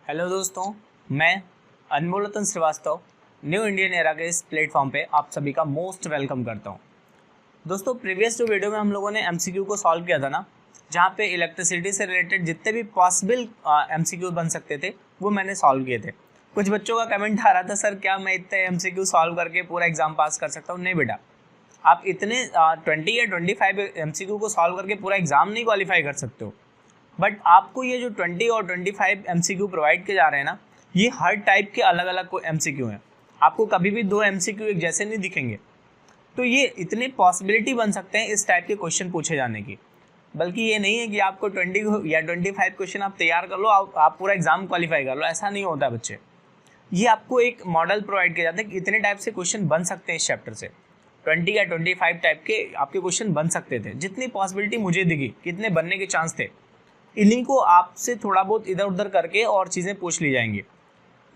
Hello दोस्तों, मैं अनमोल रतन Srivastava new Indian era के इस प्लेटफॉर्म पे आप सभी का मोस्ट वेलकम करता हूँ। दोस्तों, प्रीवियस जो वीडियो में हम लोगों ने एमसीक्यू को सॉल्व किया था ना, जहाँ पे इलेक्ट्रिसिटी से रिलेटेड जितने भी पॉसिबल एमसीक्यू बन सकते थे वो मैंने सॉल्व किए थे। कुछ बच्चों का कमेंट आ रहा था, सर क्या मैं इतने एमसीक्यू सॉल्व करके पूरा एग्जाम पास कर सकता हूँ? नहीं बेटा, आप इतने 20 या 25 एमसीक्यू को सॉल्व करके पूरा एग्जाम नहीं क्वालिफाई कर सकते हो। बट आपको ये जो 20 और 25 एमसीक्यू प्रोवाइड किए जा रहे हैं ना, ये हर टाइप के अलग अलग एमसीक्यू हैं। आपको कभी भी 2 एमसीक्यू एक जैसे नहीं दिखेंगे। तो ये इतने पॉसिबिलिटी बन सकते हैं इस टाइप के क्वेश्चन पूछे जाने की। बल्कि ये नहीं है कि आपको 20 या 25 क्वेश्चन आप तैयार कर लो, आप पूरा एग्जाम क्वालिफाई कर लो, ऐसा नहीं होता बच्चे। ये आपको एक मॉडल प्रोवाइड किया जाता है कि इतने टाइप से क्वेश्चन बन सकते हैं इस चैप्टर से। 20 या 25 टाइप के आपके क्वेश्चन बन सकते थे। जितनी पॉसिबिलिटी मुझे दिखी, कितने बनने के चांस थे, इन्हीं को आपसे थोड़ा बहुत इधर उधर करके और चीज़ें पूछ ली जाएंगी।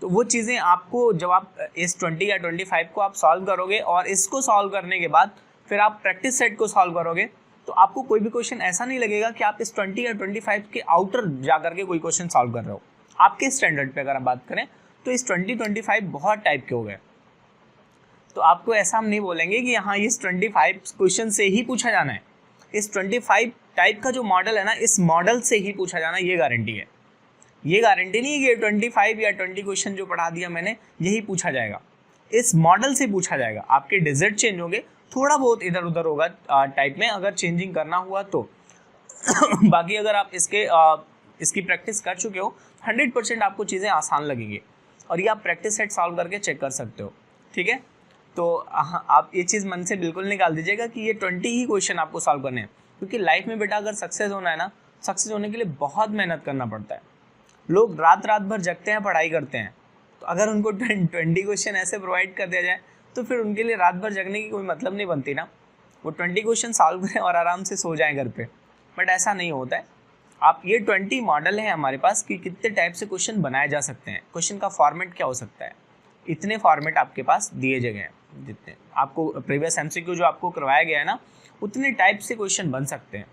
तो वो चीज़ें आपको जब आप इस 20 या 25 को आप सॉल्व करोगे और इसको सॉल्व करने के बाद फिर आप प्रैक्टिस सेट को सॉल्व करोगे, तो आपको कोई भी क्वेश्चन ऐसा नहीं लगेगा कि आप इस 20 या 25 के आउटर जा करके कोई क्वेश्चन सॉल्व कर रहे हो। आपके स्टैंडर्ड पे अगर हम बात करें तो इस 20-25 बहुत टाइप के हो गए। तो आपको ऐसा हम नहीं बोलेंगे कि यहाँ इस 25 क्वेश्चन से ही पूछा जाना है। इस 25 टाइप का जो मॉडल है ना, इस मॉडल से ही पूछा जाना, ये गारंटी है। ये गारंटी नहीं है कि 25 या 20 क्वेश्चन जो पढ़ा दिया मैंने यही पूछा जाएगा। इस मॉडल से पूछा जाएगा। आपके डिजिट चेंज होंगे, थोड़ा बहुत इधर उधर होगा टाइप में, अगर चेंजिंग करना हुआ तो। बाकी अगर आप इसकी प्रैक्टिस कर चुके हो, 100% आपको चीज़ें आसान लगेंगी और ये आप प्रैक्टिस सेट सॉल्व करके चेक कर सकते हो। ठीक है, तो आप ये चीज़ मन से बिल्कुल निकाल दीजिएगा कि ये 20 ही क्वेश्चन आपको सॉल्व करने हैं। क्योंकि लाइफ में बेटा अगर सक्सेस होना है ना, सक्सेस होने के लिए बहुत मेहनत करना पड़ता है। लोग रात रात भर जगते हैं, पढ़ाई करते हैं। तो अगर उनको 20 क्वेश्चन ऐसे प्रोवाइड कर दिया जाए तो फिर उनके लिए रात भर जगने की कोई मतलब नहीं बनती ना। वो 20 क्वेश्चन सॉल्व करें और आराम से सो जाएं घर पे। बट ऐसा नहीं होता है। आप ये 20 मॉडल है हमारे पास कि कितने टाइप से क्वेश्चन बनाए जा सकते हैं, क्वेश्चन का फॉर्मेट क्या हो सकता है। इतने फॉर्मेट आपके पास दिए गए हैं। जितने आपको प्रीवियस एमसीक्यू जो आपको करवाया गया है ना, उतने टाइप से क्वेश्चन बन सकते हैं।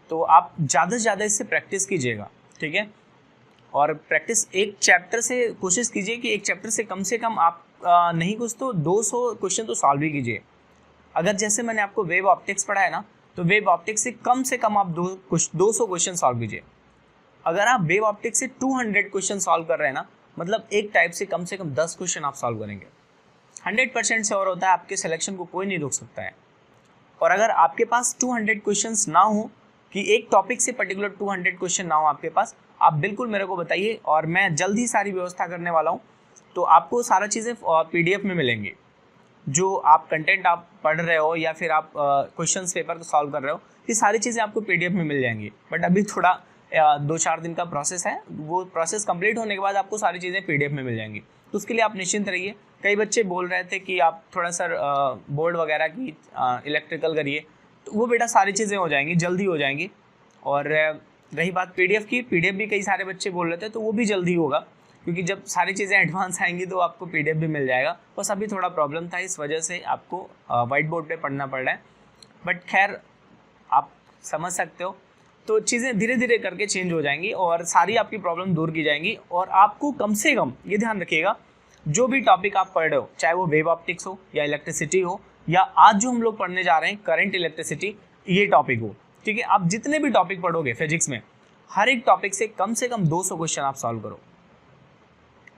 तो आप ज़्यादा से ज़्यादा इससे प्रैक्टिस कीजिएगा। ठीक है, और प्रैक्टिस एक चैप्टर से कोशिश कीजिए कि एक चैप्टर से कम आप नहीं कुछ तो 200 क्वेश्चन तो सॉल्व ही कीजिए। अगर जैसे मैंने आपको वेव ऑप्टिक्स पढ़ा है ना, तो वेव ऑप्टिक्स से कम आप 200 क्वेश्चन सॉल्व कीजिए। अगर आप वेव ऑप्टिक्स से 200 क्वेश्चन सॉल्व कर रहे हैं ना, मतलब एक टाइप से कम 10 क्वेश्चन आप सॉल्व करेंगे। 100% श्योर होता है आपके सिलेक्शन को कोई नहीं रोक सकता है। और अगर आपके पास 200 क्वेश्चंस ना हो, कि एक टॉपिक से पर्टिकुलर 200 क्वेश्चन ना हो आपके पास, आप बिल्कुल मेरे को बताइए और मैं जल्द ही सारी व्यवस्था करने वाला हूँ। तो आपको सारा चीज़ें PDF में मिलेंगी। जो आप कंटेंट आप पढ़ रहे हो या फिर आप क्वेश्चंस पेपर को सॉल्व कर रहे हो, ये सारी चीज़ें आपको PDF में मिल जाएंगी। बट अभी थोड़ा 2-4 दिन का प्रोसेस है। वो प्रोसेस कंप्लीट होने के बाद आपको सारी चीज़ें PDF में मिल जाएंगी। तो उसके लिए आप निश्चिंत रहिए। कई बच्चे बोल रहे थे कि आप थोड़ा सा बोर्ड वगैरह की इलेक्ट्रिकल करिए, तो वो बेटा सारी चीज़ें हो जाएंगी, जल्दी हो जाएंगी। और रही बात PDF की, PDF भी कई सारे बच्चे बोल रहे थे, तो वो भी जल्दी होगा। क्योंकि जब सारी चीज़ें एडवांस आएंगी तो आपको PDF भी मिल जाएगा। बस अभी थोड़ा प्रॉब्लम था, इस वजह से आपको वाइट बोर्ड पे पढ़ना पड़ रहा है। बट खैर, आप समझ सकते हो। तो चीज़ें धीरे धीरे करके चेंज हो जाएंगी और सारी आपकी प्रॉब्लम दूर की जाएंगी। और आपको कम से कम ये ध्यान रखिएगा, जो भी टॉपिक आप पढ़ रहे हो, चाहे वो वेव ऑप्टिक्स हो या इलेक्ट्रिसिटी हो या आज जो हम लोग पढ़ने जा रहे हैं करंट इलेक्ट्रिसिटी, ये टॉपिक हो। ठीक है, आप जितने भी टॉपिक पढ़ोगे फिजिक्स में, हर एक टॉपिक से कम 200 क्वेश्चन आप सॉल्व करो।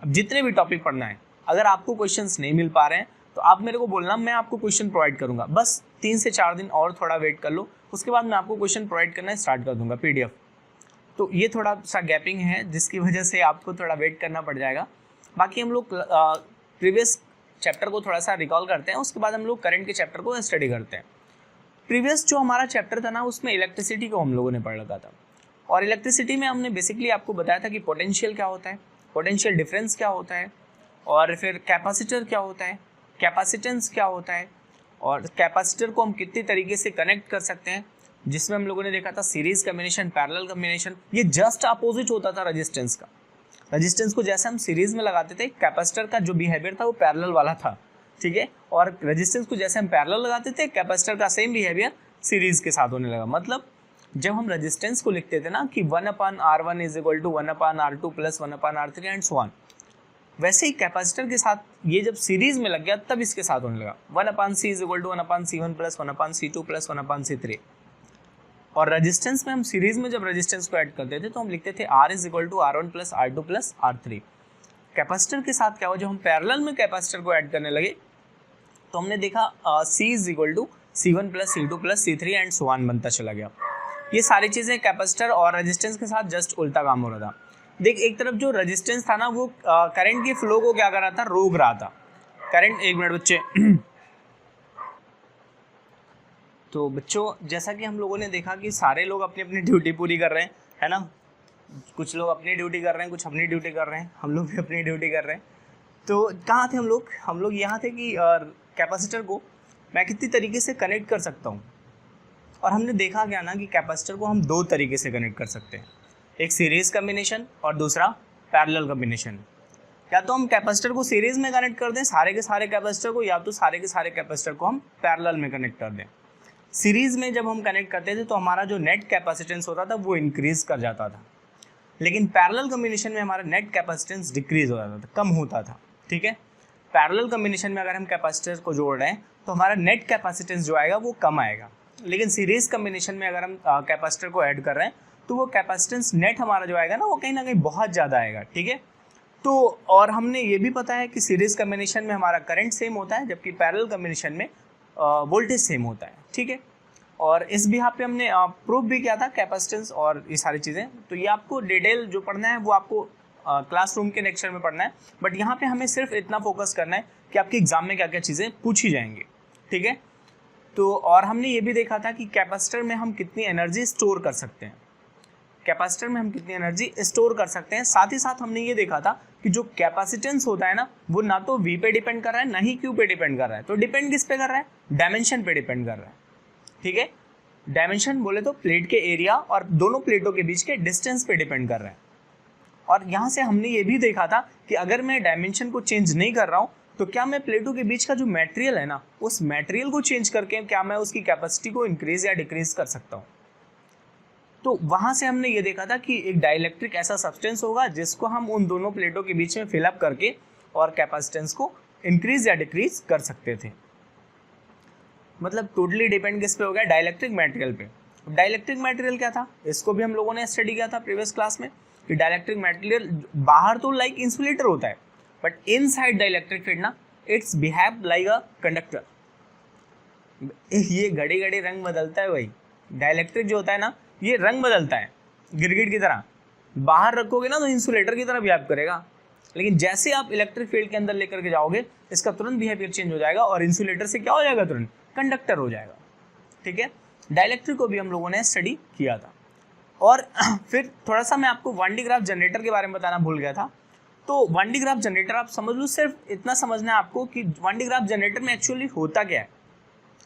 अब जितने भी टॉपिक पढ़ना है, अगर आपको क्वेश्चंस नहीं मिल पा रहे हैं तो आप मेरे को बोलना, मैं आपको क्वेश्चन प्रोवाइड करूंगा। बस 3 से 4 दिन और थोड़ा वेट कर लो, उसके बाद मैं आपको क्वेश्चन प्रोवाइड करना स्टार्ट कर दूंगा PDF। तो ये थोड़ा सा गैपिंग है जिसकी वजह से आपको थोड़ा वेट करना पड़ जाएगा। बाकी हम लोग प्रीवियस चैप्टर को थोड़ा सा रिकॉल करते हैं, उसके बाद हम लोग करंट के चैप्टर को स्टडी करते हैं। प्रीवियस जो हमारा चैप्टर था ना, उसमें इलेक्ट्रिसिटी को हम लोगों ने पढ़ रखा था। और इलेक्ट्रिसिटी में हमने बेसिकली आपको बताया था कि पोटेंशियल क्या होता है, पोटेंशियल डिफरेंस क्या होता है, और फिर कैपेसिटर क्या होता है, कैपेसिटेंस क्या होता है, और कैपेसिटर को हम कितनी तरीके से कनेक्ट कर सकते हैं। जिसमें हम लोगों ने देखा था सीरीज कम्बिनेशन, पैरेलल कम्बिनेशन। ये जस्ट अपोजिट होता था रेजिस्टेंस का। रेजिस्टेंस को जैसे हम सीरीज में लगाते थे, कैपेसिटर का जो बिहेवियर था वो पैरेलल वाला था। ठीक है, और रेजिस्टेंस को जैसे हम पैरेलल लगाते थे, कैपेसिटर का सेम बिहेवियर सीरीज के साथ होने लगा। मतलब जब हम रेजिस्टेंस को लिखते थे ना कि 1/R1 is equal to 1/R2 plus 1/R3 and so on, वैसे ही कैपेसिटर के साथ ये जब सीरीज में लग गया तब इसके साथ होने लगा 1/C is equal to 1/C1 plus 1/C2 plus 1/C3। और रेजिस्टेंस में हम सीरीज में जब रेजिस्टेंस को ऐड करते थे तो हम लिखते थे R is equal to R1 plus R2 plus R3। Capacitor के साथ क्या हुआ, जब हम पैरेलल में कैपेसिटर को ऐड करने लगे तो हमने देखा C is equal to C1 plus C2 plus C3 and so on बनता चला गया। ये सारी चीज़ें कैपेसिटर और रेजिस्टेंस के साथ जस्ट उल्टा काम हो रहा था। देख, एक तरफ जो रेजिस्टेंस था ना वो करंट के फ्लो को क्या कर रहा था, रोक रहा था। करंट, एक मिनट बच्चे। तो बच्चों, जैसा कि हम लोगों ने देखा कि सारे लोग अपनी अपनी ड्यूटी पूरी कर रहे हैं, है ना। कुछ लोग अपनी ड्यूटी कर रहे हैं, कुछ अपनी ड्यूटी कर रहे हैं, हम लोग भी अपनी ड्यूटी कर रहे हैं। तो कहाँ थे हम लोग यहाँ थे कि कैपेसिटर को मैं कितनी तरीके से कनेक्ट कर सकता हूँ। और हमने देखा क्या ना कि कैपेसिटर को हम दो तरीके से कनेक्ट कर सकते हैं, एक सीरीज कम्बिनेशन और दूसरा पैरेलल कम्बिनेशन। या तो हम कैपेसिटर को सीरीज में कनेक्ट कर दें सारे के सारे कैपेसिटर को, या तो सारे के सारे कैपेसिटर को हम पैरेलल में कनेक्ट कर दें। सीरीज में जब हम कनेक्ट करते थे तो हमारा जो नेट कैपेसिटेंस होता था वो इंक्रीज कर जाता था, लेकिन पैरेलल कम्बिनेशन में हमारा नेट कैपेसिटेंस डिक्रीज हो जाता था, कम होता था। ठीक है, पैरेलल कम्बिनेशन में अगर हम कैपेसिटर को जोड़ रहे हैं तो हमारा नेट कैपेसिटेंस जो आएगा वो कम आएगा, लेकिन सीरीज कम्बिनेशन में अगर हम कैपेसिटर को ऐड कर रहे हैं तो वो कैपेसिटेंस नेट हमारा जो आएगा ना वो कहीं ना कहीं बहुत ज़्यादा आएगा। ठीक है, तो और हमने ये भी पता है कि सीरीज कम्बिनेशन में हमारा करंट सेम होता है, जबकि पैरेलल कम्बिनेशन में वोल्टेज सेम होता है। ठीक है, और इस बिहार पे हमने प्रूफ भी किया था कैपेसिटेंस और ये सारी चीज़ें। तो ये आपको डिटेल जो पढ़ना है वो आपको क्लासरूम के लेक्चर में पढ़ना है, बट यहाँ पे हमें सिर्फ इतना फोकस करना है कि आपके एग्जाम में क्या क्या चीज़ें पूछी जाएंगी। ठीक है, तो और हमने ये भी देखा था कि कैपेसिटर में हम कितनी एनर्जी स्टोर कर सकते हैं, कैपेसिटर में हम कितनी एनर्जी स्टोर कर सकते हैं। साथ ही साथ हमने ये देखा था कि जो कैपेसिटेंस होता है ना वो ना तो V पे डिपेंड कर रहा है ना ही Q पे डिपेंड कर रहा है। तो डिपेंड किस पे कर रहा है, डायमेंशन पे डिपेंड कर रहा है। ठीक है, डायमेंशन बोले तो प्लेट के एरिया और दोनों प्लेटों के बीच के डिस्टेंस पे डिपेंड कर रहा है। और यहाँ से हमने ये भी देखा था कि अगर मैं डायमेंशन को चेंज नहीं कर रहा हूँ तो क्या मैं प्लेटों के बीच का जो मटेरियल है ना उस मटेरियल को चेंज करके क्या मैं उसकी कैपेसिटी को इंक्रीज या डिक्रीज कर सकता हूँ। तो वहाँ से हमने ये देखा था कि एक डाइलेक्ट्रिक ऐसा सब्सटेंस होगा जिसको हम उन दोनों प्लेटों के बीच में फिलअप करके और कैपेसिटेंस को इंक्रीज या डिक्रीज कर सकते थे। मतलब टोटली डिपेंड किस पे हो गया, डाइलेक्ट्रिक मटेरियल पे। डाइलेक्ट्रिक मटेरियल क्या था, इसको भी हम लोगों ने स्टडी किया था प्रीवियस क्लास में कि डाइलेक्ट्रिक मटेरियल बाहर तो लाइक इंसुलेटर होता है, बट इनसाइड डाइलेक्ट्रिक फील्ड ना it's behave like a conductor. ये घड़ी घड़ी रंग बदलता है भाई, डाइलेक्ट्रिक जो होता है ना ये रंग बदलता है गिरगिट की तरह। बाहर रखोगे ना तो इंसुलेटर की तरह बिहेव करेगा, लेकिन जैसे आप इलेक्ट्रिक फील्ड के अंदर लेकर के जाओगे इसका तुरंत बिहेवियर चेंज हो जाएगा और इंसुलेटर से क्या हो जाएगा, तुरंत कंडक्टर हो जाएगा। ठीक है, डाइलेक्ट्रिक को भी हम लोगों ने स्टडी किया था। और फिर थोड़ा सा मैं आपको 1D ग्राफ जनरेटर के बारे में बताना भूल गया था। तो 1D ग्राफ जनरेटर आप समझ लो, सिर्फ इतना समझना है आपको कि 1D ग्राफ जनरेटर में एक्चुअली होता क्या है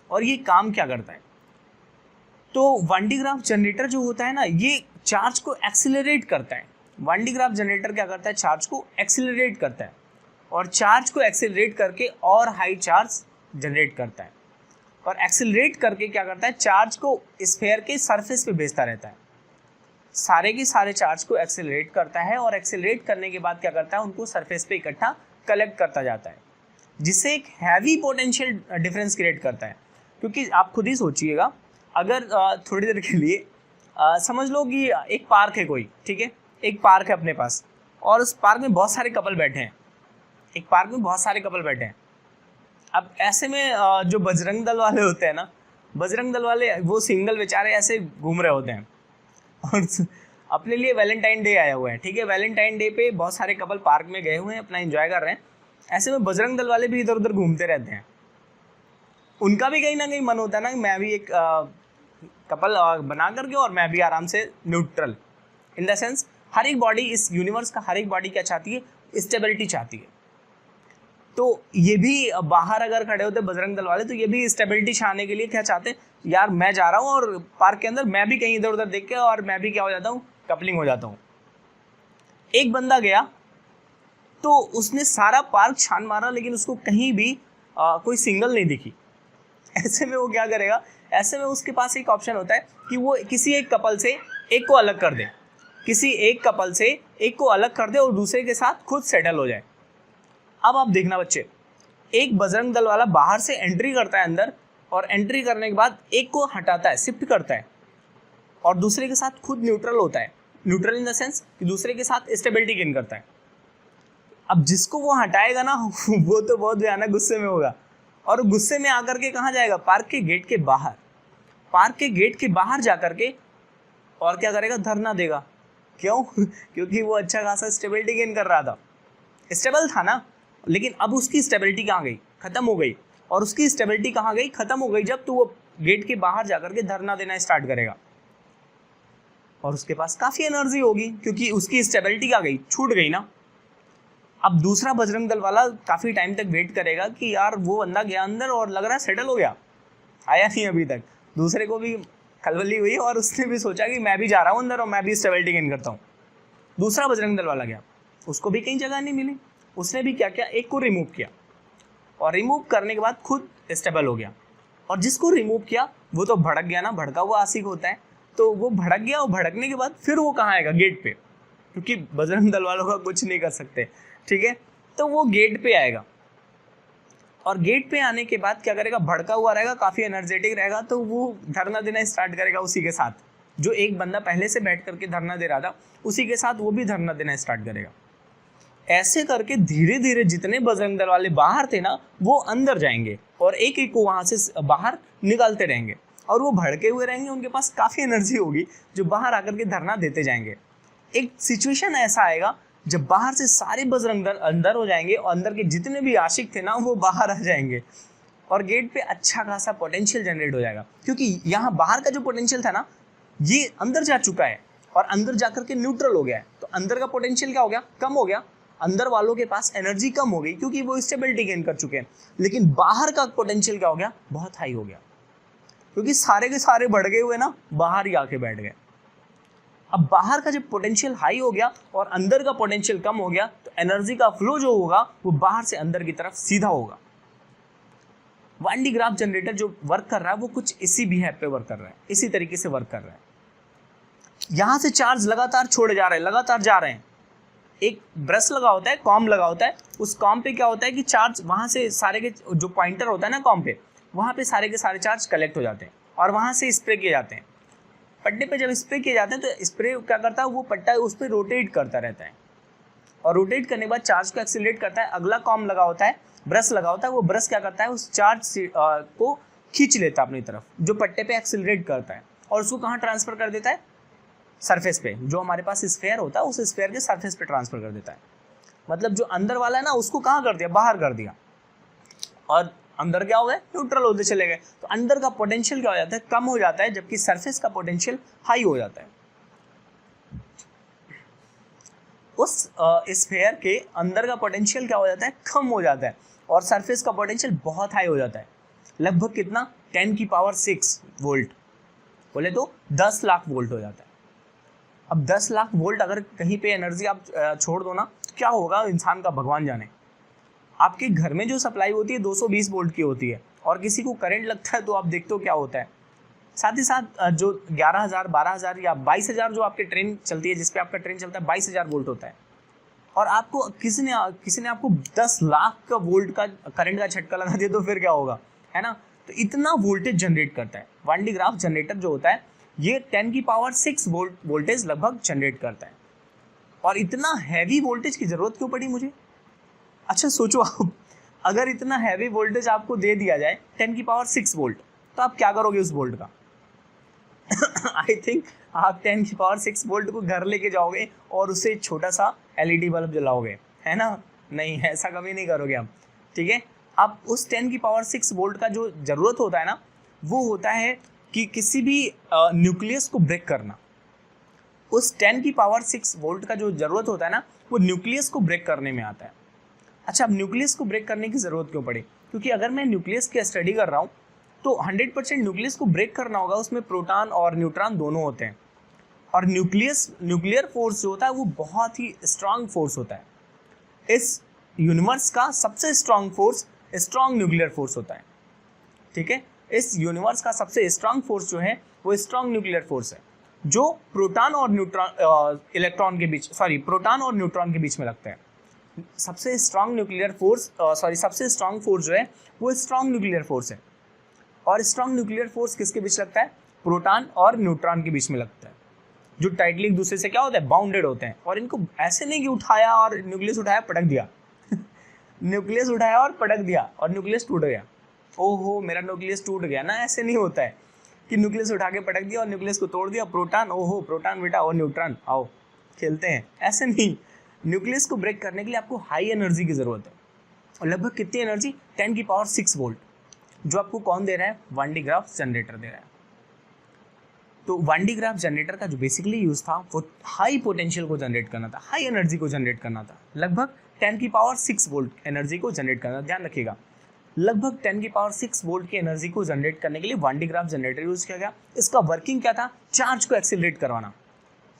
और ये काम क्या करता है। तो 1D ग्राफ जनरेटर जो होता है ना ये चार्ज को एक्सिलरेट करता है। 1D ग्राफ जनरेटर क्या करता है, चार्ज को एक्सिलरेट करता है और चार्ज को एक्सिलरेट करके और हाई चार्ज जनरेट करता है और एक्सिलरेट करके क्या करता है, चार्ज को स्फीयर के सरफेस पे भेजता रहता है। सारे के सारे चार्ज को एक्सिलरेट करता है और एक्सिलरेट करने के बाद क्या करता है, उनको सरफेस पे इकट्ठा कलेक्ट करता जाता है, जिससे एक हैवी पोटेंशियल डिफरेंस क्रिएट करता है। क्योंकि आप खुद ही सोचिएगा, अगर थोड़ी देर के लिए समझ लो कि एक पार्क है कोई, ठीक है, एक पार्क है अपने पास और उस पार्क में बहुत सारे कपल बैठे हैं, एक पार्क में बहुत सारे कपल बैठे हैं। अब ऐसे में जो बजरंग दल वाले होते हैं ना, बजरंग दल वाले वो सिंगल बेचारे ऐसे घूम रहे होते हैं और अपने लिए वैलेंटाइन डे आया हुआ है। ठीक है, वैलेंटाइन डे पे बहुत सारे कपल पार्क में गए हुए हैं, अपना एंजॉय कर रहे हैं। ऐसे में बजरंग दल वाले भी इधर उधर घूमते रहते हैं। उनका भी कहीं ना कहीं मन होता है ना कि मैं भी एक कपल बना करके और मैं भी आराम से न्यूट्रल, इन द सेंस हर एक बॉडी, इस यूनिवर्स का हर एक बॉडी क्या चाहती है, स्टेबिलिटी चाहती है। तो ये भी बाहर अगर खड़े होते बजरंग दल वाले तो ये भी स्टेबिलिटी चाहने के लिए क्या चाहते हैं, यार मैं जा रहा हूँ और पार्क के अंदर मैं भी कहीं इधर उधर देख के और मैं भी क्या हो जाता हूँ, कपलिंग हो जाता हूँ। एक बंदा गया तो उसने सारा पार्क छान मारा लेकिन उसको कहीं भी कोई सिंगल नहीं दिखी। ऐसे में वो क्या करेगा, ऐसे में उसके पास एक ऑप्शन होता है कि वो किसी एक कपल से एक को अलग कर दे, किसी एक कपल से एक को अलग कर दे और दूसरे के साथ खुद सेटल हो जाए। अब आप देखना बच्चे, एक बजरंग दल वाला बाहर से एंट्री करता है अंदर, और एंट्री करने के बाद एक को हटाता है, शिफ्ट करता है, और दूसरे के साथ खुद न्यूट्रल होता है। न्यूट्रल इन द सेंस कि दूसरे के साथ स्टेबिलिटी गेन करता है। अब जिसको वो हटाएगा ना वो तो बहुत भयानक गुस्से में होगा, और गुस्से में आकर के कहाँ जाएगा, पार्क के गेट के बाहर, पार्क के गेट के बाहर जा करके और क्या करेगा, धरना देगा। क्यों? क्योंकि वो अच्छा खासा स्टेबिलिटी गेन कर रहा था, स्टेबल था ना, लेकिन अब उसकी स्टेबिलिटी कहाँ गई, खत्म हो गई। और उसकी स्टेबिलिटी कहाँ गई, खत्म हो गई जब तो वो गेट के बाहर जाकर के धरना देना स्टार्ट करेगा, और उसके पास काफी एनर्जी होगी क्योंकि उसकी स्टेबिलिटी क्या गई, छूट गई ना। अब दूसरा बजरंग दल वाला काफी टाइम तक वेट करेगा कि यार वो बंदा गया अंदर और लग रहा है सेटल हो गया, आया नहीं अभी तक। दूसरे को भी खलबली हुई और उसने भी सोचा कि मैं भी जा रहा हूँ अंदर और मैं भी स्टेबिलिटी गेन करता हूँ। दूसरा बजरंग दल वाला गया, उसको भी कहीं जगह नहीं मिली, उसने भी क्या किया, एक को रिमूव किया, और रिमूव करने के बाद खुद स्टेबल हो गया। और जिसको रिमूव किया वो तो भड़क गया ना, भड़का हुआ आशिक होता है, तो वो भड़क गया, और भड़कने के बाद फिर वो कहाँ आएगा, गेट पे, क्योंकि बजरंग दल वालों का कुछ नहीं कर सकते, ठीक है। तो वो गेट पे आएगा, और गेट पे आने के बाद क्या करेगा, भड़का हुआ रहेगा, काफ़ी एनर्जेटिक रहेगा, तो वो धरना देना स्टार्ट करेगा उसी के साथ। जो एक बंदा पहले से बैठ करके धरना दे रहा था उसी के साथ वो भी धरना देना स्टार्ट करेगा। ऐसे करके धीरे धीरे जितने बजरंग दल वाले बाहर थे ना वो अंदर जाएंगे, और एक एक को वहाँ से बाहर निकालते रहेंगे, और वो भड़के हुए रहेंगे, उनके पास काफ़ी एनर्जी होगी जो बाहर आकर के धरना देते जाएंगे। एक सिचुएशन ऐसा आएगा जब बाहर से सारे बजरंग दल अंदर हो जाएंगे, और अंदर के जितने भी आशिक थे ना वो बाहर आ जाएंगे, और गेट पे अच्छा खासा पोटेंशियल जनरेट हो जाएगा, क्योंकि यहाँ बाहर का जो पोटेंशियल था ना ये अंदर जा चुका है, और अंदर जाकर के न्यूट्रल हो गया है। तो अंदर का पोटेंशियल क्या हो गया, कम हो गया, अंदर वालों के पास एनर्जी कम हो गई क्योंकि वो स्टेबिलिटी गेन कर चुके हैं। लेकिन बाहर का पोटेंशियल क्या हो गया, बहुत हाई हो गया, क्योंकि सारे के सारे बढ़ गए हुए ना बाहर ही आके बैठ गए। अब बाहर का जब पोटेंशियल हाई हो गया और अंदर का पोटेंशियल कम हो गया, तो एनर्जी का फ्लो जो होगा वो बाहर से अंदर की तरफ सीधा होगा। वान डी ग्राफ जनरेटर जो वर्क कर रहा है वो कुछ इसी बिहेव पे वर्क कर रहा है, इसी तरीके से वर्क कर रहा है। यहां से चार्ज लगातार छोड़े जा रहे हैं, लगातार जा रहे हैं। एक ब्रश लगा होता है, कॉम लगा होता है, उस कॉम पे क्या होता है कि चार्ज वहां से सारे के जो पॉइंटर होता है ना कॉम पे, वहां पे सारे के सारे चार्ज कलेक्ट हो जाते हैं और वहां से स्प्रे किए जाते हैं। पट्टे पे जब स्प्रे किए जाते हैं तो स्प्रे क्या करता है, वो पट्टा उस पर रोटेट करता रहता है, और रोटेट करने के बाद चार्ज को एक्सीलरेट करता है। अगला कॉम लगा होता है, ब्रश लगा होता है, वो ब्रश क्या करता है, उस चार्ज को खींच लेता है अपनी तरफ, जो पट्टे पे एक्सीलरेट करता है, और उसको कहाँ ट्रांसफर कर देता है, सरफेस पे। जो हमारे पास स्फेयर होता है उस स्फेयर के सरफेस पे ट्रांसफर कर देता है। मतलब जो अंदर वाला है ना उसको कहाँ कर दिया, बाहर कर दिया, और अंदर क्या हो गए, न्यूट्रल होते चले गए। तो अंदर का पोटेंशियल क्या हो जाता है, कम हो जाता है, जबकि सरफेस का पोटेंशियल हाई हो जाता है। उस स्फेयर के अंदर का पोटेंशियल क्या हो जाता है, कम हो जाता है, और सरफेस का पोटेंशियल बहुत हाई हो जाता है। लगभग कितना, 10⁶ वोल्ट, बोले तो 10 लाख वोल्ट हो जाता है। अब 10 लाख वोल्ट अगर कहीं पे एनर्जी आप छोड़ दो ना, क्या होगा इंसान का भगवान जाने। आपके घर में जो सप्लाई होती है 220 वोल्ट की होती है, और किसी को करंट लगता है तो आप देखते हो क्या होता है। साथ ही साथ जो 11,000, 12,000 या 22,000 जो आपकी ट्रेन चलती है, जिसपे आपका ट्रेन चलता है, 22,000 वोल्ट होता है, और आपको किसी ने आपको 10 लाख का वोल्ट का करंट का झटका लगा दिया तो फिर क्या होगा, है ना। तो इतना वोल्टेज जनरेट करता है वान डी ग्राफ जनरेटर जो होता है, ये 10⁶ वोल्टेज लगभग जनरेट करता है। और इतना हैवी वोल्टेज की जरूरत क्यों पड़ी मुझे। अच्छा सोचो आप, अगर इतना हैवी वोल्टेज आपको दे दिया जाए 10⁶ वोल्ट, तो आप क्या करोगे उस वोल्ट का। आई थिंक आप 10⁶ वोल्ट को घर लेके जाओगे और उससे छोटा सा LED बल्ब जलाओगे, है ना। नहीं, ऐसा कभी नहीं करोगे आप, ठीक है। आप उस 10⁶ वोल्ट का जो जरूरत होता है ना, वो होता है कि किसी भी न्यूक्लियस को ब्रेक करना। उस 10⁶ वोल्ट का जो जरूरत होता है ना, वो न्यूक्लियस को ब्रेक करने में आता है। अच्छा, अब न्यूक्लियस को ब्रेक करने की जरूरत क्यों पड़ी, क्योंकि अगर मैं न्यूक्लियस की स्टडी कर रहा हूँ तो 100% न्यूक्लियस को ब्रेक करना होगा, उसमें प्रोटॉन और न्यूट्रॉन दोनों होते हैं, और न्यूक्लियर फोर्स जो होता है वो बहुत ही स्ट्रांग फोर्स होता है। इस यूनिवर्स का सबसे strong force strong nuclear force होता है, ठीक है। इस यूनिवर्स का सबसे स्ट्रांग फोर्स जो है वो स्ट्रांग न्यूक्लियर फोर्स है, जो प्रोटॉन और न्यूट्रॉन इलेक्ट्रॉन के बीच प्रोटॉन और न्यूट्रॉन के बीच में लगता है। सबसे स्ट्रांग न्यूक्लियर फोर्स सबसे स्ट्रांग फोर्स जो है वो स्ट्रांग न्यूक्लियर फोर्स है। और स्ट्रांग न्यूक्लियर फोर्स किसके बीच लगता है? प्रोटॉन और न्यूट्रॉन के बीच में लगता है, जो टाइटली एक दूसरे से क्या होता है? बाउंडेड होते हैं। और इनको ऐसे नहीं कि उठाया और न्यूक्लियस उठाया पटक दिया न्यूक्लियस उठाया और पटक दिया और न्यूक्लियस टूट गया, ओहो मेरा न्यूक्लियस टूट गया ना, ऐसे नहीं होता है कि न्यूक्लियस उठा के पटक दिया और न्यूक्लियस को तोड़ दिया, प्रोटॉन ओहो प्रोटॉन बेटा और न्यूट्रॉन आओ खेलते हैं, ऐसे नहीं। न्यूक्लियस को ब्रेक करने के लिए आपको हाई एनर्जी की ज़रूरत है। और लगभग कितनी एनर्जी? 10⁶ वोल्ट, जो आपको कौन दे रहा है? वान डी ग्राफ जनरेटर दे रहा है। तो वान डी ग्राफ जनरेटर का जो बेसिकली यूज़ था वो हाई पोटेंशियल को जनरेट करना था, हाई एनर्जी को जनरेट करना था। लगभग 10⁶ वोल्ट एनर्जी को जनरेट करना, ध्यान रखिएगा। लगभग 10⁶ वोल्ट की एनर्जी को जनरेट करने के लिए वान डी ग्राफ जनरेटर यूज़ किया गया। इसका वर्किंग क्या था? चार्ज को एक्सेलरेट करवाना।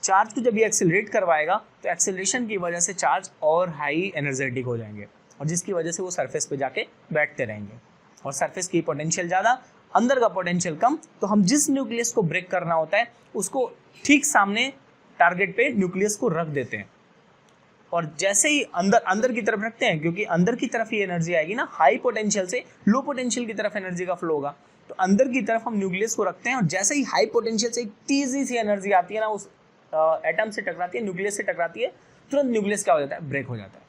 चार्ज को जब ये एक्सेलरेट करवाएगा तो एक्सेलरेशन की वजह से चार्ज और हाई एनर्जेटिक हो जाएंगे, और जिसकी वजह से वो सरफेस पे जाके बैठते रहेंगे। और सरफेस की पोटेंशियल ज़्यादा, अंदर का पोटेंशियल कम, तो हम जिस न्यूक्लियस को ब्रेक करना होता है उसको ठीक सामने टारगेट पे न्यूक्लियस को रख देते हैं। और जैसे ही अंदर की तरफ रखते हैं, क्योंकि अंदर की तरफ ही एनर्जी आएगी ना, हाई पोटेंशियल से लो पोटेंशियल की तरफ एनर्जी का फ्लो होगा, तो अंदर की तरफ हम न्यूक्लियस को रखते हैं। और जैसे ही हाई पोटेंशियल से एक तेजी सी एनर्जी आती है ना, उस एटम से टकराती है, न्यूक्लियस से टकराती है, तुरंत न्यूक्लियस क्या हो जाता है? ब्रेक हो जाता है।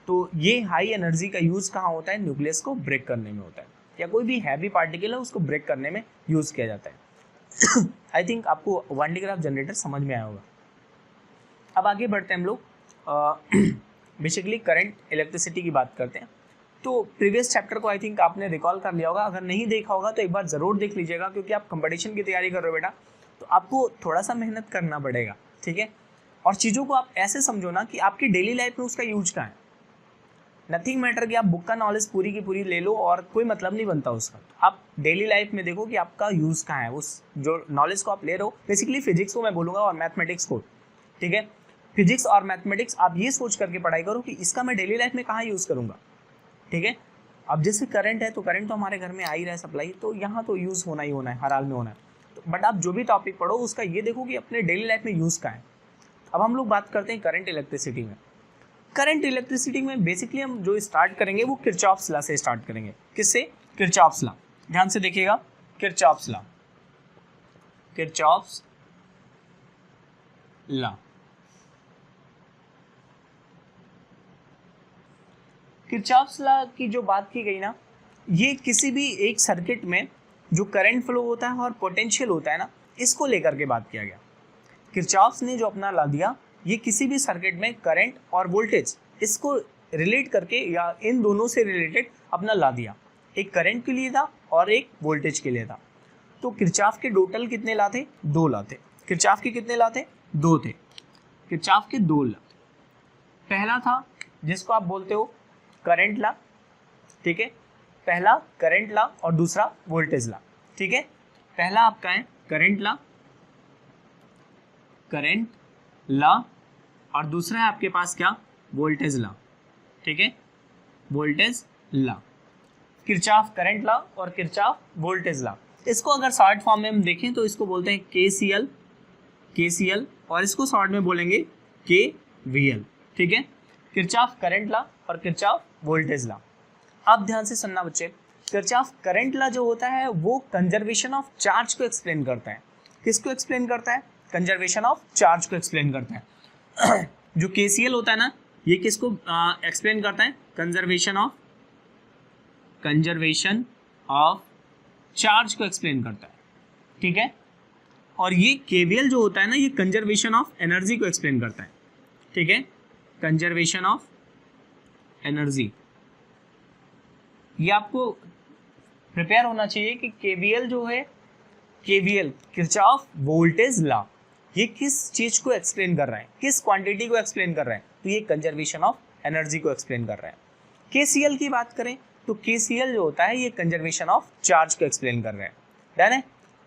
तो ये हाई एनर्जी का यूज़ कहाँ होता है? न्यूक्लियस को ब्रेक करने में होता है, या कोई भी हैवी पार्टिकल है उसको ब्रेक करने में यूज़ किया जाता है। आई थिंक आपको वान डी ग्राफ जनरेटर समझ में आया होगा। अब आगे बढ़ते हैं हम लोग, बेसिकली करंट इलेक्ट्रिसिटी की बात करते हैं। तो प्रीवियस चैप्टर को आई थिंक आपने रिकॉल कर लिया होगा, अगर नहीं देखा होगा तो एक बार ज़रूर देख लीजिएगा, क्योंकि आप कंपटीशन की तैयारी कर रहे हो बेटा, तो आपको थोड़ा सा मेहनत करना पड़ेगा, ठीक है। और चीज़ों को आप ऐसे समझो ना कि आपकी डेली लाइफ में उसका यूज कहाँ है। नथिंग मैटर कि आप बुक का नॉलेज पूरी की पूरी ले लो और कोई मतलब नहीं बनता उसका। आप डेली लाइफ में देखो कि आपका यूज़ कहाँ है उस जो नॉलेज को आप ले रहे हो। बेसिकली फिजिक्स को मैं बोलूँगा और मैथमेटिक्स को, ठीक है। फिजिक्स और मैथमेटिक्स आप ये सोच करके पढ़ाई करो कि इसका मैं डेली लाइफ में कहाँ यूज़ करूँगा, ठीक है। अब जैसे करंट है तो करंट तो हमारे घर में आ ही रहा है सप्लाई, तो यहाँ तो यूज़ होना ही होना है, हर हाल में होना है। तो बट आप जो भी टॉपिक पढ़ो उसका ये देखो कि अपने डेली लाइफ में यूज़ कहाँ है। अब हम लोग बात करते हैं करंट इलेक्ट्रिसिटी में। करंट इलेक्ट्रिसिटी में बेसिकली हम जो स्टार्ट करेंगे वो किरचॉफ्स लॉ से स्टार्ट करेंगे। किससे? Kirchhoff's law. ध्यान से देखिएगा, Kirchhoff's law, Kirchhoff's law. Kirchhoff's law की जो बात की गई ना, ये किसी भी एक सर्किट में जो करंट फ्लो होता है और पोटेंशियल होता है ना, इसको लेकर के बात किया गया। किरचॉफ्स ने जो अपना लॉ दिया, ये किसी भी सर्किट में करंट और वोल्टेज इसको रिलेट करके या इन दोनों से रिलेटेड अपना लॉ दिया। एक करंट के लिए था और एक वोल्टेज के लिए था। तो किरचॉफ के टोटल कितने लॉ थे? 2 लॉ थे। किरचॉफ के कितने लॉ थे? 2 थे। किरचॉफ के 2 लॉ। पहला था जिसको आप बोलते हो करंट लॉ, ठीक है। पहला करंट लॉ और दूसरा वोल्टेज लॉ, ठीक है। पहला आपका है करंट लॉ, करंट लॉ, और दूसरा है आपके पास क्या? वोल्टेज लॉ, ठीक है। Voltage law, Kirchhoff current law और किरचॉफ वोल्टेज लॉ। इसको अगर शॉर्ट फॉर्म में हम देखें तो इसको बोलते हैं केसीएल, केसीएल, और इसको शॉर्ट में बोलेंगे केवीएल, ठीक है। किरचॉफ करंट लॉ और किरचॉफ वोल्टेज लॉ। अब ध्यान से सुनना बच्चे, किरचॉफ करंट लॉ जो होता है वो कंजर्वेशन ऑफ चार्ज को एक्सप्लेन करता है। किसको एक्सप्लेन करता है? कंजर्वेशन ऑफ चार्ज को एक्सप्लेन करता है। जो केसीएल होता है ना, ये किसको एक्सप्लेन करता है? कंजर्वेशन ऑफ चार्ज को एक्सप्लेन करता है, ठीक है। और ये केवीएल जो होता है ना, ये कंजर्वेशन ऑफ एनर्जी को एक्सप्लेन करता है, ठीक है। कंजर्वेशन ऑफ एनर्जी, ये आपको प्रिपेयर होना चाहिए कि केवीएल जो है, केवीएल किरचॉफ वोल्टेज लॉ, ये किस चीज को एक्सप्लेन कर रहा है, किस क्वांटिटी को एक्सप्लेन कर रहा है? तो ये कंजर्वेशन ऑफ एनर्जी को एक्सप्लेन कर रहा है। केसीएल की बात करें तो केसीएल जो होता है ये कंजर्वेशन ऑफ चार्ज को एक्सप्लेन कर रहा है, डन है।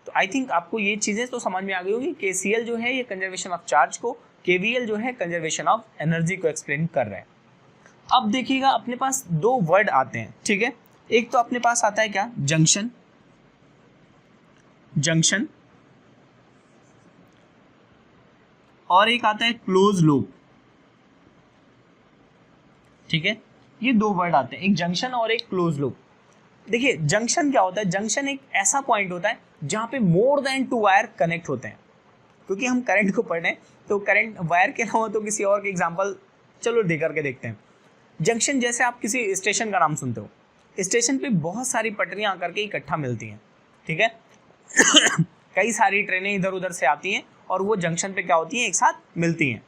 तो आई थिंक आपको ये चीजें तो समझ में आ गई होगी। केसीएल जो है ये कंजर्वेशन ऑफ चार्ज को, केवीएल जो है कंजर्वेशन ऑफ एनर्जी को एक्सप्लेन कर रहा है। अब देखिएगा अपने पास 2 वर्ड आते हैं, ठीक है। एक तो अपने पास आता है क्या? जंक्शन, जंक्शन और एक आता है क्लोज लूप। ठीक है, ये दो वर्ड आते हैं, एक जंक्शन और एक क्लोज लूप। देखिए जंक्शन क्या होता है, जंक्शन एक ऐसा पॉइंट होता है जहां पे more than two wire connect होते हैं। क्योंकि हम करंट को पढ़ रहे हैं तो करंट वायर के अलावा तो किसी और के एग्जांपल चलो दे करके देखते हैं। जंक्शन जैसे आप किसी स्टेशन का नाम सुनते हो, स्टेशन पे बहुत सारी पटरियां आकर के इकट्ठा मिलती हैं। ठीक है कई सारी ट्रेनें इधर उधर से आती हैं और वो जंक्शन पे क्या होती हैं, एक साथ मिलती हैं,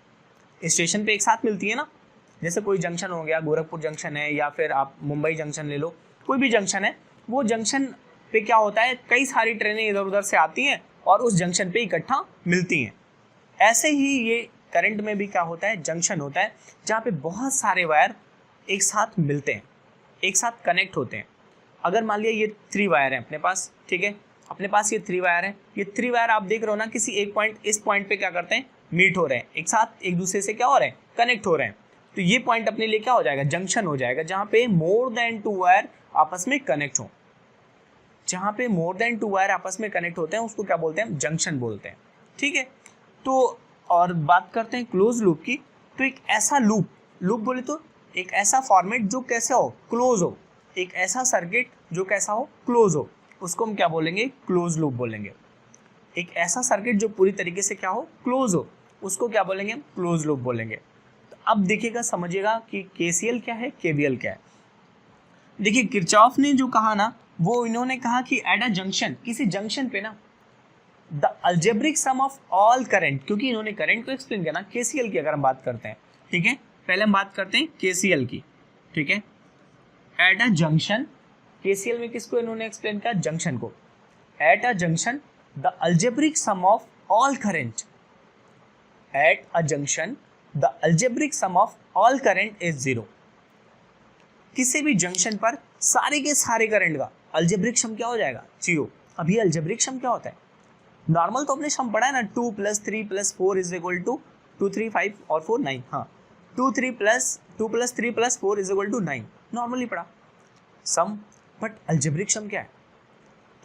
स्टेशन पे एक साथ मिलती है ना। जैसे कोई जंक्शन हो गया, गोरखपुर जंक्शन है या फिर आप मुंबई जंक्शन ले लो, कोई भी जंक्शन है, वो जंक्शन पे क्या होता है, कई सारी ट्रेनें इधर उधर से आती हैं और उस जंक्शन पे इकट्ठा मिलती हैं। ऐसे ही ये करंट में भी क्या होता है, जंक्शन होता है जहाँ पे बहुत सारे वायर एक साथ मिलते हैं, एक साथ कनेक्ट होते हैं। अगर मान लिया ये 3 वायर है अपने पास, ठीक है, अपने पास ये 3 वायर है, ये 3 वायर आप देख रहे हो ना, किसी एक पॉइंट, इस पॉइंट पे क्या करते हैं, मीट हो रहे हैं, एक साथ एक दूसरे से क्या हो रहे हैं, कनेक्ट हो रहे हैं। तो ये पॉइंट अपने लिए क्या हो जाएगा, जंक्शन हो जाएगा, जहाँ पे मोर देन 2 वायर आपस में कनेक्ट हो। जहाँ पे मोर देन 2 वायर आपस में कनेक्ट होते हैं उसको क्या बोलते हैं, जंक्शन बोलते हैं। ठीक है, तो और बात करते हैं क्लोज लूप की। तो एक ऐसा लूप बोले तो एक ऐसा फॉर्मेट जो कैसे हो, क्लोज हो, एक ऐसा सर्किट जो कैसा हो, क्लोज हो, उसको हम क्या बोलेंगे, क्लोज लूप बोलेंगे। एक ऐसा सर्किट जो पूरी तरीके से क्या हो, क्लोज हो, उसको क्या बोलेंगे, हम क्लोज लूप बोलेंगे। तो अब देखिएगा, समझिएगा कि केसीएल क्या है, केवीएल क्या है। देखिए किरचॉफ ने जो कहा ना, वो इन्होंने कहा कि एट अ जंक्शन, किसी जंक्शन पे ना, the algebraic sum of all current, क्योंकि इन्होंने करंट को एक्सप्लेन किया ना, केसीएल की अगर हम बात करते हैं, ठीक है, पहले हम बात करते हैं केसीएल की। ठीक है, एट अ जंक्शन, केसीएल में किसको इन्होंने एक्सप्लेन किया, जंक्शन को। At a junction the algebraic sum of all current, at a junction the algebraic sum of all current is 0। किसी भी जंक्शन पर सारे के सारे करंट का अलजेब्रिक सम क्या हो जाएगा, 0। अभी अलजेब्रिक सम क्या होता है, नॉर्मल तो अपने सम पढ़ा है ना, 2 + 3 + 4 इज इक्वल टू 2 3 5 और 4 9, हाँ 2 3 + 2 + 3 + 4 इज इक्वल टू 9, नॉर्मली पढ़ा सम। बट अलजेब्रिक सम क्या है,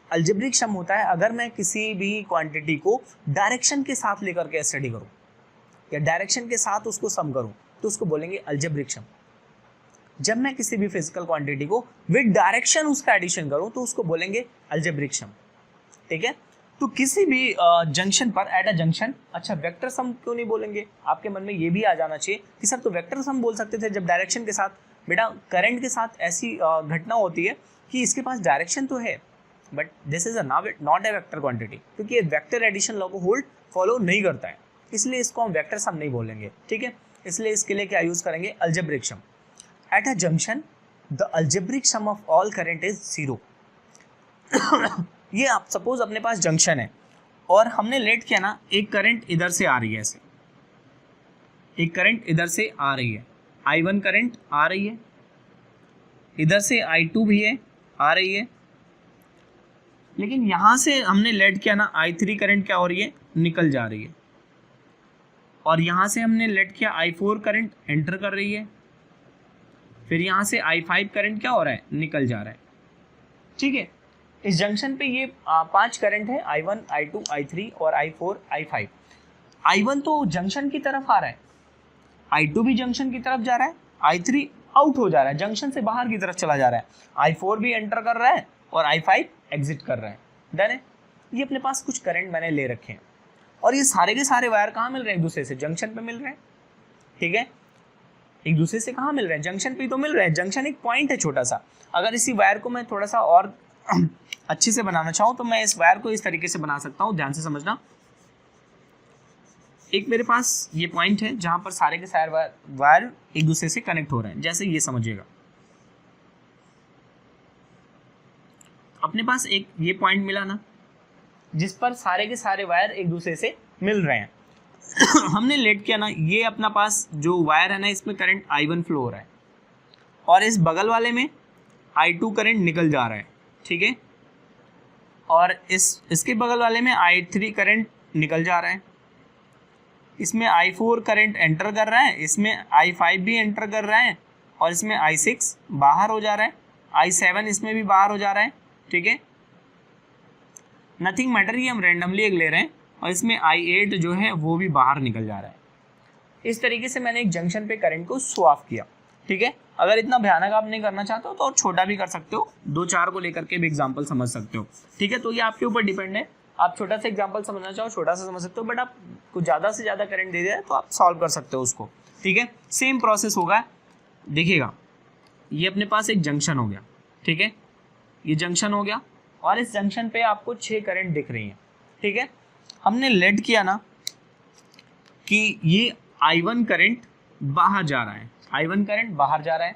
अलजेब्रिक सम होता है अगर मैं किसी भी क्वांटिटी को डायरेक्शन के साथ लेकर के स्टडी करूं या डायरेक्शन के साथ उसको सम करूं तो उसको बोलेंगे अलजेब्रिक सम। जब मैं किसी भी फिजिकल क्वांटिटी को विद डायरेक्शन उसका एडिशन करूं तो उसको बोलेंगे अलजेब्रिक सम। ठीक है, तो किसी भी जंक्शन पर, एट अ जंक्शन, अच्छा वेक्टर सम क्यों नहीं बोलेंगे, आपके मन में ये भी आ जाना चाहिए कि सर तो वेक्टर सम बोल सकते थे जब डायरेक्शन के साथ। बेटा करंट के साथ ऐसी घटना होती है कि इसके पास डायरेक्शन तो है but this is not a vector quantity, क्योंकि ये वेक्टर एडिशन लॉ को होल्ड फॉलो नहीं करता है, इसलिए इसको हम वेक्टर सम नहीं बोलेंगे। ठीक है, इसलिए इसके लिए क्या यूज करेंगे, algebraic sum. At a junction the algebraic sum of all current is 0। ये आप सपोज अपने पास जंक्शन है और हमने लेट किया ना, एक करंट इधर से आ रही है, ऐसे एक करंट इधर से आ रही है, I1 करंट आ रही है, इधर से I2 भी है, आ रही है, लेकिन यहां से हमने लेट किया ना, I3 करंट क्या हो रही है, निकल जा रही है, और यहां से हमने लेट किया I4 करंट एंटर कर रही है, फिर यहां से I5 करंट क्या हो रहा है, निकल जा रहा है। ठीक है, इस जंक्शन पे ये 5 करंट है, I1 I2 I3 और I4 I5। I1 तो जंक्शन की तरफ आ रहा है, I2 भी जंक्शन की तरफ जा रहा है, I3 आउट हो जा रहा है, जंक्शन से बाहर की तरफ चला जा रहा है, I4 भी एंटर कर रहा है और I5 एग्जिट कर रहा है। डन है, ये अपने पास कुछ करंट मैंने ले रखे हैं और ये सारे के सारे वायर कहाँ मिल रहे हैं, एक दूसरे से जंक्शन पे मिल रहे हैं। ठीक है, एक दूसरे से कहाँ मिल रहे हैं, जंक्शन पे तो मिल रहे हैं। जंक्शन एक पॉइंट है छोटा सा। अगर इसी वायर को मैं थोड़ा सा और अच्छे से बनाना चाहूँ तो मैं इस वायर को इस तरीके से बना सकता हूँ, ध्यान से समझना। एक मेरे पास ये पॉइंट है जहां पर सारे के सारे वायर एक दूसरे से कनेक्ट हो रहे हैं, जैसे ये समझिएगा। अपने पास एक ये पॉइंट मिला ना, जिस पर सारे के सारे वायर एक दूसरे से मिल रहे हैं। हमने लेट किया ना, ये अपना पास जो वायर है ना, इसमें करंट I1 फ्लो हो रहा है और इस बगल वाले में I2 करंट निकल जा रहा है। ठीक है, और इसके बगल वाले में I3 करंट निकल जा रहा है, इसमें I4 करंट एंटर कर रहा है, इसमें I5 भी एंटर कर रहा है और इसमें I6 बाहर हो जा रहा है, I7 इसमें भी बाहर हो जा रहा है। ठीक है, नथिंग मैटर, ये हम रैंडमली एक ले रहे हैं और इसमें I8 जो है वो भी बाहर निकल जा रहा है। इस तरीके से मैंने एक जंक्शन पे करंट को शो ऑफ किया, ठीक है। अगर इतना भयानक आप नहीं करना चाहते हो तो और छोटा भी कर सकते हो, 2-4 को लेकर के भी एग्जाम्पल समझ सकते हो, ठीक है। तो ये आपके ऊपर डिपेंड है, आप छोटा सा एग्जाम्पल समझना चाहो छोटा सा समझ सकते हो, बट आप कुछ ज़्यादा से ज़्यादा करंट दे दिया तो आप सॉल्व कर सकते हो उसको, ठीक है। सेम प्रोसेस होगा, देखिएगा ये अपने पास एक जंक्शन हो गया, ठीक है, ये जंक्शन हो गया और इस जंक्शन पे आपको 6 करंट दिख रही हैं, ठीक है। हमने लेट किया ना कि ये I1 करंट बाहर जा रहा है, I1 करंट बाहर जा रहा है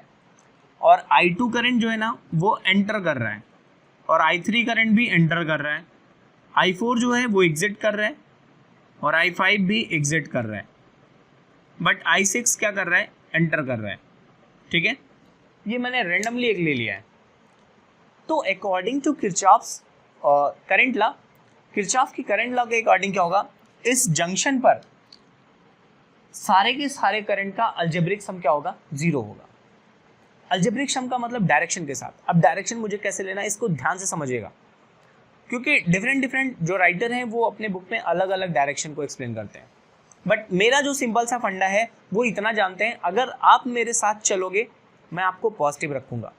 और I2 करंट जो है ना वो एंटर कर रहा है और I3 करंट भी एंटर कर रहा है, I4 जो है वो एग्जिट कर रहा है और I5 भी एग्जिट कर रहा है, बट I6 क्या कर रहा है, एंटर कर रहा है, ठीक है। ये मैंने रैंडमली एक ले लिया है। तो according to Kirchhoff's current law, Kirchhoff की करंट लॉ के अकॉर्डिंग क्या होगा, इस जंक्शन पर सारे के सारे करंट का अलजेब्रिक सम क्या होगा, 0 होगा। अलजेब्रिक सम का मतलब डायरेक्शन के साथ। अब डायरेक्शन मुझे कैसे लेना है इसको ध्यान से समझिएगा, क्योंकि डिफरेंट जो राइटर हैं वो अपने बुक में अलग अलग डायरेक्शन को एक्सप्लेन करते हैं, बट मेरा जो सिंपल सा फंडा है वो इतना जानते हैं, अगर आप मेरे साथ चलोगे मैं आपको पॉजिटिव रखूँगा,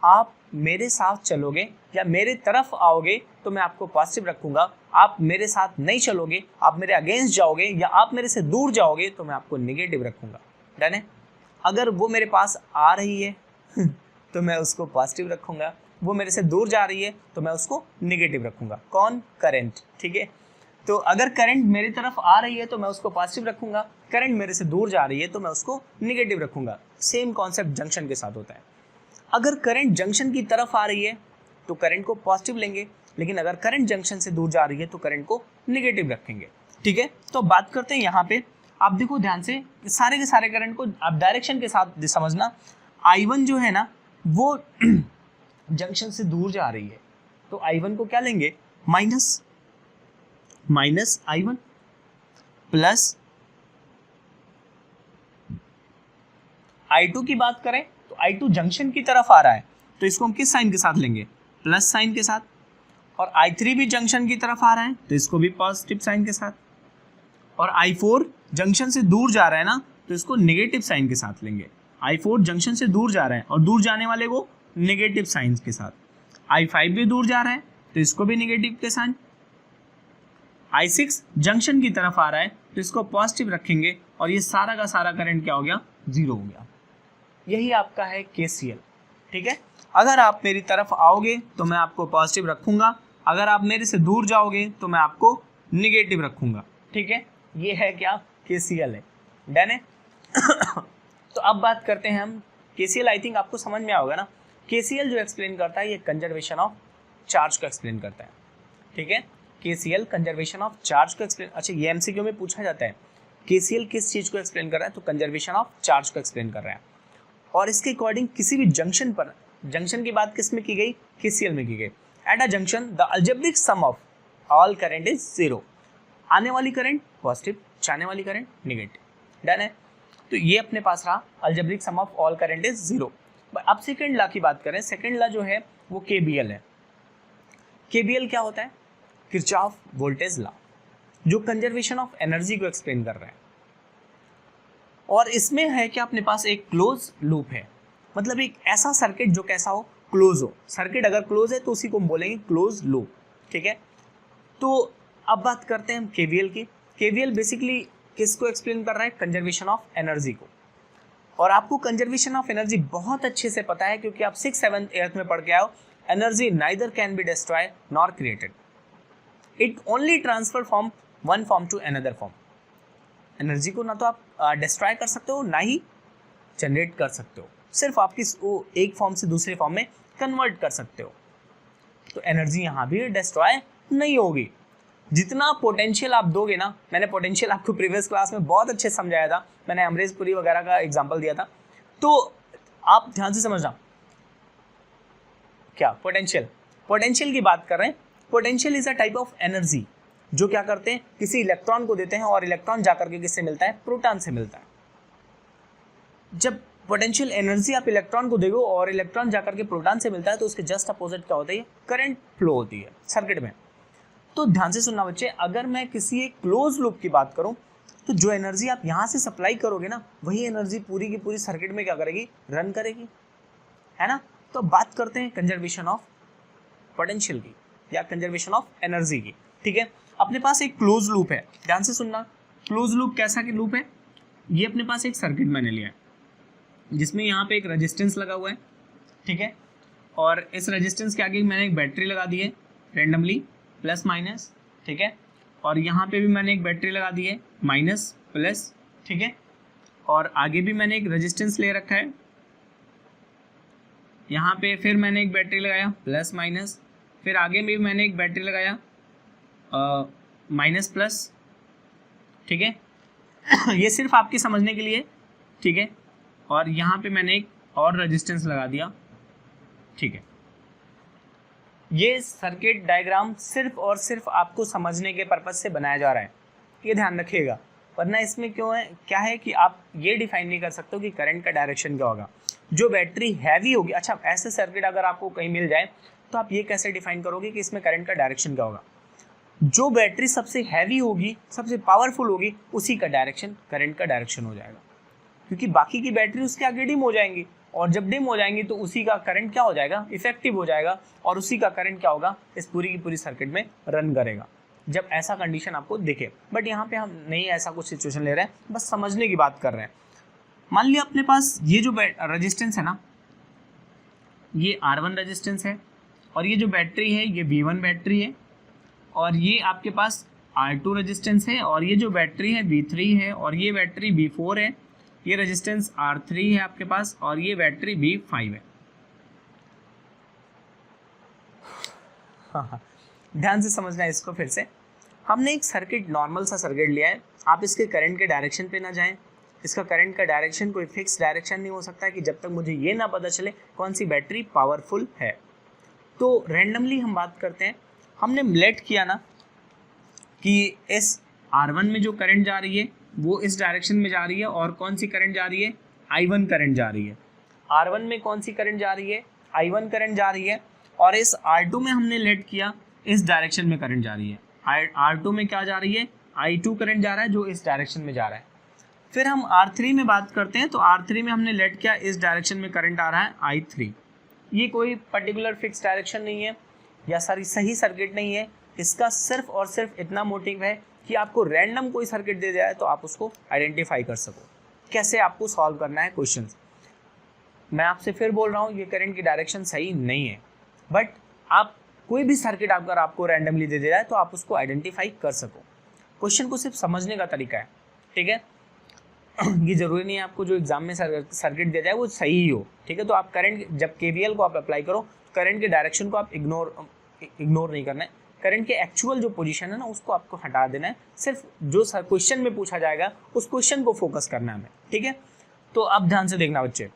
आप मेरे साथ चलोगे या मेरे तरफ आओगे तो मैं आपको पॉजिटिव रखूँगा, आप मेरे साथ नहीं चलोगे, आप मेरे अगेंस्ट जाओगे या आप मेरे से दूर जाओगे तो मैं आपको नेगेटिव रखूँगा। डन है। अगर वो मेरे पास आ रही है तो मैं उसको पॉजिटिव रखूँगा, वो मेरे से दूर जा रही है तो मैं उसको नेगेटिव रखूँगा। कौन, करंट, ठीक है। तो अगर करंट मेरी तरफ आ रही है तो मैं उसको पॉजिटिव रखूँगा, करंट मेरे से दूर जा रही है तो मैं उसको नेगेटिव रखूँगा। सेम कॉन्सेप्ट जंक्शन के साथ होता है। अगर करंट जंक्शन की तरफ आ रही है तो करंट को पॉजिटिव लेंगे, लेकिन अगर करंट जंक्शन से दूर जा रही है तो करंट को नेगेटिव रखेंगे, ठीक है। तो बात करते हैं यहाँ पे, आप देखो ध्यान से, सारे के सारे करंट को आप डायरेक्शन के साथ समझना। I1 जो है ना वो जंक्शन से दूर जा रही है तो I1 को क्या लेंगे, माइनस I1 प्लस I2 की बात करें तो I2 जंक्शन की तरफ आ रहा है तो इसको हम किस साइन के साथ लेंगे, प्लस साइन के साथ। और I3 भी जंक्शन की तरफ आ रहा है तो इसको भी पॉजिटिव साइन के साथ। और I4 जंक्शन से दूर जा रहा है ना तो इसको नेगेटिव साइन के साथ लेंगे। I4 जंक्शन से दूर जा रहा है और दूर जाने वाले को नेगेटिव साइन के साथ। I5 भी दूर जा रहा है तो इसको भी नेगेटिव के साइन। I6 जंक्शन की तरफ आ रहा है तो इसको पॉजिटिव रखेंगे और ये सारा का सारा करंट क्या हो गया, 0 हो गया। यही आपका है KCL, ठीक है। अगर आप मेरी तरफ आओगे तो मैं आपको पॉजिटिव रखूंगा, अगर आप मेरे से दूर जाओगे तो मैं आपको निगेटिव रखूंगा, ठीक है। ये है क्या, KCL है। डन है। तो अब बात करते हैं हम KCL। आई थिंक आपको समझ में आओगा ना। KCL जो एक्सप्लेन करता है ये कंजर्वेशन ऑफ चार्ज को एक्सप्लेन करता है, ठीक है। KCL कंजर्वेशन ऑफ चार्ज को एक्सप्लेन, अच्छा ये MCQ में पूछा जाता है KCL किस चीज़ को एक्सप्लेन कर रहा है, तो कंजर्वेशन ऑफ चार्ज को एक्सप्लेन कर रहा है। और इसके अकॉर्डिंग किसी भी जंक्शन पर, जंक्शन की बात किस में की गई, KCL में की गई। At a junction the algebraic sum of all current is 0। आने वाली करंट पॉजिटिव, जाने वाली करंट नेगेटिव। डन है। तो ये अपने पास रहा, algebraic sum of all current is 0। अब सेकेंड लॉ की बात करें, सेकेंड लॉ जो है वो KBL है। KBL क्या होता है, किरचॉफ वोल्टेज लॉ, जो कंजर्वेशन ऑफ एनर्जी को एक्सप्लेन कर रहा है। और इसमें है कि अपने पास एक क्लोज लूप है, मतलब एक ऐसा सर्किट जो कैसा हो, क्लोज हो। सर्किट अगर क्लोज है तो उसी को हम बोलेंगे क्लोज लूप, ठीक है। तो अब बात करते हैं हम KVL की। KVL बेसिकली किसको एक्सप्लेन कर रहा है, कंजर्वेशन ऑफ एनर्जी को। और आपको कंजर्वेशन ऑफ एनर्जी बहुत अच्छे से पता है क्योंकि आप 6th 7th 8th में पढ़ के आओ, energy neither can be destroy nor created, it only transfer from one form to another form. Energy को ना तो आप डिस्ट्रॉय कर सकते हो ना ही जनरेट कर सकते हो, सिर्फ आपकी वो एक फॉर्म से दूसरे फॉर्म में कन्वर्ट कर सकते हो। तो एनर्जी यहाँ भी डिस्ट्रॉय नहीं होगी। जितना पोटेंशियल आप दोगे ना, मैंने पोटेंशियल आपको प्रीवियस क्लास में बहुत अच्छे समझाया था, मैंने अमरीशपुरी वगैरह का एग्जांपल दिया था, तो आप ध्यान से समझना। क्या पोटेंशियल की बात कर रहे हैं। Potential is a type of energy जो क्या करते हैं, किसी इलेक्ट्रॉन को देते हैं और इलेक्ट्रॉन जाकर के किससे मिलता है, प्रोटॉन से मिलता है। जब पोटेंशियल एनर्जी आप इलेक्ट्रॉन को दोगे और इलेक्ट्रॉन जाकर के प्रोटॉन से मिलता है तो उसके जस्ट अपोजिट क्या होता है, करंट फ्लो होती है सर्किट में। तो ध्यान से सुनना बच्चे, अगर मैं किसी एक क्लोज लूप की बात करूं तो जो एनर्जी आप यहाँ से सप्लाई करोगे ना, वही एनर्जी पूरी की पूरी सर्किट में क्या करेगी, रन करेगी, है ना। तो बात करते हैं कंजर्वेशन ऑफ पोटेंशियल की या कंजर्वेशन ऑफ एनर्जी की। ठीक है, अपने पास एक क्लोज लूप है, ध्यान से सुनना। क्लोज लूप कैसा कि लूप है, ये अपने पास एक सर्किट मैंने लिया है जिसमें यहाँ पे एक रेजिस्टेंस लगा हुआ है, ठीक है, और इस रेजिस्टेंस के आगे मैंने एक बैटरी लगा दी है रेंडमली प्लस माइनस, ठीक है, और यहाँ पे भी मैंने एक बैटरी लगा दी है माइनस प्लस, ठीक है, और आगे भी मैंने एक रेजिस्टेंस ले रखा है, यहाँ पे फिर मैंने एक बैटरी लगाया प्लस माइनस, फिर आगे भी मैंने एक बैटरी लगाया माइनस प्लस, ठीक है। ये सिर्फ आपके समझने के लिए, ठीक है, और यहाँ पे मैंने एक और रेजिस्टेंस लगा दिया, ठीक है। ये सर्किट डायग्राम सिर्फ और सिर्फ आपको समझने के पर्पज से बनाया जा रहा है, ये ध्यान रखिएगा, वरना इसमें क्यों है क्या है कि आप ये डिफाइन नहीं कर सकते हो कि करंट का डायरेक्शन क्या होगा। जो बैटरी हैवी होगी, अच्छा ऐसे सर्किट अगर आपको कहीं मिल जाए तो आप ये कैसे डिफाइन करोगे कि इसमें करंट का डायरेक्शन क्या होगा। जो बैटरी सबसे हैवी होगी, सबसे पावरफुल होगी, उसी का डायरेक्शन करंट का डायरेक्शन हो जाएगा, क्योंकि बाकी की बैटरी उसके आगे डिम हो जाएंगी, और जब डिम हो जाएंगी तो उसी का करंट क्या हो जाएगा, इफेक्टिव हो जाएगा, और उसी का करंट क्या होगा, इस पूरी की पूरी सर्किट में रन करेगा, जब ऐसा कंडीशन आपको दिखे। बट यहाँ पे हम नहीं ऐसा कुछ सिचुएशन ले रहे हैं, बस समझने की बात कर रहे हैं। मान लिया अपने पास ये जो रेजिस्टेंस है ना, ये R1 रेजिस्टेंस है, और ये जो बैटरी है ये V1 बैटरी है, और ये आपके पास R2 रेजिस्टेंस है, और ये जो बैटरी है V3 है, और ये बैटरी V4 है, ये रेजिस्टेंस R3 है आपके पास, और ये बैटरी V5 है। हाँ, ध्यान से समझना है इसको फिर से। हमने एक सर्किट, नॉर्मल सा सर्किट लिया है, आप इसके करंट के डायरेक्शन पे ना जाएं। इसका करंट का डायरेक्शन कोई फिक्स डायरेक्शन नहीं हो सकता है कि जब तक मुझे ये ना पता चले कौन सी बैटरी पावरफुल है। तो रैंडमली हम बात करते हैं, हमने लेट किया ना कि इस R1 में जो करंट जा रही है वो इस डायरेक्शन में जा रही है, और कौन सी करंट जा रही है, I1 करंट जा रही है। R1 में कौन सी करंट जा रही है, I1 करंट जा रही है, और इस R2 में हमने लेट किया इस डायरेक्शन में करंट जा रही है। R2 में क्या जा रही है, I2 करंट जा रहा है जो इस डायरेक्शन में जा रहा है। फिर हम R3 में बात करते हैं, तो R3 में हमने लेट किया इस डायरेक्शन में करंट आ रहा है I3। ये कोई पर्टिकुलर फिक्स डायरेक्शन नहीं है या सही सर्किट नहीं है, इसका सिर्फ और सिर्फ इतना मोटिव है कि आपको रैंडम कोई सर्किट दे जाए तो आप उसको आइडेंटिफाई कर सको, कैसे आपको सॉल्व करना है क्वेश्चंस। मैं आपसे फिर बोल रहा हूँ, ये करंट की डायरेक्शन सही नहीं है, बट आप कोई भी सर्किट अगर आपको रैंडमली दे जाए तो आप उसको आइडेंटिफाई कर सको। क्वेश्चन को सिर्फ समझने का तरीका है, ठीक है। ये जरूरी नहीं है आपको जो एग्जाम में सर्किट दिया जाए वो सही ही हो, ठीक है। तो आप करंट, जब KVL को आप अप्लाई करो, करंट के डायरेक्शन को आप इग्नोर नहीं करना है, करंट के एक्चुअल जो पोजीशन है ना उसको आपको हटा देना है, सिर्फ जो क्वेश्चन में पूछा जाएगा उस क्वेश्चन को फोकस करना है हमें, ठीक है। तो अब ध्यान से देखना बच्चे,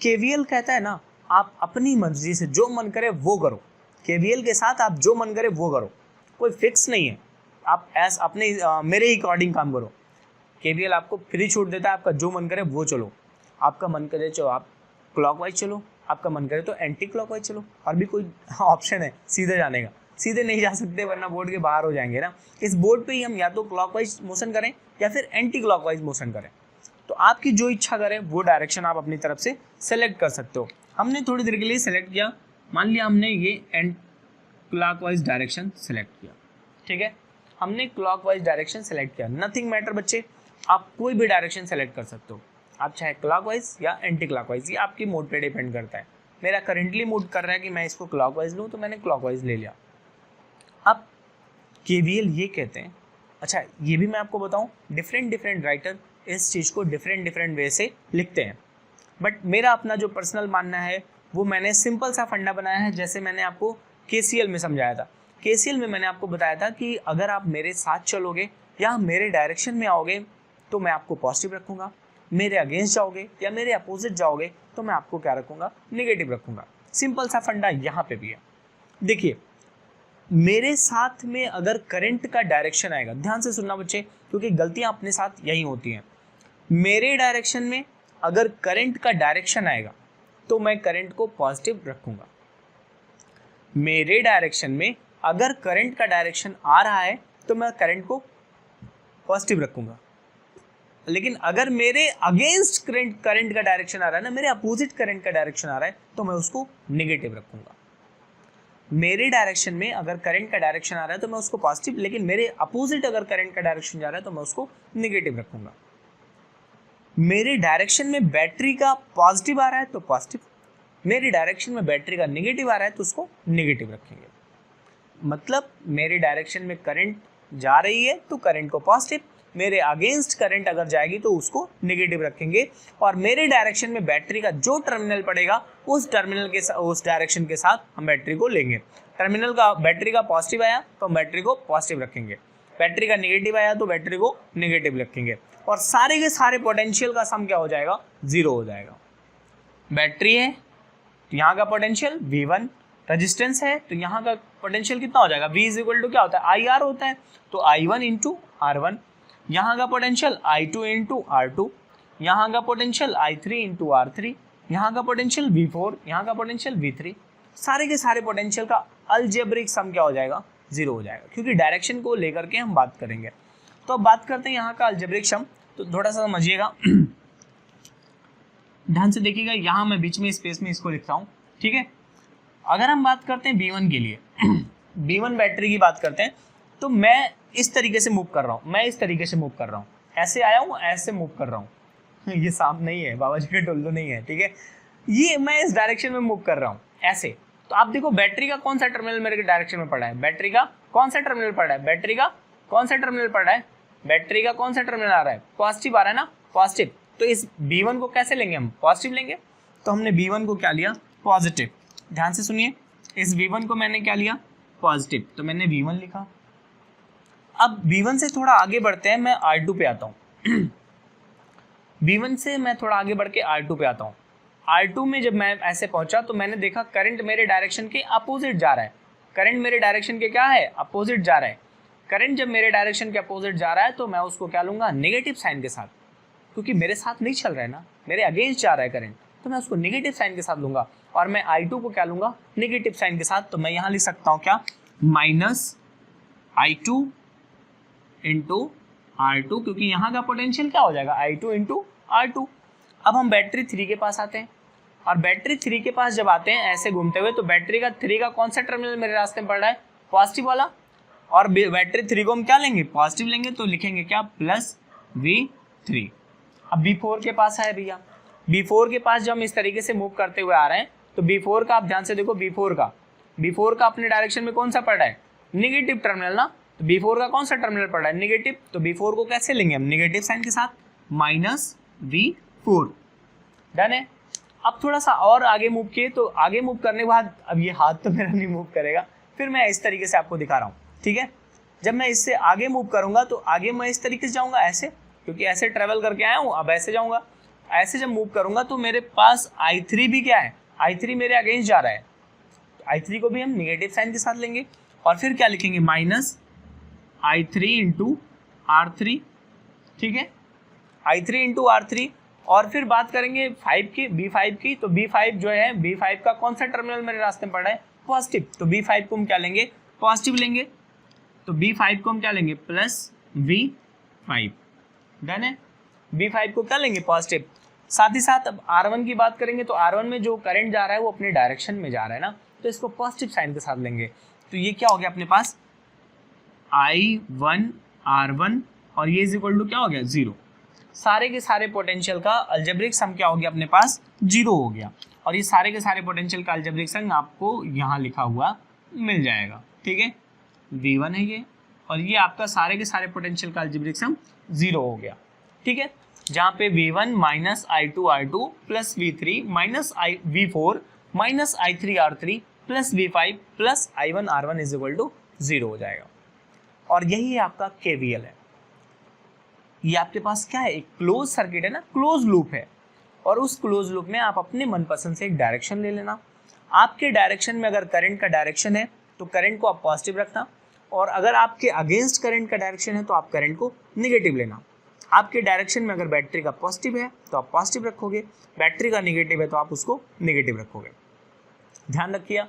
KVL कहता है ना आप अपनी मर्जी से जो मन करे वो करो, KVL के साथ आप जो मन करे वो करो, कोई फिक्स नहीं है, आप अपने मेरे ही अकॉर्डिंग काम करो। KVL आपको फ्री छूट देता है, आपका जो मन करे वो चलो, आपका मन करे तो आप क्लॉकवाइज चलो, आपका मन करे तो एंटी क्लॉकवाइज चलो, और भी कोई ऑप्शन है सीधे जाने का, सीधे नहीं जा सकते वरना बोर्ड के बाहर हो जाएंगे ना। इस बोर्ड पे ही हम या तो क्लॉकवाइज मोशन करें या फिर एंटी क्लॉकवाइज मोशन करें, तो आपकी जो इच्छा करे वो डायरेक्शन आप अपनी तरफ से सेलेक्ट कर सकते हो। हमने थोड़ी देर के लिए सेलेक्ट किया, मान लिया हमने ये एंटी क्लॉकवाइज डायरेक्शन सेलेक्ट किया, ठीक है, हमने क्लॉकवाइज डायरेक्शन सेलेक्ट किया, नथिंग मैटर बच्चे, आप कोई भी डायरेक्शन सेलेक्ट कर सकते हो, आप चाहे क्लॉकवाइज या एंटी क्लॉकवाइज, ये आपकी मूड पे डिपेंड करता है। मेरा करेंटली मूड कर रहा है कि मैं इसको क्लॉकवाइज लूँ तो मैंने क्लॉकवाइज ले लिया। अब KVL ये कहते हैं, अच्छा ये भी मैं आपको बताऊँ, डिफरेंट राइटर इस चीज़ को डिफरेंट वे से लिखते हैं, बट मेरा अपना जो पर्सनल मानना है वो मैंने सिंपल सा फंडा बनाया है, जैसे मैंने आपको KCL में समझाया था। KCL में मैंने आपको बताया था कि अगर आप मेरे साथ चलोगे या मेरे डायरेक्शन में आओगे तो मैं आपको पॉजिटिव रखूँगा, मेरे अगेंस्ट जाओगे या मेरे अपोजिट जाओगे तो मैं आपको क्या रखूँगा, नेगेटिव रखूँगा। सिंपल सा फंडा यहाँ पे भी है। देखिए मेरे साथ में अगर करंट का डायरेक्शन आएगा, ध्यान से सुनना बच्चे क्योंकि गलतियाँ अपने साथ यही होती हैं, मेरे डायरेक्शन में अगर करंट का डायरेक्शन आएगा तो मैं करंट को पॉजिटिव रखूँगा, मेरे डायरेक्शन में अगर करंट का डायरेक्शन आ रहा है तो मैं करंट को पॉजिटिव रखूंगा, लेकिन अगर मेरे अगेंस्ट करंट का डायरेक्शन आ रहा है ना, मेरे अपोजिट करंट का डायरेक्शन आ रहा है, तो मैं उसको नेगेटिव रखूंगा। मेरे डायरेक्शन में अगर करंट का डायरेक्शन आ रहा है तो मैं उसको पॉजिटिव, लेकिन मेरे अपोजिट अगर करंट का डायरेक्शन जा रहा है तो मैं उसको नेगेटिव रखूंगा। मेरे डायरेक्शन में बैटरी का पॉजिटिव आ रहा है तो पॉजिटिव, मेरे डायरेक्शन में बैटरी का नेगेटिव आ रहा है तो उसको नेगेटिव रखेंगे। मतलब मेरे डायरेक्शन में करंट जा रही है तो करंट को पॉजिटिव, मेरे अगेंस्ट करंट अगर जाएगी तो उसको नेगेटिव रखेंगे, और मेरे डायरेक्शन में बैटरी का जो टर्मिनल पड़ेगा उस टर्मिनल के उस डायरेक्शन के साथ हम बैटरी को लेंगे। टर्मिनल का बैटरी का पॉजिटिव आया तो हम बैटरी को पॉजिटिव रखेंगे, बैटरी का नेगेटिव आया तो बैटरी को नेगेटिव रखेंगे, और सारे के सारे पोटेंशियल का सम क्या हो जाएगा, 0 हो जाएगा। बैटरी है तो यहाँ का पोटेंशियल V1, रेजिस्टेंस है तो यहाँ का पोटेंशियल कितना हो जाएगा, V इज इक्वल टू क्या होता है, IR होता है, तो I1 इंटू R1, यहाँ का पोटेंशियल I2 इंटू R2, यहाँ का पोटेंशियल I3 इंटू R3, यहाँ का पोटेंशियल V4, यहाँ का पोटेंशियल V3। सारे के सारे पोटेंशियल का अलजेब्रिक सम क्या हो जाएगा, 0 हो जाएगा, क्योंकि डायरेक्शन को लेकर के हम बात करेंगे। तो अब बात करते हैं यहाँ का अलजेब्रिक सम, तो थोड़ा सा समझिएगा, ध्यान से देखिएगा। यहाँ मैं बीच में स्पेस में इसको लिखता हूँ, ठीक है। अगर हम बात करते हैं B1 के लिए, B1 बैटरी की बात करते हैं, तो मैं इस तरीके से मूव कर रहा हूँ, मैं इस तरीके से मूव कर रहा हूँ, ऐसे आया हूँ, ऐसे मूव कर रहा हूँ। ये सांप नहीं है, बाबा जी का टोल्लू नहीं है, ठीक है। ये मैं इस डायरेक्शन में मूव कर रहा हूँ ऐसे। तो आप देखो बैटरी का कौन सा टर्मिनल मेरे डायरेक्शन में पड़ा है, बैटरी का कौन सा टर्मिनल पड़ा है, बैटरी का कौन सा टर्मिनल पड़ा है, बैटरी का कौन सा टर्मिनल आ रहा है, पॉजिटिव आ रहा है ना, पॉजिटिव। तो इस B1 को कैसे लेंगे हम, पॉजिटिव लेंगे। तो हमने B1 को क्या लिया, पॉजिटिव। ध्यान से सुनिए, इस V1 को मैंने क्या लिया, पॉजिटिव, तो मैंने V1 लिखा। अब B1 से थोड़ा आगे बढ़ते हैं, मैं R2 पे आता हूँ। B1 से मैं थोड़ा आगे बढ़ के R2 पे आता हूँ। R2 में जब मैं ऐसे पहुंचा तो मैंने देखा करंट मेरे डायरेक्शन के अपोजिट जा रहा है, करंट मेरे डायरेक्शन के क्या है, अपोजिट जा रहा है। करंट जब मेरे डायरेक्शन के अपोजिट जा रहा है तो मैं उसको क्या लूँगा, नेगेटिव साइन के साथ, क्योंकि मेरे साथ नहीं चल रहा है ना, मेरे अगेंस्ट जा रहा है करंट, तो मैं उसको नेगेटिव साइन के साथ लूँगा। और मैं I2 को क्या लूँगा, नेगेटिव साइन के साथ। तो मैं यहाँ लिख सकता हूँ क्या, माइनस I2 इंटू R2, क्योंकि यहाँ का पोटेंशियल क्या हो जाएगा, I2 इंटू R2। अब हम बैटरी 3 के पास आते हैं, और बैटरी 3 के पास जब आते हैं ऐसे घूमते हुए, तो बैटरी का 3 का कौन सा टर्मिनल मेरे रास्ते में पड़ रहा है, पॉजिटिव वाला, और बैटरी 3 को हम क्या लेंगे, पॉजिटिव लेंगे, तो लिखेंगे क्या, प्लस V3। अब B4 के पास है भैया, B4 के पास जब हम इस तरीके से मूव करते हुए आ रहे हैं, तो B4 का आप ध्यान से देखो, B4 का अपने डायरेक्शन में कौन सा पड़ रहा है, निगेटिव टर्मिनल ना, तो B4 का कौन सा टर्मिनल पड़ रहा है, निगेटिव। तो B4 को कैसे लेंगे हम, निगेटिव साइन के साथ, माइनस V4। डन है। अब थोड़ा सा और आगे मूव किए, तो आगे मूव करने के बाद अब ये हाथ तो मेरा नहीं मूव करेगा, फिर मैं इस तरीके से आपको दिखा रहा हूँ, ठीक है। जब मैं इससे आगे मूव करूँगा तो आगे मैं इस तरीके से जाऊँगा ऐसे, क्योंकि ऐसे ट्रेवल करके आया हूँ, अब ऐसे जाऊँगा। ऐसे जब मूव करूँगा तो मेरे पास I3 भी क्या है, I3 मेरे अगेंस्ट जा रहा है, I3 को भी हम निगेटिव साइन के साथ लेंगे, और फिर क्या लिखेंगे, माइनस I3 इंटू R3, ठीक है, I3 इंटू R3। और फिर बात करेंगे 5 की, B5 की, तो B5 जो है, B5 का कौन सा टर्मिनल मेरे रास्ते में पड़ा है, पॉजिटिव, तो B5 को हम क्या लेंगे, पॉजिटिव लेंगे, तो B5 को हम क्या लेंगे, प्लस V5। डन है। B5 को क्या लेंगे, पॉजिटिव। साथ ही साथ अब R1 की बात करेंगे, तो R1 में जो करंट जा रहा है वो अपने डायरेक्शन में जा रहा है ना, तो इसको पॉजिटिव साइन के साथ लेंगे। तो ये क्या हो गया अपने पास, I1 R1, और ये इज इक्वल टू क्या हो गया, 0। सारे के सारे पोटेंशियल का अलजेब्रिक सम क्या हो गया अपने पास, 0 हो गया। और ये सारे के सारे पोटेंशियल का अलजेब्रिक सम आपको यहाँ लिखा हुआ मिल जाएगा, ठीक है। V1 है ये, और ये आपका सारे के सारे पोटेंशियल का अलजेब्रिक सम 0 हो गया, ठीक है। जहाँ पे V1 minus I2 R2 plus V3 minus V4 minus I3 R3 plus V5 plus I1 R1 is equal to 0 हो जाएगा। और यही है आपका KVL है। ये आपके पास क्या है, एक क्लोज सर्किट है ना, क्लोज लूप है, और उस क्लोज लूप में आप अपने मनपसंद से एक डायरेक्शन ले लेना। आपके डायरेक्शन में अगर करंट का डायरेक्शन है तो करंट को आप पॉजिटिव रखना, और अगर आपके अगेंस्ट करंट का डायरेक्शन है तो आप करंट को निगेटिव लेना। आपके डायरेक्शन में अगर बैटरी का पॉजिटिव है तो आप पॉजिटिव रखोगे, बैटरी का निगेटिव है तो आप उसको निगेटिव रखोगे। ध्यान रखिए।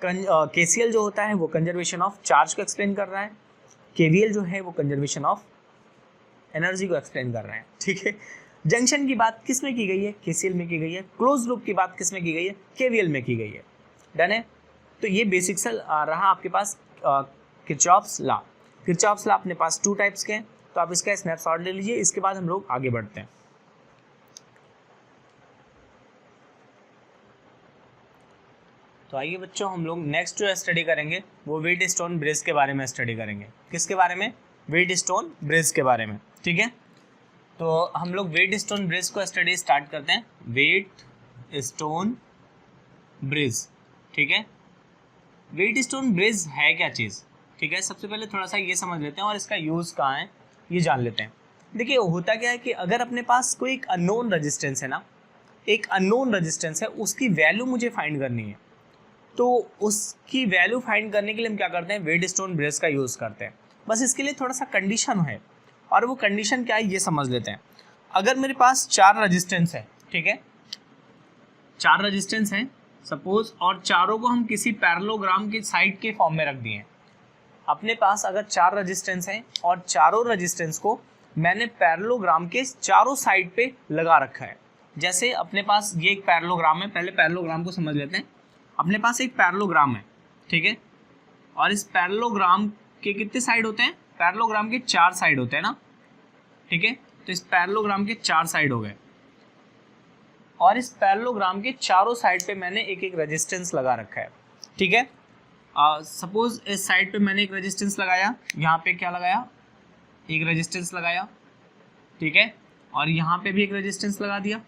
KCL जो होता है वो कंजर्वेशन ऑफ चार्ज को एक्सप्लेन कर रहा है, KVL जो है वो कंजर्वेशन ऑफ एनर्जी को एक्सप्लेन कर रहे हैं, ठीक है। जंक्शन की बात किस में की गई है, KCL में की गई है। क्लोज लूप की बात किस में की गई है, KVL में की गई है। डन है। तो ये बेसिक सा रहा आपके पास किरचॉफ्स लॉ। किरचॉफ्स लॉ अपने पास 2 टाइप्स के हैं, तो आप इसका स्नैपशॉट ले लीजिए। इसके बाद हम लोग आगे बढ़ते हैं। तो आइए बच्चों, हम लोग नेक्स्ट जो स्टडी करेंगे वो व्हीटस्टोन ब्रिज के बारे में स्टडी करेंगे। किसके बारे में, व्हीटस्टोन ब्रिज के बारे में, ठीक है। तो हम लोग व्हीटस्टोन ब्रिज को स्टडी स्टार्ट करते हैं। व्हीटस्टोन ब्रिज, ठीक है। व्हीटस्टोन ब्रिज है क्या चीज़, ठीक है। सबसे पहले थोड़ा सा ये समझ लेते हैं और इसका यूज़ कहाँ है ये जान लेते हैं। देखिए होता क्या है कि अगर अपने पास कोई एक अननोन रेजिस्टेंस है ना, एक अननोन रेजिस्टेंस है, उसकी वैल्यू मुझे फाइंड करनी है, तो उसकी वैल्यू फाइंड करने के लिए हम क्या करते हैं, व्हीटस्टोन ब्रिज का यूज़ करते हैं। बस इसके लिए थोड़ा सा कंडीशन है, और वो कंडीशन क्या है ये समझ लेते हैं। अगर मेरे पास 4 रेजिस्टेंस है, ठीक है, 4 रेजिस्टेंस हैं सपोज, और चारों को हम किसी पैरेललोग्राम के साइड के फॉर्म में रख दिए हैं। अपने पास अगर 4 रेजिस्टेंस हैं और चारों रेजिस्टेंस को मैंने पैरेललोग्राम के चारों साइड पे लगा रखा है। जैसे अपने पास ये एक पैरेललोग्राम है, पहले पैरेललोग्राम को समझ लेते हैं। अपने पास एक पैरेललोग्राम है, ठीक है, और इस पैरेललोग्राम के कितने साइड होते हैं, पैरेललोग्राम के 4 साइड होते हैं ना, ठीक है। तो इस पैरेललोग्राम के 4 साइड हो गए, और इस पैरेललोग्राम के चारों साइड पे मैंने एक एक रेजिस्टेंस लगा रखा है, ठीक है। सपोज इस साइड पे मैंने एक रेजिस्टेंस लगाया, यहाँ पे क्या लगाया, एक रेजिस्टेंस लगाया, ठीक है, और यहाँ पे भी एक रेजिस्टेंस लगा दिया।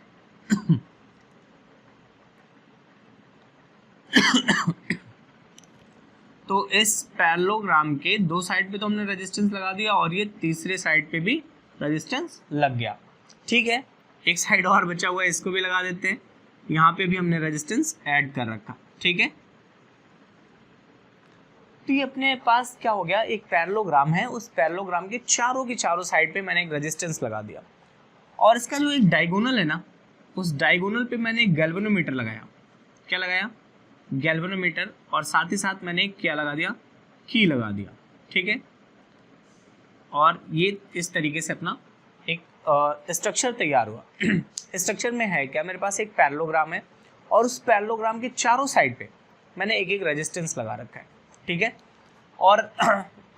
तो इस पैरेललोग्राम के 2 साइड पे तो हमने रेजिस्टेंस लगा दिया, और ये तीसरे साइड पे भी रेजिस्टेंस लग गया, ठीक है। एक साइड और बचा हुआ है, इसको भी लगा देते हैं। यहाँ पे भी हमने रेजिस्टेंस ऐड कर रखा, ठीक है। तो ये अपने पास क्या हो गया, एक पैरेललोग्राम है, उस पैरेललोग्राम के चारों की चारों साइड पे मैंने एक रेजिस्टेंस लगा दिया, और इसका जो एक डायगोनल है ना, उस डायगोनल पे मैंने एक गैल्वेनोमीटर लगाया। क्या लगाया, गैल्वेनोमीटर, और साथ ही साथ मैंने क्या लगा दिया, की लगा दिया, ठीक है। और ये इस तरीके से अपना एक स्ट्रक्चर तैयार हुआ। स्ट्रक्चर में है क्या, मेरे पास एक पैरेललोग्राम है, और उस पैरेललोग्राम के चारों साइड पे मैंने एक एक रेजिस्टेंस लगा रखा है, ठीक है। और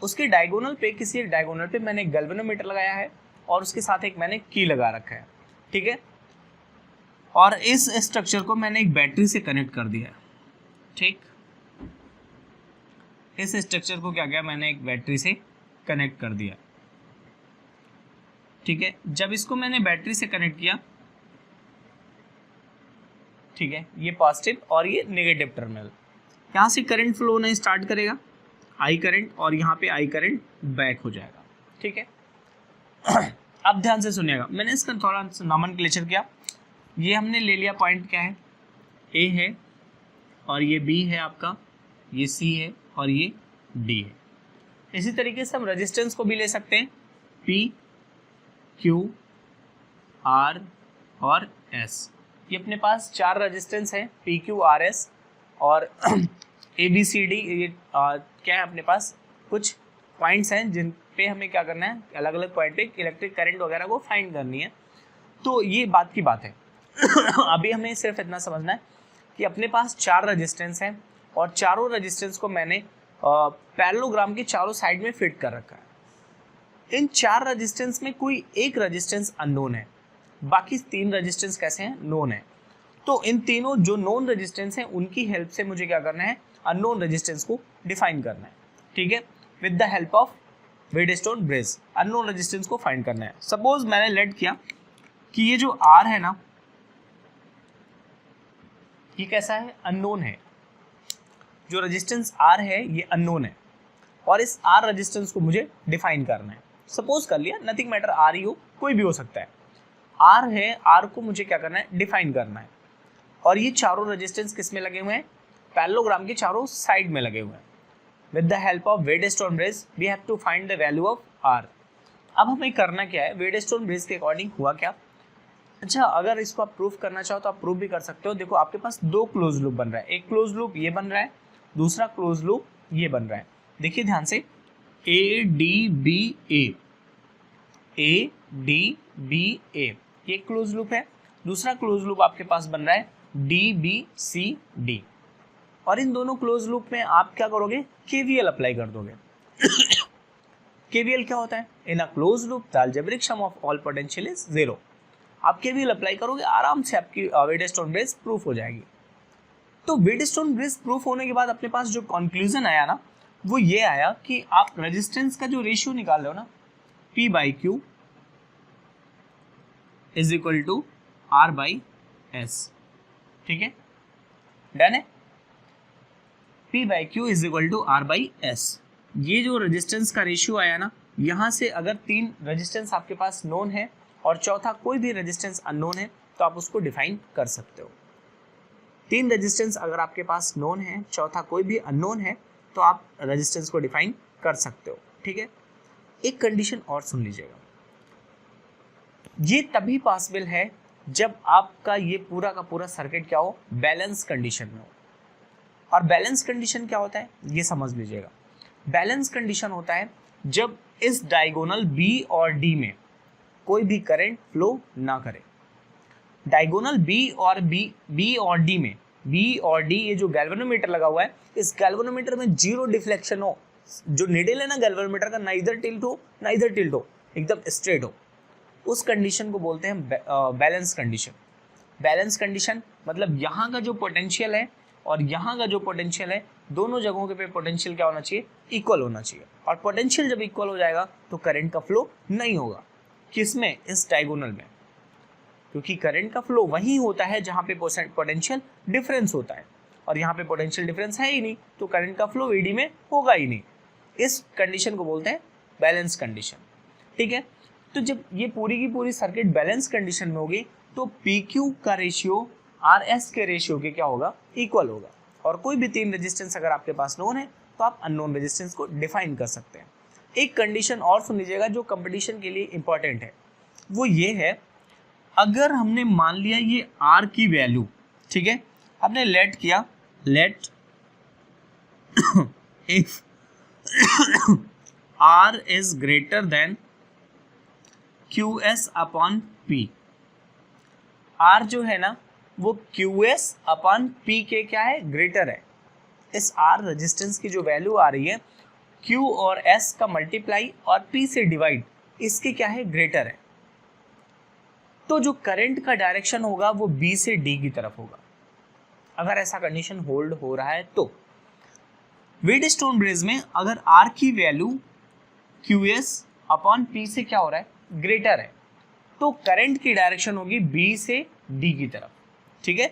उसके डायगोनल पे, किसी एक डायगोनल पे मैंने एक गैल्वेनोमीटर लगाया है, और उसके साथ एक मैंने की लगा रखा है, ठीक है। और इस स्ट्रक्चर को मैंने एक बैटरी से कनेक्ट कर दिया है, ठीक। इस स्ट्रक्चर को क्या किया, मैंने एक बैटरी से कनेक्ट कर दिया, ठीक है। जब इसको मैंने बैटरी से कनेक्ट किया, ठीक है, ये पॉजिटिव और ये नेगेटिव टर्मिनल, यहाँ से करंट फ्लो होना स्टार्ट करेगा, आई करंट, और यहाँ पे आई करंट बैक हो जाएगा, ठीक है। अब ध्यान से सुनिएगा, मैंने इसका थोड़ा नॉमेनक्लेचर किया। ये हमने ले लिया पॉइंट, क्या है, ए है, और ये बी है आपका, ये सी है, और ये डी है। इसी तरीके से हम रेजिस्टेंस को भी ले सकते हैं, पी, क्यू, आर और एस। ये अपने पास 4 रेजिस्टेंस है, पी, क्यू, आर, एस, और ए, बी, सी, डी। ये क्या है, अपने पास कुछ पॉइंट्स हैं जिन पे हमें क्या करना है, अलग अलग पॉइंट पे इलेक्ट्रिक करंट वगैरह को फाइंड करनी है। तो ये बात की बात है। अभी हमें सिर्फ इतना समझना है कि अपने पास 4 रेजिस्टेंस हैं, और चारों रेजिस्टेंस को मैंने पैरेललोग्राम के चारों साइड में फिट कर रखा है। इन 4 रेजिस्टेंस में कोई एक रेजिस्टेंस अननोन है, बाकी 3 रेजिस्टेंस कैसे हैं, नोन है। तो इन तीनों जो नोन रेजिस्टेंस हैं उनकी हेल्प से मुझे क्या करना है, अननोन रेजिस्टेंस को डिफाइन करना है, ठीक है, with the help of Wheatstone bridge unknown resistance को फाइंड करना है। सपोज मैंने लेट किया कि ये जो आर है ना, ये कैसा है, अननोन है। जो रेजिस्टेंस आर है ये अननोन है, और इस आर रेजिस्टेंस को मुझे डिफाइन करना है। सपोज कर लिया, नथिंग मैटर, आर ही हो, कोई भी हो सकता है। आर है, आर को मुझे क्या करना है, डिफाइन करना है। और ये चारों रेजिस्टेंस किस में लगे हुए हैं, पैरेललोग्राम के चारों साइड में लगे हुए हैं। With the help of Wheatstone bridge we have to find the value of R. अब हमें करना क्या है, व्हीटस्टोन ब्रिज के अकॉर्डिंग हुआ क्या। अच्छा, अगर इसको आप प्रूफ करना चाहो तो आप प्रूफ भी कर सकते हो। देखो आपके पास 2 क्लोज लूप बन रहा है, एक क्लोज लूप ये बन रहा है, दूसरा क्लोज लूप ये बन रहा है, देखिए ध्यान से, ADBA, ADBA ये क्लोज लूप है। दूसरा क्लोज लूप आपके पास बन रहा है DBCD, और इन दोनों क्लोज लूप में आप क्या करोगे, KVL अप्लाई कर दोगे। KVL क्या होता है, in a closed loop the algebraic sum of all potential is 0। आप KVL अप्लाई करोगे, आराम से आपकी वेडस्टोन ब्रिज प्रूफ हो जाएगी। तो वेडस्टोन ब्रिज प्रूफ होने के बाद अपने पास जो कंक्लूजन आया ना, वो ये आया कि आप रेजिस्टेंस का जो रेशियो निकाल रहे हो ना, P/Q is equal to R/S, ठीक है, डन है। P/Q is equal to R/S, ये जो रेजिस्टेंस का रेशियो आया ना, यहाँ से अगर 3 रेजिस्टेंस आपके पास नोन है और चौथा कोई भी रेजिस्टेंस अननोन है तो आप उसको डिफाइन कर सकते हो। 3 रेजिस्टेंस अगर आपके पास नोन है, चौथा कोई भी अननोन है, तो आप रेजिस्टेंस को डिफाइन कर सकते हो, ठीक है। एक कंडीशन और सुन लीजिएगा, ये तभी पॉसिबल है जब आपका ये पूरा का पूरा सर्किट क्या हो, बैलेंस कंडीशन में हो। और बैलेंस कंडीशन क्या होता है ये समझ लीजिएगा। बैलेंस कंडीशन होता है जब इस डायगोनल B और D में कोई भी करंट फ्लो ना करे। डायगोनल B और D में, B और D ये जो गैल्वेनोमीटर लगा हुआ है, इस गैल्वेनोमीटर में जीरो डिफ्लेक्शन हो, जो निडल है ना गैल्वेनोमीटर का, ना इधर टिल्ट हो ना इधर टिल्ट हो, एकदम स्ट्रेट हो, उस कंडीशन को बोलते हैं बैलेंस कंडीशन। बैलेंस कंडीशन मतलब यहाँ का जो पोटेंशियल है और यहाँ का जो पोटेंशियल है, दोनों जगहों के पे पोटेंशियल क्या होना चाहिए, इक्वल होना चाहिए। और पोटेंशियल जब इक्वल हो जाएगा तो करंट का फ्लो नहीं होगा। किसमें, इस डायगोनल में, क्योंकि करंट का फ्लो वहीं होता है जहाँ पे पोटेंशियल डिफरेंस होता है, और यहाँ पे पोटेंशियल डिफरेंस है ही नहीं, तो करंट का फ्लो ED में होगा ही नहीं। इस कंडीशन को बोलते हैं बैलेंस कंडीशन, ठीक है। तो जब ये पूरी की पूरी सर्किट बैलेंस कंडीशन में होगी तो PQ का रेशियो RS के रेशियो के क्या होगा, इक्वल होगा। और कोई भी 3 रेजिस्टेंस अगर आपके पास नोन है तो आप अननोन रेजिस्टेंस को डिफाइन कर सकते हैं। एक कंडीशन और सुन लीजिएगा जो कंपटीशन के लिए इंपॉर्टेंट है, वो ये है, अगर हमने मान लिया ये R की वैल्यू, ठीक है, हमने लेट किया, let if R is greater than QS upon P, R जो है ना वो QS अपॉन P के क्या है, ग्रेटर है। इस R रेजिस्टेंस की जो वैल्यू आ रही है, Q और S का मल्टीप्लाई और P से डिवाइड, इसके क्या है, ग्रेटर है। तो जो करंट का डायरेक्शन होगा वो B से D की तरफ होगा। अगर ऐसा कंडीशन होल्ड हो रहा है तो वेडस्टोन ब्रिज में अगर R की वैल्यू QS अपॉन P से क्या हो रहा है, ग्रेटर है, तो करंट की डायरेक्शन होगी B से D की तरफ, ठीक है।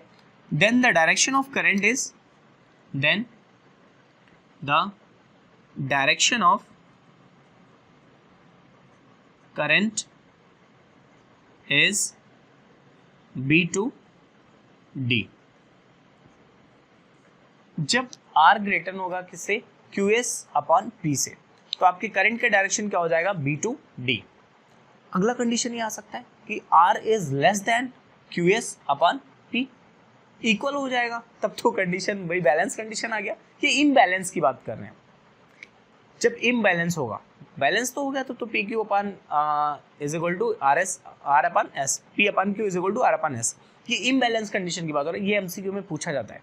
Then the direction of current is, then the direction of current is B to D। जब R ग्रेटर होगा किससे, QS अपॉन P से, तो आपके करंट का डायरेक्शन क्या हो जाएगा, B to D। अगला कंडीशन ये आ सकता है कि R is less than QS upon P, equal हो जाएगा, तब तो कंडीशन वही बैलेंस कंडीशन आ गया। ये इम्बैलेंस की बात कर रहे हैं। जब इम्बैलेंस होगा, बैलेंस तो हो गया तो PQ upon is equal to R upon S, P upon Q is equal to R upon S। ये इम्बैलेंस कंडीशन की बात हो रही है, ये MCQ में पूछा जाता है।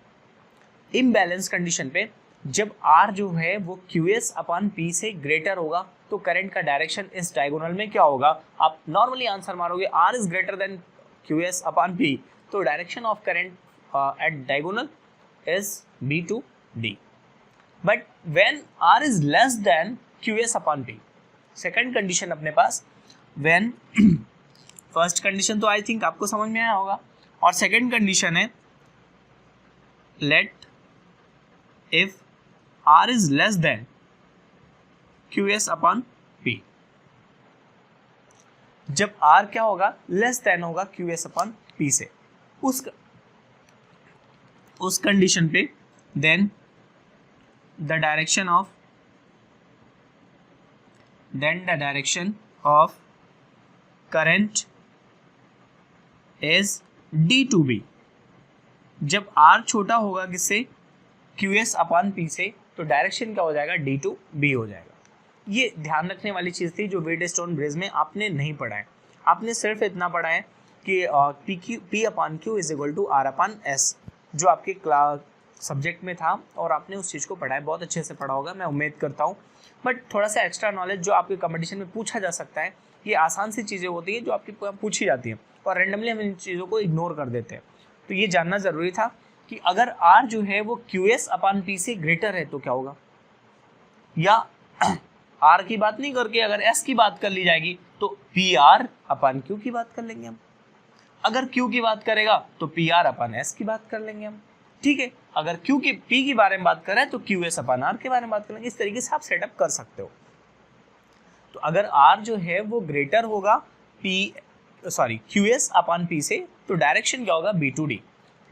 इम्बैलेंस कंडीशन पे जब R जो है वो QS अपॉन P से ग्रेटर होगा तो करंट का डायरेक्शन इस डायगोनल में क्या होगा, आप नॉर्मली आंसर मारोगे R is greater than QS upon P, तो direction of current eight diagonal is B to D। But when R is less than QS upon P, second condition अपने पास, when first condition तो I think आपको समझ में आया होगा, और second condition है let if R is less than QS upon P। जब R क्या होगा, लेस देन होगा QS अपॉन P से, उस कंडीशन पे then the direction of current is D to B। जब R छोटा होगा किससे, QS अपॉन P से, तो डायरेक्शन क्या हो जाएगा, D to B हो जाएगा। ये ध्यान रखने वाली चीज़ थी जो व्हीटस्टोन ब्रिज में आपने नहीं पढ़ा है। आपने सिर्फ इतना पढ़ा है कि P upon Q is equal to R upon S, जो आपके क्लास सब्जेक्ट में था और आपने उस चीज़ को पढ़ा है, बहुत अच्छे से पढ़ा होगा मैं उम्मीद करता हूँ। बट थोड़ा सा एक्स्ट्रा नॉलेज जो आपके कंपटीशन में पूछा जा सकता है, ये आसान सी चीज़ें होती हैं जो आपकी पूछी जाती हैं और रेंडमली हम इन चीज़ों को इग्नोर कर देते हैं। तो ये जानना ज़रूरी था कि अगर R जो है वो QS अपॉन P से ग्रेटर है तो क्या होगा, या R की बात नहीं करके अगर S की बात कर ली जाएगी तो PR अपॉन Q की बात कर लेंगे हम। अगर Q की बात करेगा तो PR अपॉन S की बात कर लेंगे हम, ठीक है। अगर Q की P के बारे में बात करें तो QS अपॉन R के बारे में बात करेंगे। इस तरीके से आप सेटअप कर सकते हो। तो अगर R जो है वो ग्रेटर होगा QS अपॉन P से, तो डायरेक्शन क्या होगा, B to D।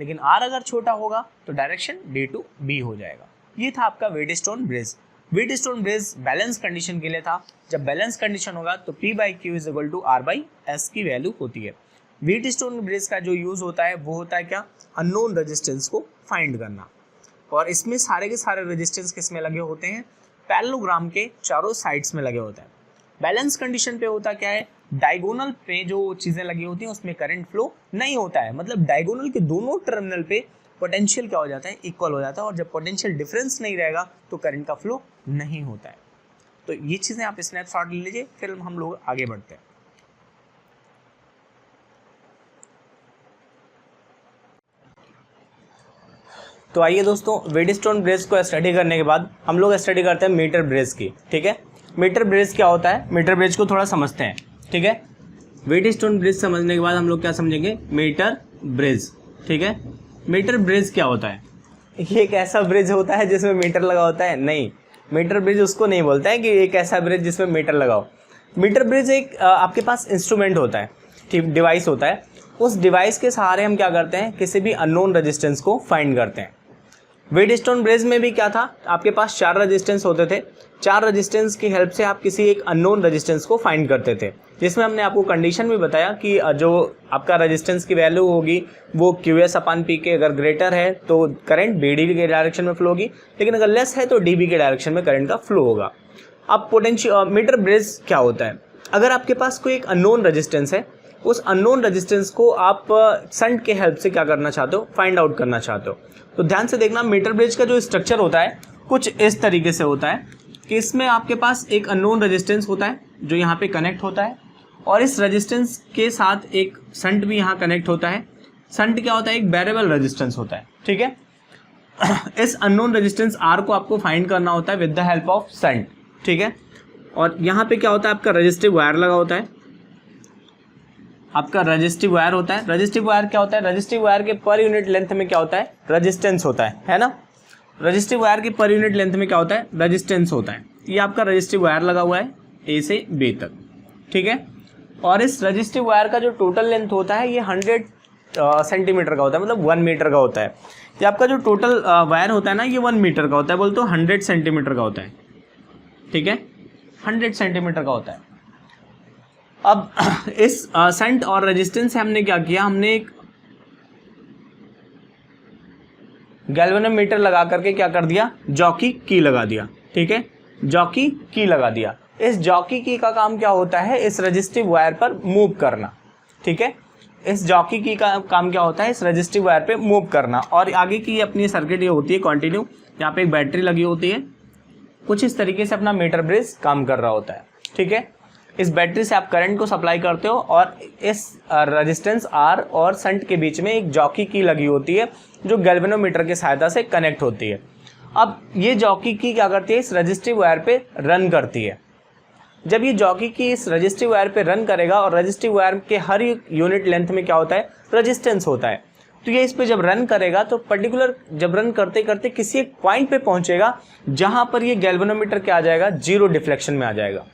लेकिन R अगर छोटा होगा तो डायरेक्शन D to B हो जाएगा। ये था आपका Wheatstone bridge. Wheatstone bridge balance condition के लिए था। जब बैलेंस कंडीशन होगा तो P by Q is equal to R by S की वैल्यू होती है। व्हीटस्टोन ब्रिज का जो यूज़ होता है वो होता है क्या, अननोन रेजिस्टेंस को फाइंड करना। और इसमें सारे के सारे रेजिस्टेंस किस में लगे होते हैं, पैरेललोग्राम के चारों साइड्स में लगे होते हैं। बैलेंस कंडीशन पे होता क्या है, डायगोनल पे जो चीज़ें लगी होती हैं उसमें करंट फ्लो नहीं होता है। मतलब डायगोनल के दोनों टर्मिनल पे पोटेंशियल क्या हो जाता है, इक्वल हो जाता है। और जब पोटेंशियल डिफरेंस नहीं रहेगा तो करंट का फ्लो नहीं होता है। तो ये चीज़ें आप स्नैपशॉट ले लीजिए, फिर हम लोग आगे बढ़ते हैं। तो आइए दोस्तों, व्हीटस्टोन ब्रिज को स्टडी करने के बाद हम लोग स्टडी करते हैं मीटर ब्रिज की, ठीक है। मीटर ब्रिज क्या होता है, मीटर ब्रिज को थोड़ा समझते हैं, ठीक है। व्हीटस्टोन ब्रिज समझने के बाद हम लोग क्या समझेंगे, मीटर ब्रिज, ठीक है। मीटर ब्रिज क्या होता है, ये एक ऐसा ब्रिज होता है जिसमें मीटर लगा होता है, नहीं। मीटर ब्रिज उसको नहीं बोलता है कि एक ऐसा ब्रिज जिसमें मीटर लगाओ। मीटर ब्रिज एक आपके पास इंस्ट्रूमेंट होता है, ठीक, डिवाइस होता है। उस डिवाइस के सहारे हम क्या करते हैं, किसी भी अननोन रेजिस्टेंस को फाइंड करते हैं। व्हीटस्टोन ब्रिज में भी क्या था, आपके पास 4 रेजिस्टेंस होते थे। 4 रेजिस्टेंस की हेल्प से आप किसी एक अननोन रेजिस्टेंस को फाइंड करते थे, जिसमें हमने आपको कंडीशन भी बताया कि जो आपका रेजिस्टेंस की वैल्यू होगी वो QS अपॉन P के अगर ग्रेटर है तो करंट BD के डायरेक्शन में फ्लो होगी, लेकिन अगर लेस है तो DB के डायरेक्शन में करंट का फ्लो होगा। अब पोटेंशियल मीटर ब्रिज क्या होता है, अगर आपके पास कोई एक अननोन रेजिस्टेंस है, उस अननोन रेजिस्टेंस को आप शंट के हेल्प से क्या करना चाहते हो, फाइंड आउट करना चाहते हो। तो ध्यान से देखना, मीटर ब्रिज का जो स्ट्रक्चर होता है कुछ इस तरीके से होता है कि इसमें आपके पास एक अननोन रेजिस्टेंस होता है जो यहाँ पे कनेक्ट होता है, और इस रेजिस्टेंस के साथ एक शंट भी यहाँ कनेक्ट होता है। शंट क्या होता है, एक वेरिएबल रेजिस्टेंस होता है, ठीक है। इस अननोन रेजिस्टेंस R को आपको फाइंड करना होता है with the help of shunt, ठीक है। और यहाँ पे क्या होता है, आपका रजिस्टिव वायर लगा होता है, आपका रजिस्टिव वायर होता है। रजिस्टिव वायर क्या होता है, रजिस्टिव वायर के पर यूनिट लेंथ में क्या होता है, रेजिस्टेंस होता है ना। रजिस्टिव वायर की पर यूनिट लेंथ में क्या होता है, रेजिस्टेंस होता है। ये आपका रजिस्टिव वायर लगा हुआ है A से B तक, ठीक है। और इस रजिस्टिव वायर का जो टोटल लेंथ होता है ये 100 सेंटीमीटर का होता है, मतलब 1 मीटर का होता है। ये आपका जो टोटल वायर होता है ना, ये 1 मीटर का होता है, बोल तो 100 सेंटीमीटर का होता है, ठीक है। 100 सेंटीमीटर का होता है। अब इस शंट और रेजिस्टेंस से हमने क्या किया, हमने एक गैल्वेनोमीटर लगा करके क्या कर दिया, जॉकी की लगा दिया, ठीक है। जॉकी की लगा दिया। इस जॉकी की का काम क्या होता है, इस रजिस्टिव वायर पर मूव करना, ठीक है। इस जॉकी की का काम क्या होता है, इस रजिस्टिव वायर पे मूव करना। और आगे की अपनी सर्किट ये होती है कंटिन्यू, यहाँ पे एक बैटरी लगी होती है। कुछ इस तरीके से अपना मीटर ब्रिज काम कर रहा होता है, ठीक है। इस बैटरी से आप करंट को सप्लाई करते हो और इस रेजिस्टेंस R और शंट के बीच में एक जॉकी की लगी होती है जो गैल्वेनोमीटर की सहायता से कनेक्ट होती है। अब ये जॉकी की क्या करती है, इस रजिस्टिव वायर पे रन करती है। जब ये जॉकी की इस रजिस्टिव वायर पे रन करेगा, और रजिस्टिव वायर के हर यूनिट लेंथ में क्या होता है, रेजिस्टेंस होता है, तो ये इस पे जब रन करेगा तो पर्टिकुलर जब रन करते करते किसी एक पॉइंट पे पहुंचेगा जहां पर ये गैल्वेनोमीटर क्या आ जाएगा, 0 डिफ्लेक्शन में आ जाएगा।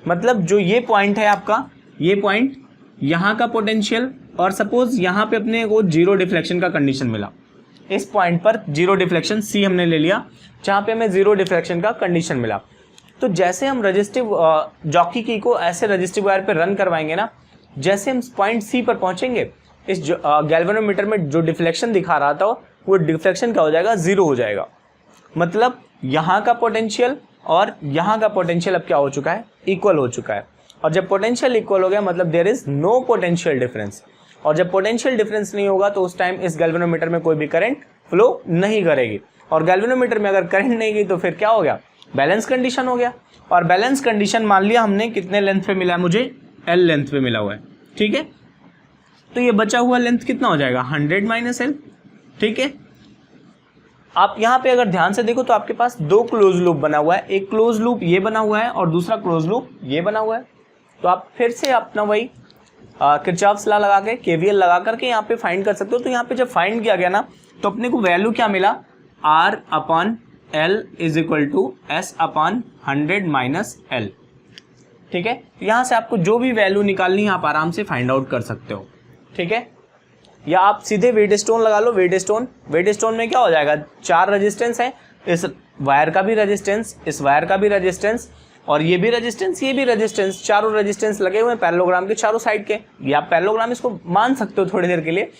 मतलब जो ये पॉइंट है आपका, ये पॉइंट यहाँ का पोटेंशियल, और सपोज यहाँ पे अपने को 0 डिफ्लेक्शन का कंडीशन मिला, इस पॉइंट पर 0 डिफ्लेक्शन C हमने ले लिया, जहाँ पे हमें 0 डिफ्लेक्शन का कंडीशन मिला। तो जैसे हम रजिस्टिव जॉकी की को ऐसे रजिस्टिव वायर पे रन करवाएंगे ना, जैसे हम पॉइंट C पर पहुंचेंगे, इस गैल्वेनोमीटर में जो डिफ्लेक्शन दिखा रहा था वो डिफ्लेक्शन क्या हो जाएगा, 0 हो जाएगा। मतलब यहाँ का पोटेंशियल और यहाँ का पोटेंशियल अब क्या हो चुका है, इक्वल हो चुका है। और जब पोटेंशियल इक्वल हो गया मतलब there is no potential difference, और जब पोटेंशियल डिफरेंस नहीं होगा तो उस टाइम इस गैल्वेनोमीटर में कोई भी करंट फ्लो नहीं करेगी, और गैल्वेनोमीटर में अगर करंट नहीं गई तो फिर क्या हो गया, बैलेंस कंडीशन हो गया। और बैलेंस कंडीशन मान लिया हमने कितने लेंथ पे मिला है, मुझे एल लेंथ पे मिला हुआ है, ठीक है। तो ये बचा हुआ लेंथ कितना हो जाएगा, 100 माइनस एल, ठीक है। आप यहाँ पे अगर ध्यान से देखो तो आपके पास दो क्लोज लूप बना हुआ है, एक क्लोज लूप ये बना हुआ है और दूसरा क्लोज लूप ये बना हुआ है। तो आप फिर से अपना वही किरचॉफ्स लॉ लगा के, केवीएल लगा करके यहाँ पे फाइंड कर सकते हो। तो यहाँ पे जब फाइंड किया गया ना तो अपने को वैल्यू क्या मिला, R upon L is equal to S upon 100 minus L, ठीक है। यहाँ से आपको जो भी वैल्यू निकालनी है आप आराम से फाइंड आउट कर सकते हो, ठीक है। या आप सीधे वेट स्टोन लगा लो, वेट स्टोन में क्या हो जाएगा, 4 रेजिस्टेंस है, इस वायर का भी रेजिस्टेंस, इस वायर का भी रेजिस्टेंस, और ये भी रेजिस्टेंस, ये भी रेजिस्टेंस, चारों रेजिस्टेंस लगे हुए हैं पैरेललोग्राम के चारों साइड के। ये आप पैरेललोग्राम इसको मान सकते हो थोड़ी देर के लिए।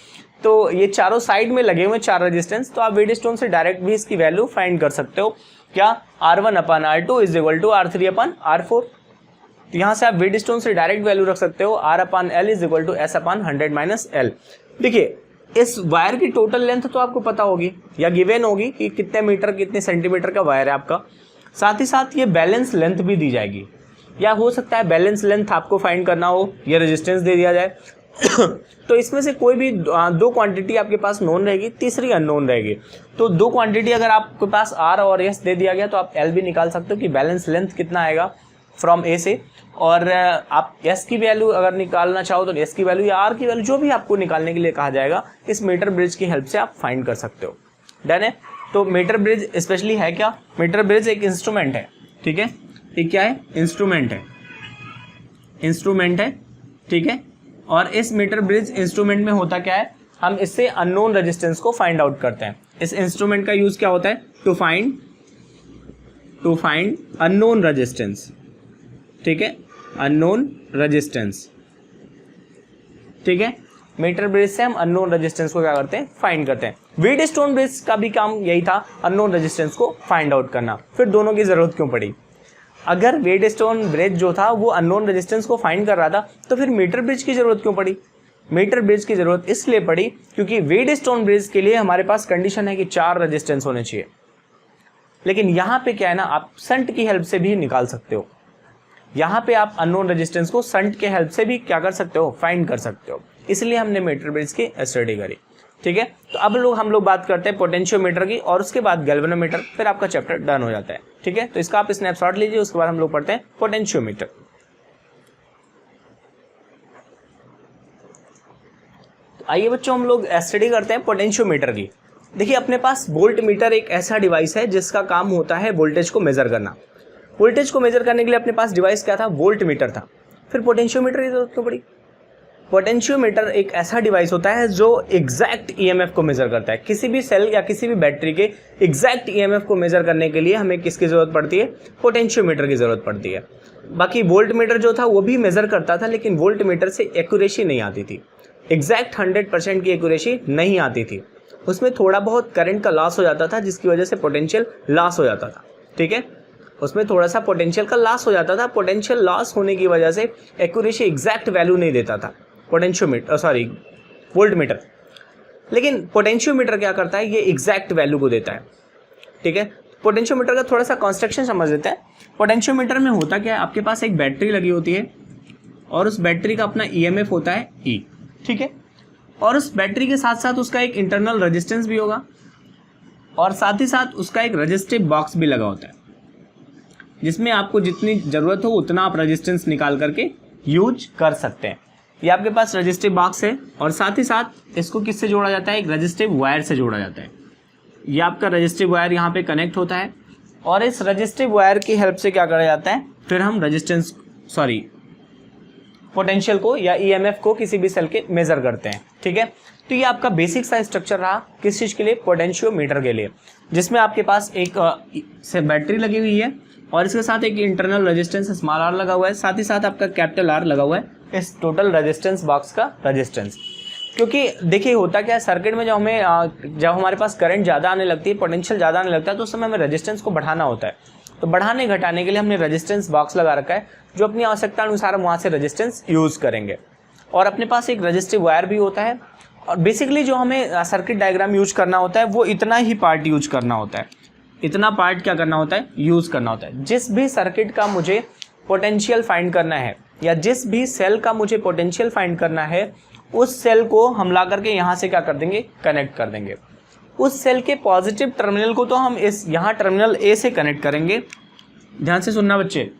तो ये चारों साइड में लगे हुए हैं 4 रेजिस्टेंस, तो आप वेट स्टोन से डायरेक्ट भी इसकी वैल्यू फाइंड कर सकते हो। क्या, R1 upon R2 is equal to R3 upon R4। तो यहाँ से आप वेट स्टोन से डायरेक्ट वैल्यू रख सकते हो, R upon L is equal to S upon 100 minus L। देखिए इस वायर की टोटल लेंथ तो आपको पता होगी या गिवन होगी कि कितने मीटर कितने सेंटीमीटर का वायर है आपका, साथ ही साथ ये बैलेंस लेंथ भी दी जाएगी। या हो सकता है बैलेंस लेंथ आपको फाइंड करना हो, ये रेजिस्टेंस दे दिया जाए तो इसमें से कोई भी दो क्वांटिटी आपके पास नोन रहेगी, तीसरी अननोन रहेगी। तो दो क्वांटिटी अगर आपके पास R और S दे दिया गया तो आप L भी निकाल सकते हो कि बैलेंस लेंथ कितना आएगा फ्रॉम A से। और आप S की वैल्यू अगर निकालना चाहो तो S की वैल्यू या R की वैल्यू जो भी आपको निकालने के लिए कहा जाएगा इस मीटर ब्रिज की हेल्प से आप फाइंड कर सकते हो। डन है। तो मीटर ब्रिज स्पेशली है क्या, मीटर ब्रिज एक इंस्ट्रूमेंट है, ठीक है। ये क्या है, इंस्ट्रूमेंट है, इंस्ट्रूमेंट है, ठीक है। और इस मीटर ब्रिज इंस्ट्रूमेंट में होता क्या है, हम इससे अननोन रेजिस्टेंस को फाइंड आउट करते हैं। इस इंस्ट्रूमेंट का यूज क्या होता है, टू फाइंड अननोन रेजिस्टेंस, ठीक है, अननोन रेजिस्टेंस, ठीक है। मीटर ब्रिज से हम अननोन रेजिस्टेंस को क्या करते हैं, फाइंड करते हैं। व्हीट स्टोन ब्रिज का भी काम यही था, अननोन रेजिस्टेंस को फाइंड आउट करना। फिर दोनों की जरूरत क्यों पड़ी, अगर व्हीट स्टोन ब्रिज जो था वो अननोन रेजिस्टेंस को फाइंड कर रहा था तो फिर मीटर ब्रिज की जरूरत क्यों पड़ी। मीटर ब्रिज की जरूरत इसलिए पड़ी क्योंकि व्हीट स्टोन ब्रिज के लिए हमारे पास कंडीशन है कि 4 रेजिस्टेंस होने चाहिए, लेकिन यहाँ पे क्या है ना, आप संट की हेल्प से भी निकाल सकते हो। यहाँ पे आप अननोन रेजिस्टेंस को संट के हेल्प से भी क्या कर सकते हो, फाइंड कर सकते हो। इसलिए हमने मीटर ब्रिज की स्टडी करी, ठीक है। तो अब हम लोग बात करते हैं पोटेंशियोमीटर की और उसके बाद गैल्वेनोमीटर, फिर आपका चैप्टर डन हो जाता है, ठीक है। तो इसका आप स्नैपशॉट लीजिए, उसके बाद हम लोग पढ़ते हैं पोटेंशियोमीटर। तो आइए बच्चों हम लोग स्टडी करते हैं पोटेंशियोमीटर की। देखिए अपने पास वोल्ट मीटर एक ऐसा डिवाइस है जिसका काम होता है वोल्टेज को मेजर करना। वोल्टेज को मेजर करने के लिए अपने पास डिवाइस क्या था, वोल्ट मीटर था। फिर पोटेंशियोमीटर की जरूरत क्यों पड़ी। पोटेंशियोमीटर एक ऐसा डिवाइस होता है जो एग्जैक्ट ईएमएफ को मेजर करता है। किसी भी सेल या किसी भी बैटरी के एग्जैक्ट ईएमएफ को मेजर करने के लिए हमें किसकी जरूरत पड़ती है, पोटेंशियोमीटर की जरूरत पड़ती है। बाकी वोल्ट मीटर जो था वो भी मेजर करता था, लेकिन वोल्ट मीटर से एक्यूरेसी नहीं आती थी, एग्जैक्ट 100% की एक्यूरेसी नहीं आती थी। उसमें थोड़ा बहुत करंट का लॉस हो जाता था जिसकी वजह से पोटेंशियल लॉस हो जाता था, ठीक है। उसमें थोड़ा सा पोटेंशियल का लॉस हो जाता था। पोटेंशियल लॉस होने की वजह से एक्यूरेसी एग्जैक्ट वैल्यू नहीं देता था वोल्ट मीटर। लेकिन पोटेंशियोमीटर क्या करता है, ये एग्जैक्ट वैल्यू को देता है, ठीक है। पोटेंशियोमीटर का थोड़ा सा कंस्ट्रक्शन समझ लेते हैं। पोटेंशियोमीटर में होता क्या है, आपके पास एक बैटरी लगी होती है और उस बैटरी का अपना ईएमएफ होता है E, ठीक है। और उस बैटरी के साथ साथ उसका एक इंटरनल रेजिस्टेंस भी होगा और साथ ही साथ उसका एक रेजिस्टिव बॉक्स भी लगा होता है जिसमें आपको जितनी ज़रूरत हो उतना आप रेजिस्टेंस निकाल करके यूज कर सकते हैं। ये आपके पास रेजिस्टिव बॉक्स है और साथ ही साथ इसको किससे जोड़ा जाता है, एक रेजिस्टिव वायर से जोड़ा जाता है। ये आपका रेजिस्टिव वायर यहाँ पे कनेक्ट होता है और इस रेजिस्टिव वायर की हेल्प से क्या करा जाता है, फिर हम पोटेंशियल को या ईएमएफ को किसी भी सेल के मेजर करते हैं, ठीक है। तो ये आपका बेसिक सा स्ट्रक्चर रहा किस चीज़ के लिए, पोटेंशियोमीटर के लिए, जिसमें आपके पास एक बैटरी लगी हुई है और इसके साथ एक इंटरनल रेजिस्टेंस स्मॉल आर लगा हुआ है, साथ ही साथ आपका कैपिटल आर लगा हुआ है इस टोटल रेजिस्टेंस बॉक्स का रेजिस्टेंस। क्योंकि देखिए होता क्या है सर्किट में, जब हमारे पास करंट ज़्यादा आने लगती है, पोटेंशियल ज़्यादा आने लगता है, तो उस समय हमें रेजिस्टेंस को बढ़ाना होता है। तो बढ़ाने घटाने के लिए हमने रेजिस्टेंस बॉक्स लगा रखा है, जो अपनी आवश्यकता अनुसार हम वहाँ से रेजिस्टेंस यूज़ करेंगे। और अपने पास एक रेजिस्टिव वायर भी होता है। और बेसिकली जो हमें सर्किट डायग्राम यूज करना होता है वो इतना ही पार्ट यूज करना होता है, इतना पार्ट क्या करना होता है, यूज करना होता है। जिस भी सर्किट का मुझे पोटेंशियल फाइंड करना है या जिस भी सेल का मुझे पोटेंशियल फाइंड करना है, उस सेल को हम ला करके यहाँ से क्या कर देंगे, कनेक्ट कर देंगे। उस सेल के पॉजिटिव टर्मिनल को तो हम इस यहाँ टर्मिनल ए से कनेक्ट करेंगे। ध्यान से सुनना बच्चे,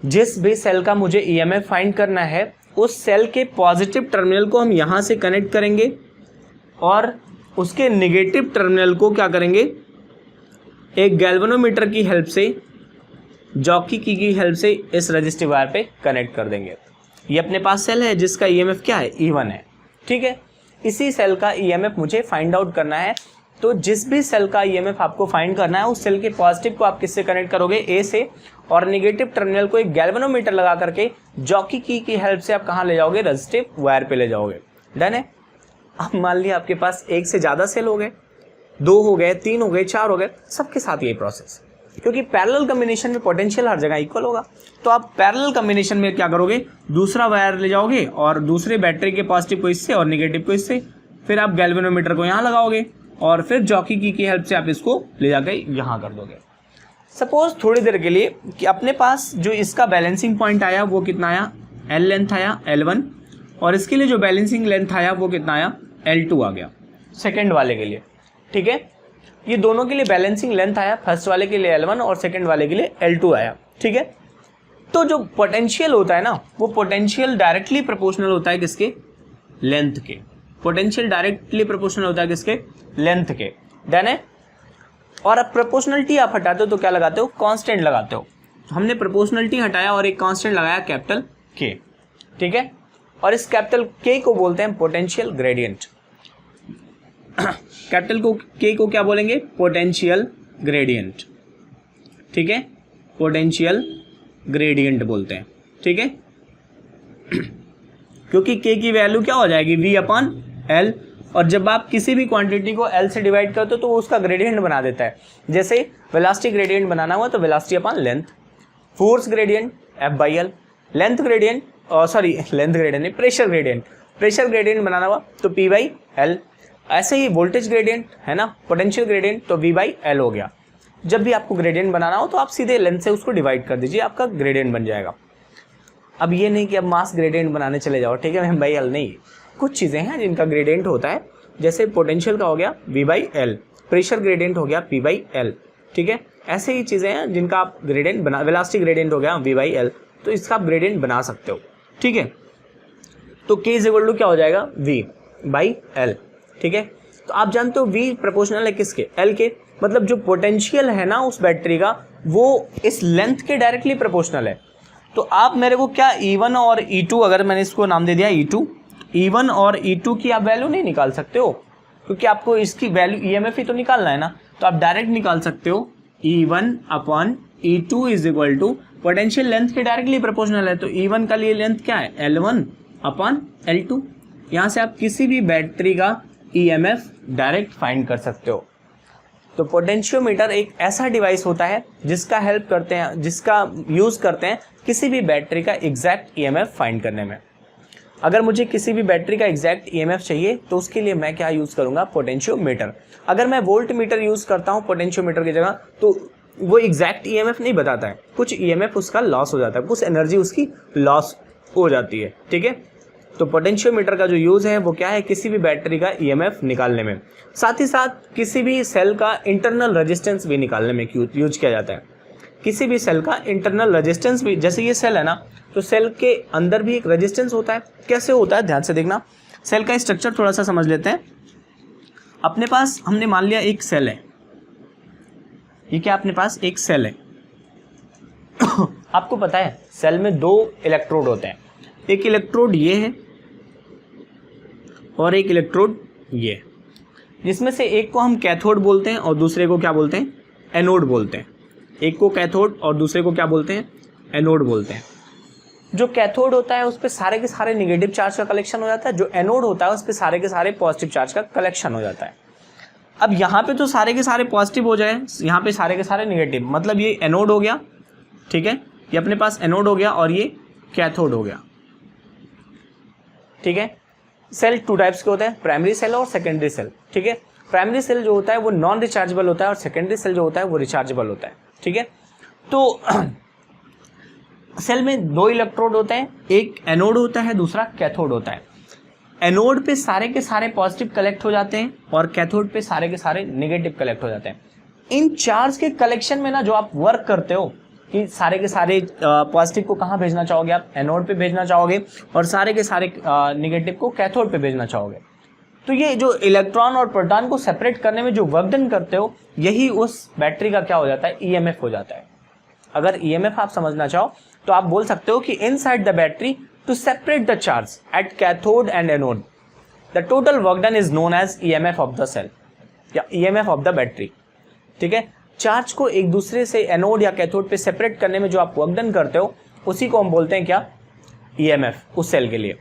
जिस भी सेल का मुझे ईएमएफ फाइंड करना है उस सेल के पॉजिटिव टर्मिनल को हम यहाँ से कनेक्ट करेंगे और उसके नेगेटिव टर्मिनल को क्या करेंगे, एक गैल्वेनोमीटर की हेल्प से, जॉकी की हेल्प से इस रेजिस्टिव वायर पे कनेक्ट कर देंगे। ये अपने पास सेल है जिसका ईएमएफ क्या है, E1 है। ठीक है, इसी सेल का ईएमएफ मुझे फाइंड आउट करना है। तो जिस भी सेल का ईएमएफ आपको फाइंड करना है उस सेल के पॉजिटिव को आप किससे कनेक्ट करोगे, ए से, और नेगेटिव टर्मिनल को एक गैल्वेनोमीटर लगा करके जॉकी की हेल्प से आप कहाँ ले जाओगे, रेजिस्टिव वायर पे ले जाओगे। डन है। अब मान लिया आपके पास एक से ज़्यादा सेल हो गए, 2 हो गए, 3 हो गए, 4 हो गए, सबके साथ यही प्रोसेस, क्योंकि पैरेलल कम्बिनेशन में पोटेंशियल हर जगह इक्वल होगा। तो आप पैरेलल कम्बिनेशन में क्या करोगे, दूसरा वायर ले जाओगे और दूसरे बैटरी के पॉजिटिव को इससे और नेगेटिव को इससे, फिर आप गैल्वेनोमीटर को यहाँ लगाओगे और फिर जॉकी की हेल्प से आप इसको ले जाकर यहाँ कर दोगे। सपोज थोड़ी देर के लिए कि अपने पास जो इसका बैलेंसिंग पॉइंट आया वो कितना आया, L लेंथ आया L1, और इसके लिए जो बैलेंसिंग लेंथ आया वो कितना आया, L2 आ गया सेकेंड वाले के लिए। ठीक है, ये दोनों के लिए बैलेंसिंग लेंथ आया, फर्स्ट वाले के लिए L1 और सेकेंड वाले के लिए L2 आया। ठीक है, तो जो पोटेंशियल होता है ना, वो पोटेंशियल डायरेक्टली प्रोपोर्शनल होता है किसके, लेंथ के। पोटेंशियल डायरेक्टली प्रोपोर्शनल होता है किसके, लेंथ के। डन है। और अब प्रोपोर्शनलिटी आप हटाते हो तो क्या लगाते हो, कांस्टेंट लगाते हो। हमने प्रोपोर्शनलिटी हटाया और एक कांस्टेंट लगाया कैपिटल के। ठीक है, और इस कैपिटल के को बोलते हैं पोटेंशियल ग्रेडियंट। कैपिटल को के को क्या बोलेंगे, पोटेंशियल ग्रेडियंट। ठीक है, पोटेंशियल ग्रेडियंट बोलते हैं। ठीक है, क्योंकि के की वैल्यू क्या हो जाएगी, V/L, और जब आप किसी भी क्वांटिटी को L से डिवाइड करते हो तो वो उसका ग्रेडियंट बना देता है। जैसे वेलोसिटी ग्रेडियंट बनाना हुआ तो velocity upon length, force gradient F/L, length gradient, length gradient नहीं, प्रेशर ग्रेडियंट बनाना हुआ तो P/L। ऐसे ही वोल्टेज ग्रेडियंट है ना, पोटेंशियल ग्रेडियंट, तो V/L हो गया। जब भी आपको ग्रेडियंट बनाना हो तो आप सीधे लेंथ से उसको डिवाइड कर दीजिए, आपका ग्रेडियंट बन जाएगा। अब ये नहीं कि अब मास ग्रेडियंट बनाने चले जाओ, ठीक है M/L नहीं, कुछ चीज़ें हैं जिनका ग्रेडियंट होता है। जैसे पोटेंशियल का हो गया V/L, प्रेशर ग्रेडियंट हो गया P/L। ठीक है, ऐसे ही चीज़ें हैं जिनका आप ग्रेडियंट बना, वेलोसिटी ग्रेडियंट हो गया V/L, तो इसका आप ग्रेडियंट बना सकते हो। ठीक है, तो K = क्या हो जाएगा, V/L। ठीक है, तो आप जानते हो V प्रोपोर्शनल है किसके, L के, मतलब जो पोटेंशियल है ना उस बैटरी का वो इस लेंथ के डायरेक्टली प्रोपोर्शनल है। तो आप मेरे को क्या E1 और E2, अगर मैंने इसको नाम दे दिया E1 और E2 की आप वैल्यू नहीं निकाल सकते हो, क्योंकि आपको इसकी वैल्यू EMF ही तो निकालना है ना, तो आप डायरेक्ट निकाल सकते हो E1/E2 = पोटेंशियल लेंथ के डायरेक्टली प्रोपोर्शनल है। तो E1 का लिए लेंथ क्या है, L1/L2। यहाँ से आप किसी भी बैटरी का EMF डायरेक्ट फाइंड कर सकते हो। तो पोटेंशियोमीटर एक ऐसा डिवाइस होता है जिसका यूज़ करते हैं किसी भी बैटरी का एग्जैक्ट EMF फाइंड करने में। अगर मुझे किसी भी बैटरी का एग्जैक्ट EMF चाहिए तो उसके लिए मैं क्या यूज़ करूँगा, पोटेंशियोमीटर। अगर मैं वोल्ट मीटर यूज़ करता हूँ पोटेंशियोमीटर की जगह तो वो एग्जैक्ट EMF नहीं बताता है, कुछ EMF उसका लॉस हो जाता है, कुछ एनर्जी उसकी लॉस हो जाती है। ठीक है, तो पोटेंशियोमीटर का जो यूज़ है वो क्या है, किसी भी बैटरी का EMF निकालने में, साथ ही साथ किसी भी सेल का इंटरनल रेजिस्टेंस भी निकालने में यूज किया जाता है। किसी भी सेल का इंटरनल रेजिस्टेंस भी, जैसे ये सेल है ना, तो सेल के अंदर भी एक रेजिस्टेंस होता है। कैसे होता है, ध्यान से देखना। सेल का स्ट्रक्चर थोड़ा सा समझ लेते हैं। अपने पास हमने मान लिया एक सेल है, ये क्या, अपने पास एक सेल है। आपको पता है सेल में 2 इलेक्ट्रोड होते हैं, एक इलेक्ट्रोड ये है और एक इलेक्ट्रोड ये, जिसमें से एक को हम कैथोड बोलते हैं और दूसरे को क्या बोलते हैं, एनोड बोलते हैं। एक को कैथोड और दूसरे को क्या बोलते हैं, एनोड बोलते हैं। जो कैथोड होता है उस पर सारे के सारे निगेटिव चार्ज का कलेक्शन हो जाता है, जो एनोड होता है उस पर सारे के सारे पॉजिटिव चार्ज का कलेक्शन हो जाता है। अब यहाँ पे तो सारे के सारे पॉजिटिव हो जाए, यहाँ पे सारे के सारे निगेटिव, मतलब ये एनोड हो गया, ठीक है, ये अपने पास एनोड हो गया और ये कैथोड हो गया, ठीक है। सेल टू टाइप्स के होते हैं, प्राइमरी सेल और सेकेंडरी सेल, ठीक है। प्राइमरी सेल जो होता है वो नॉन रिचार्जेबल होता है और सेकेंडरी सेल जो होता है वो रिचार्जेबल होता है, ठीक है। तो सेल में दो इलेक्ट्रोड होते हैं, एक एनोड होता है, दूसरा कैथोड होता है। एनोड पे सारे के सारे पॉजिटिव कलेक्ट हो जाते हैं और कैथोड पे सारे के सारे नेगेटिव कलेक्ट हो जाते हैं। इन चार्ज के कलेक्शन में ना जो आप वर्क करते हो कि सारे के सारे पॉजिटिव को कहाँ भेजना चाहोगे, आप एनोड पे भेजना चाहोगे और सारे के सारे नेगेटिव को कैथोड पे भेजना चाहोगे। तो ये जो इलेक्ट्रॉन और प्रोटॉन को सेपरेट करने में जो वर्क डन करते हो, यही उस बैटरी का क्या हो जाता है, ईएमएफ हो जाता है। अगर ईएमएफ आप समझना चाहो तो आप बोल सकते हो कि inside the battery to separate the charge at cathode and anode the total work done is known as EMF of the cell या ईएमएफ ऑफ द बैटरी, ठीक है। चार्ज को एक दूसरे से एनोड या कैथोड पे सेपरेट करने में जो आप वर्क डन करते हो उसी को हम बोलते हैं क्या, ईएमएफ, उस सेल के लिए।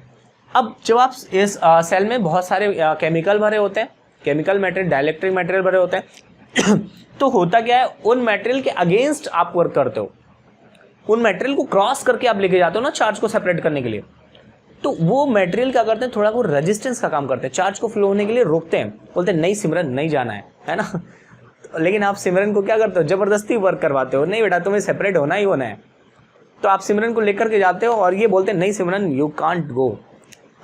अब जब आप इस सेल में बहुत सारे केमिकल भरे होते हैं, केमिकल मटेरियल, डाइलेक्ट्रिक मटेरियल भरे होते हैं तो होता क्या है, उन मटेरियल के अगेंस्ट आप वर्क करते हो, उन मटेरियल को क्रॉस करके आप लेके जाते हो ना चार्ज को सेपरेट करने के लिए। तो वो मटेरियल क्या करते हैं, थोड़ा वो रेजिस्टेंस का काम करते हैं, चार्ज को फ्लो होने के लिए रोकते हैं, बोलते हैं नहीं सिमरन नहीं जाना है ना। लेकिन आप सिमरन को क्या करते हो, जबरदस्ती वर्क करवाते हो, नहीं बेटा तुम्हें सेपरेट होना ही होना है। तो आप सिमरन को लेकर के जाते हो और ये बोलते हैं नहीं सिमरन यू कांट गो,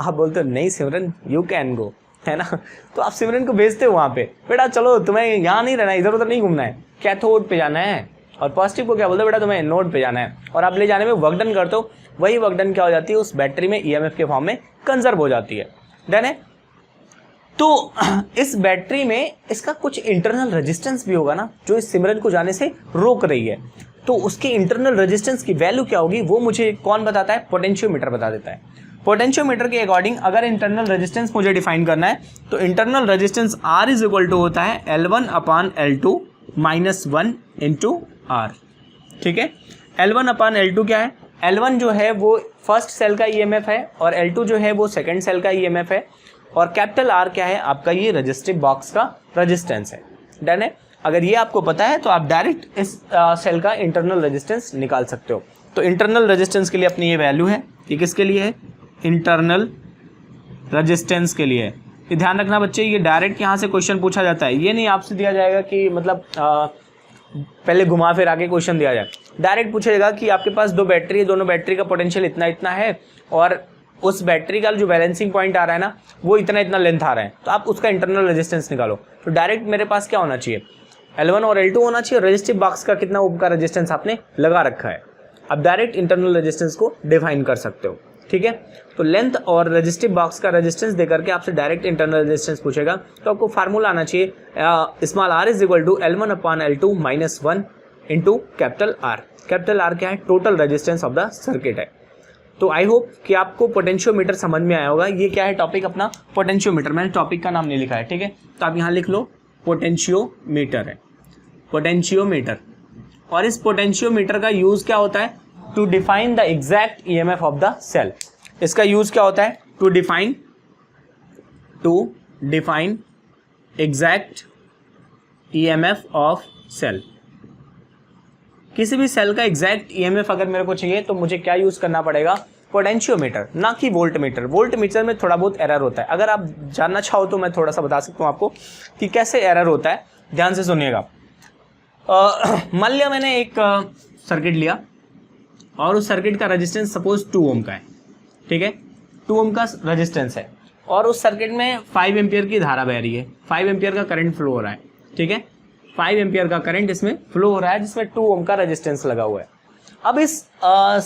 आप बोलते हो नहीं सिमरन यू कैन गो, है ना। तो आप सिमरन को भेजते हो वहाँ पे, बेटा चलो तुम्हें यहाँ नहीं रहना है, इधर उधर नहीं घूमना है, कैथोड पे जाना है। और पॉजिटिव को क्या बोलते हो, बेटा तुम्हें एनोड पे जाना है। और आप ले जाने में वर्क डन करते हो, वही वर्क डन क्या हो जाती है, उस बैटरी में ईएमएफ के फॉर्म में कंजर्व हो जाती है, डन है। तो इस बैटरी में इसका कुछ इंटरनल रेजिस्टेंस भी होगा ना, जो इस सिमरन को जाने से रोक रही है। तो उसकी इंटरनल रेजिस्टेंस की वैल्यू क्या होगी वो मुझे कौन बताता है, पोटेंशियोमीटर बता देता है। पोटेंशियोमीटर के अकॉर्डिंग अगर इंटरनल रेजिस्टेंस मुझे डिफाइन करना है तो internal resistance R is equal to होता है L1/L2 - 1 × R, ठीक है। L1/L2 क्या है, L1 जो है वो फर्स्ट सेल का ईएमएफ है और L2 जो है वो सेकंड सेल का ईएमएफ है और कैपिटल R क्या है, आपका ये रजिस्टिव बॉक्स का रेजिस्टेंस है, डन है। अगर ये आपको पता है तो आप डायरेक्ट इस सेल का इंटरनल रेजिस्टेंस निकाल सकते हो। तो इंटरनल रेजिस्टेंस के लिए अपनी ये वैल्यू है, ये किसके लिए है, इंटरनल रेजिस्टेंस के लिए। ये ध्यान रखना बच्चे, ये डायरेक्ट यहाँ से क्वेश्चन पूछा जाता है, ये नहीं आपसे दिया जाएगा कि मतलब पहले घुमा फिर आके क्वेश्चन दिया जाए। डायरेक्ट पूछेगा कि आपके पास दो बैटरी है, दोनों बैटरी का पोटेंशियल इतना इतना है और उस बैटरी का जो बैलेंसिंग पॉइंट आ रहा है ना वो इतना इतना लेंथ आ रहा है, तो आप उसका इंटरनल रेजिस्टेंस निकालो। तो डायरेक्ट मेरे पास क्या होना चाहिए, L1 और L2 होना चाहिए, रजिस्टिव बॉक्स का कितना ओम का रेजिस्टेंस आपने लगा रखा है। अब डायरेक्ट इंटरनल रेजिस्टेंस को डिफाइन कर सकते हो, ठीक है। तो लेंथ और रजिस्टिव बॉक्स का रेजिस्टेंस देकर के आपसे डायरेक्ट इंटरनल रेजिस्टेंस पूछेगा, तो आपको फार्मूला आना चाहिए small r is equal to L1/L2 - 1 × capital R। Capital R क्या है, total resistance of the circuit है। तो आई होप कि आपको पोटेंशियोमीटर समझ में आया होगा। ये क्या है टॉपिक अपना, पोटेंशियोमीटर। मैंने टॉपिक का नाम नहीं लिखा है, ठीक है, तो आप यहाँ लिख लो पोटेंशियोमीटर है, पोटेंशियोमीटर। और इस पोटेंशियोमीटर का यूज क्या होता है, to define the exact EMF of the cell. इसका यूज क्या होता है, to define exact EMF of cell. किसी भी सेल का एग्जैक्ट ईएमएफ अगर मेरे को चाहिए तो मुझे क्या यूज करना पड़ेगा, पोटेंशियोमीटर, ना कि वोल्टमीटर। वोल्टमीटर में थोड़ा बहुत एरर होता है, अगर आप जानना चाहो तो मैं थोड़ा सा बता सकता हूँ आपको कि कैसे एरर होता है। ध्यान से सुनिएगा। मान लिया मैंने एक सर्किट लिया और उस सर्किट का रेजिस्टेंस सपोज 2 ओम का है, ठीक है, 2 ओम का रेजिस्टेंस है और उस सर्किट में 5 एम्पियर की धारा बह रही है, 5 एम्पियर का करंट फ्लो हो रहा है, ठीक है, 5 एम्पियर का करंट इसमें फ्लो हो रहा है जिसमें 2 ओम का रेजिस्टेंस लगा हुआ है। अब इस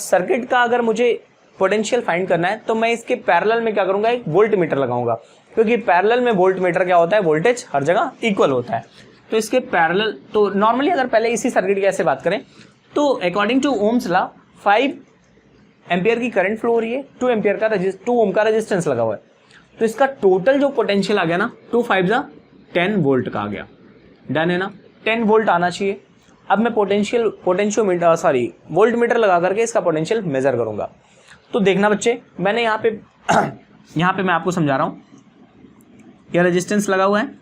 सर्किट का अगर मुझे पोटेंशियल फाइंड करना है तो मैं इसके पैरेलल में क्या करूंगा, एक वोल्टमीटर लगाऊंगा, क्योंकि पैरेलल में वोल्टमीटर क्या होता है, वोल्टेज हर जगह इक्वल होता है। तो इसके पैरेलल, तो नॉर्मली अगर पहले इसी सर्किट की ऐसे बात करें तो according to Ohm's law 5 ampere की करंट फ्लो हो रही है, 2 एम्पियर का 2 ओम का रेजिस्टेंस लगा हुआ है, तो इसका टोटल जो पोटेंशियल आ गया ना 2 5 10 वोल्ट का आ गया, डन है ना, 10 वोल्ट आना चाहिए। अब मैं वोल्टमीटर लगा करके इसका पोटेंशियल मेजर करूंगा। तो देखना बच्चे, मैंने यहाँ पे यहाँ पे मैं आपको समझा रहा हूँ, यह रेजिस्टेंस लगा हुआ है,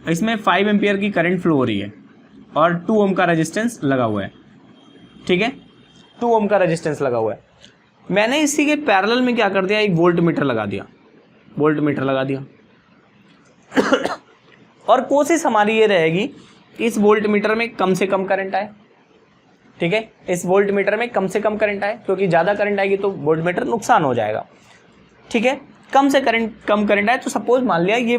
इसमें 5 एम्पियर की करंट फ्लो हो रही है और 2 ओम का रेजिस्टेंस लगा हुआ है, ठीक है, 2 ओम का रेजिस्टेंस लगा हुआ है। मैंने इसी के पैरेलल में क्या कर दिया, एक वोल्ट मीटर लगा दिया, वोल्ट मीटर लगा दिया और कोशिश हमारी ये रहेगी कि इस वोल्ट मीटर में कम से कम करंट आए, ठीक है, इस वोल्ट मीटर में कम से कम करंट आए, क्योंकि ज़्यादा करंट आएगी तो वोल्ट मीटर नुकसान हो जाएगा, ठीक है। कम करंट आए तो सपोज मान लिया ये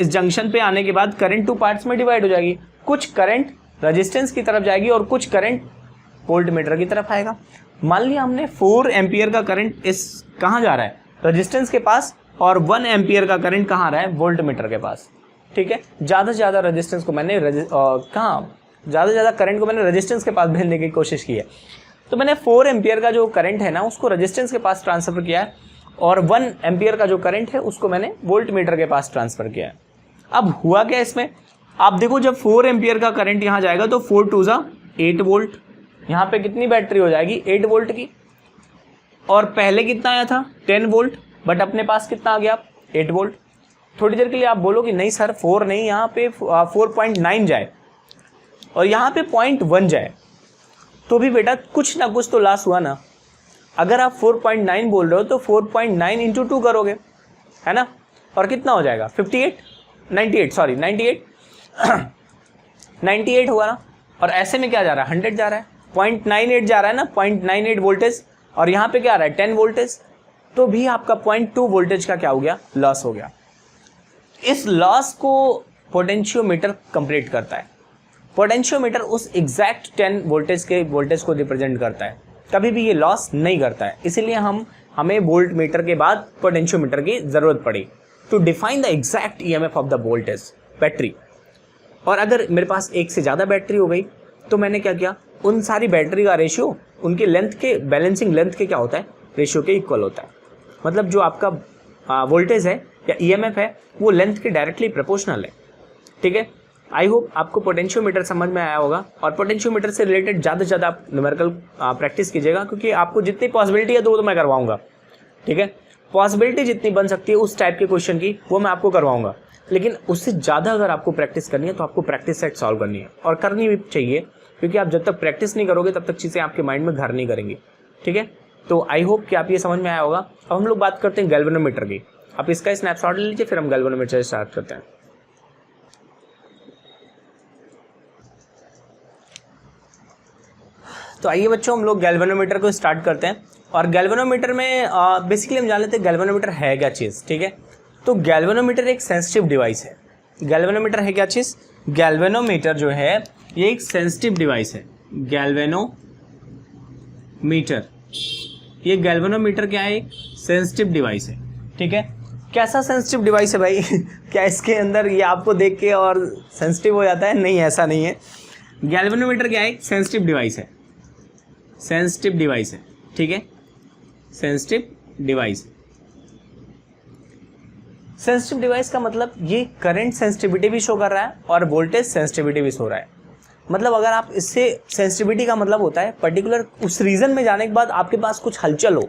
इस जंक्शन पे आने के बाद करंट 2 पार्ट्स में डिवाइड हो जाएगी, कुछ करंट रेजिस्टेंस की तरफ जाएगी और कुछ करंट वोल्ट मीटर की तरफ आएगा। मान लिया हमने 4 एम्पियर का करंट इस कहाँ जा रहा है, रेजिस्टेंस के पास, और 1 एम्पियर का करंट कहाँ रहा है, वोल्ट मीटर के पास, ठीक है। ज़्यादा से ज़्यादा रेजिस्टेंस को मैंने ज़्यादा से ज़्यादा करंट को मैंने रेजिस्टेंस के पास भेजने की कोशिश की है। तो मैंने 4 एम्पियर का जो करंट है ना उसको रेजिस्टेंस के पास ट्रांसफ़र किया है और 1 एम्पियर का जो करंट है उसको मैंने वोल्ट मीटर के पास ट्रांसफ़र किया है। अब हुआ क्या इसमें, आप देखो जब 4 एम्पियर का करंट यहाँ जाएगा तो 4 2 जा 8 वोल्ट, यहाँ पे कितनी बैटरी हो जाएगी 8 वोल्ट की, और पहले कितना आया था 10 वोल्ट, बट अपने पास कितना आ गया 8 वोल्ट। थोड़ी देर के लिए आप बोलो कि नहीं सर 4 नहीं, यहाँ पे 4.9 जाए और यहाँ पे 0.1 जाए, तो भी बेटा कुछ ना कुछ तो लॉस हुआ ना। अगर आप 4.9 बोल रहे हो तो 4.9 इंटू 2 करोगे, है ना, और कितना हो जाएगा 98 होगा ना। और ऐसे में क्या जा रहा है 100 जा रहा है, 0.98 जा रहा है ना, 0.98 वोल्टेज, और यहाँ पे क्या आ रहा है 10 वोल्टेज, तो भी आपका 0.2 वोल्टेज का क्या हो गया, लॉस हो गया। इस लॉस को पोटेंशियोमीटर कंप्लीट करता है। पोटेंशियोमीटर उस एग्जैक्ट 10 वोल्टेज के वोल्टेज को रिप्रेजेंट करता है, कभी भी ये लॉस नहीं करता है। इसीलिए हमें वोल्ट मीटर के बाद पोटेंशियोमीटर की ज़रूरत पड़ी to define the exact EMF of the voltage battery. और अगर मेरे पास एक से ज़्यादा बैटरी हो गई तो मैंने क्या किया, उन सारी बैटरी का रेशियो उनके लेंथ के, बैलेंसिंग लेंथ के क्या होता है, रेशियो के इक्वल होता है। मतलब जो आपका वोल्टेज है या ईएमएफ है वो लेंथ के डायरेक्टली प्रोपोर्शनल है, ठीक है। आई होप आपको पोटेंशियोमीटर समझ में आया होगा, और पोटेंशियोमीटर से रिलेटेड ज़्यादा से ज़्यादा आप न्यूमेरिकल प्रैक्टिस कीजिएगा, क्योंकि आपको जितनी पॉसिबिलिटी है तो मैं करवाऊंगा, ठीक है। पॉसिबिलिटी जितनी बन सकती है उस टाइप के क्वेश्चन की वो मैं आपको करवाऊंगा, लेकिन उससे ज़्यादा अगर आपको प्रैक्टिस करनी है तो आपको प्रैक्टिस सेट सॉल्व करनी है, और करनी भी चाहिए, क्योंकि आप जब तक प्रैक्टिस नहीं करोगे तब तक चीज़ें आपके माइंड में घर नहीं करेंगी, ठीक है। तो आई होप कि आप ये समझ में आया होगा। अब हम लोग बात करते हैं गैल्वेनोमीटर की। आप इसका स्नैपशॉट ले लीजिए, फिर हम गैल्वेनोमीटर से स्टार्ट करते हैं। तो आइए बच्चों हम लोग गैल्वेनोमीटर को स्टार्ट करते हैं। और गैल्वेनोमीटर में बेसिकली हम जान लेते हैं गैल्वेनोमीटर है क्या चीज़, ठीक है। तो गैल्वेनोमीटर एक सेंसिटिव डिवाइस है। गैल्वेनोमीटर है क्या चीज़, गैल्वेनोमीटर जो है ये एक सेंसिटिव डिवाइस है। गैल्वेनोमीटर, ये गैल्वेनोमीटर क्या है, एक सेंसिटिव डिवाइस है, ठीक है। कैसा सेंसिटिव डिवाइस है भाई क्या इसके अंदर ये आपको देख के और सेंसिटिव हो जाता है, नहीं ऐसा नहीं है। गैल्वेनोमीटर क्या है, एक सेंसिटिव डिवाइस है, सेंसिटिव डिवाइस है, ठीक है, सेंसिटिव डिवाइस। सेंसिटिव डिवाइस का मतलब ये करंट सेंसिटिविटी भी शो कर रहा है और वोल्टेज सेंसिटिविटी भी शो रहा है। मतलब अगर आप इससे, सेंसिटिविटी का मतलब होता है पर्टिकुलर उस रीजन में जाने के बाद आपके पास कुछ हलचल हो।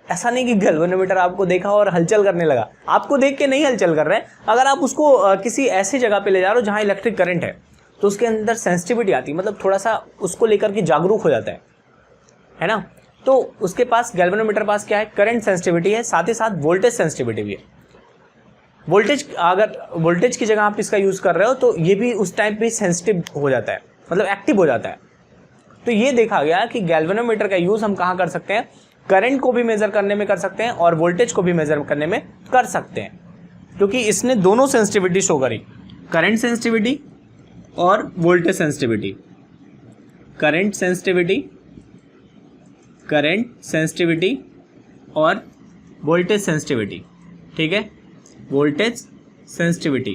ऐसा नहीं कि गैल्वेनोमीटर आपको देखा और हलचल करने लगा, आपको देख के नहीं हलचल कर रहे हैं। अगर आप उसको किसी ऐसी जगह पे ले जा रहे हो जहाँ इलेक्ट्रिक करंट है तो उसके अंदर सेंसिटिविटी आती है, मतलब थोड़ा सा उसको लेकर के जागरूक हो जाता है ना। तो उसके पास, गैल्वेनोमीटर पास क्या है, करंट सेंसिटिविटी है, साथ ही साथ वोल्टेज सेंसिटिविटी भी है। वोल्टेज, अगर वोल्टेज की जगह आप इसका यूज़ कर रहे हो तो ये भी उस टाइम पे सेंसिटिव हो जाता है, मतलब एक्टिव हो जाता है। तो ये देखा गया कि गैल्वेनोमीटर का यूज़ हम कहाँ कर सकते हैं, करंट को भी मेज़र करने में कर सकते हैं और वोल्टेज को भी मेज़र करने में कर सकते हैं, क्योंकि इसने दोनों सेंसिटिविटी शो करी, करंट सेंसिटिविटी और voltage sensitivity. Current sensitivity, current sensitivity और वोल्टेज सेंसिटिविटी, ठीक है, वोल्टेज सेंसिटिविटी।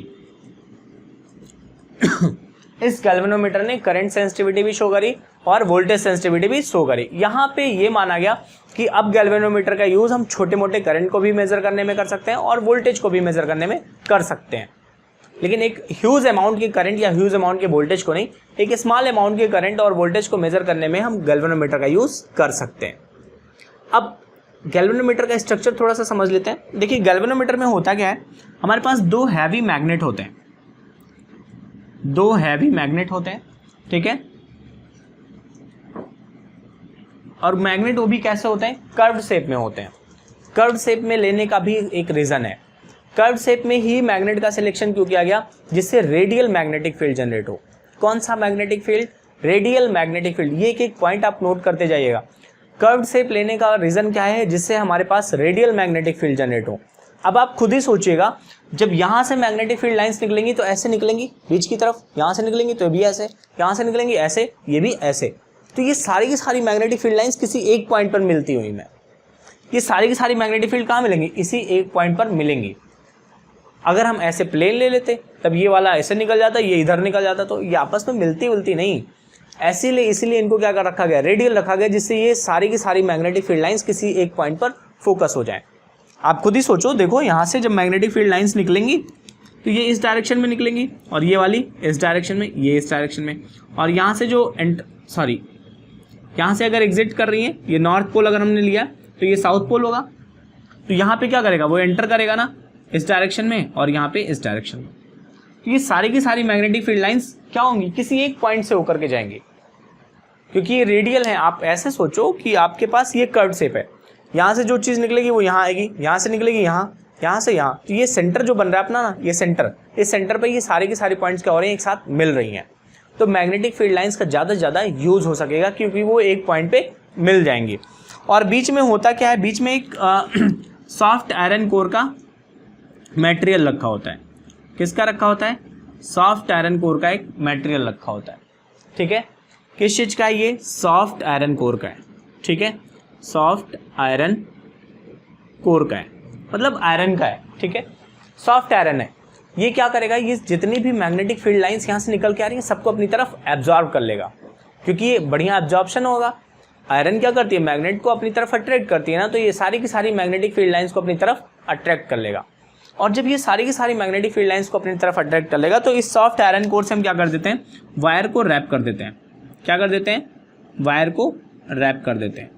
इस गैल्वेनोमीटर ने करंट सेंसिटिविटी भी शो करी और वोल्टेज सेंसिटिविटी भी शो करी। यहाँ पे ये माना गया कि अब गैल्वेनोमीटर का यूज़ हम छोटे मोटे करंट को भी मेज़र करने में कर सकते हैं और वोल्टेज को भी मेज़र करने में कर सकते हैं, लेकिन एक ह्यूज अमाउंट के करंट या ह्यूज अमाउंट के वोल्टेज को नहीं, एक स्मॉल अमाउंट के करंट और वोल्टेज को मेज़र करने में हम गैल्वेनोमीटर का यूज़ कर सकते हैं। अब गैल्वेनोमीटर का स्ट्रक्चर थोड़ा सा समझ लेते हैं। देखिए गैल्वेनोमीटर में होता क्या है, हमारे पास दो हैवी मैग्नेट होते हैं, दो हैवी मैग्नेट होते हैं, ठीक है। और मैग्नेट वो भी कैसे होते हैं, कर्व्ड शेप में होते हैं। कर्व्ड शेप में लेने का भी एक रीजन है, कर्व्ड शेप में ही मैग्नेट का सिलेक्शन क्यों किया गया, जिससे रेडियल मैग्नेटिक फील्ड जनरेट हो। कौन सा magnetic field, radial magnetic field. ये एक पॉइंट आप नोट करते जाइएगा। कर्व्ड शेप लेने का रीजन क्या है, जिससे हमारे पास रेडियल मैग्नेटिक फील्ड जनरेट हो। अब आप खुद ही सोचिएगा, जब यहाँ से मैग्नेटिक फील्ड लाइंस निकलेंगी तो ऐसे निकलेंगी बीच की तरफ, यहाँ से निकलेंगी तो भी ऐसे, यहाँ से निकलेंगी ऐसे, ये भी ऐसे। तो ये सारी की सारी मैग्नेटिक फील्ड लाइंस किसी एक पॉइंट पर मिलती हुई में, ये सारी की सारी मैग्नेटिक फील्ड कहाँ मिलेंगी, इसी एक पॉइंट पर मिलेंगी। अगर हम ऐसे प्लेन ले लेते तब ये वाला ऐसे निकल जाता, ये इधर निकल जाता, तो ये आपस में मिलती उलती नहीं। इसीलिए इनको क्या कर रखा गया, रेडियल रखा गया, जिससे ये सारी की सारी मैग्नेटिक फील्ड लाइंस किसी एक पॉइंट पर फोकस हो जाए। आप खुद ही सोचो, देखो यहाँ से जब मैग्नेटिक फील्ड लाइंस निकलेंगी तो ये इस डायरेक्शन में निकलेंगी, और ये वाली इस डायरेक्शन में, ये इस डायरेक्शन में। और यहाँ से जो यहाँ से अगर एग्जिट कर रही है, ये नॉर्थ पोल अगर हमने लिया तो ये साउथ पोल होगा। तो यहाँ पे क्या करेगा, वो एंटर करेगा ना इस डायरेक्शन में, और यहाँ पे इस डायरेक्शन में। तो ये सारी की सारी मैग्नेटिक फील्ड लाइंस क्या होंगी, किसी एक पॉइंट से होकर के जाएंगी, क्योंकि ये रेडियल है। आप ऐसे सोचो कि आपके पास ये कर्व शेप है, यहाँ से जो चीज़ निकलेगी वो यहाँ आएगी, यहाँ से निकलेगी यहाँ, यहाँ से यहाँ। तो ये सेंटर जो बन रहा है अपना ना, ये सेंटर, इस सेंटर पे ये सारी की सारी पॉइंट्स क्या हो रही हैं, एक साथ मिल रही हैं। तो मैग्नेटिक फील्ड लाइंस का ज़्यादा से ज़्यादा यूज हो सकेगा, क्योंकि वो एक पॉइंट पे मिल जाएंगी। और बीच में होता क्या है, बीच में एक सॉफ्ट आयरन कोर का मटेरियल रखा होता है। किसका रखा होता है, सॉफ्ट आयरन कोर का एक मटेरियल रखा होता है, ठीक है। किस चीज़ का है ये, सॉफ्ट आयरन कोर का है, ठीक है। सॉफ्ट आयरन कोर का है, मतलब आयरन का है, ठीक है। सॉफ्ट आयरन है, ये क्या करेगा, ये जितनी भी मैग्नेटिक फील्ड लाइंस यहाँ से निकल के आ रही हैं सबको अपनी तरफ एब्जॉर्ब कर लेगा, क्योंकि ये बढ़िया एब्जॉर्प्शन होगा। आयरन क्या करती है, मैग्नेट को अपनी तरफ अट्रैक्ट करती है ना, तो ये सारी की सारी मैग्नेटिक फील्ड लाइंस को अपनी तरफ अट्रैक्ट कर लेगा। और जब ये सारी की सारी मैग्नेटिक फील्ड लाइंस को अपनी तरफ अट्रैक्ट कर लेगा, तो इस सॉफ्ट आयरन कोर से हम क्या कर देते हैं, वायर को रैप कर देते हैं। क्या कर देते हैं, वायर को रैप कर देते हैं,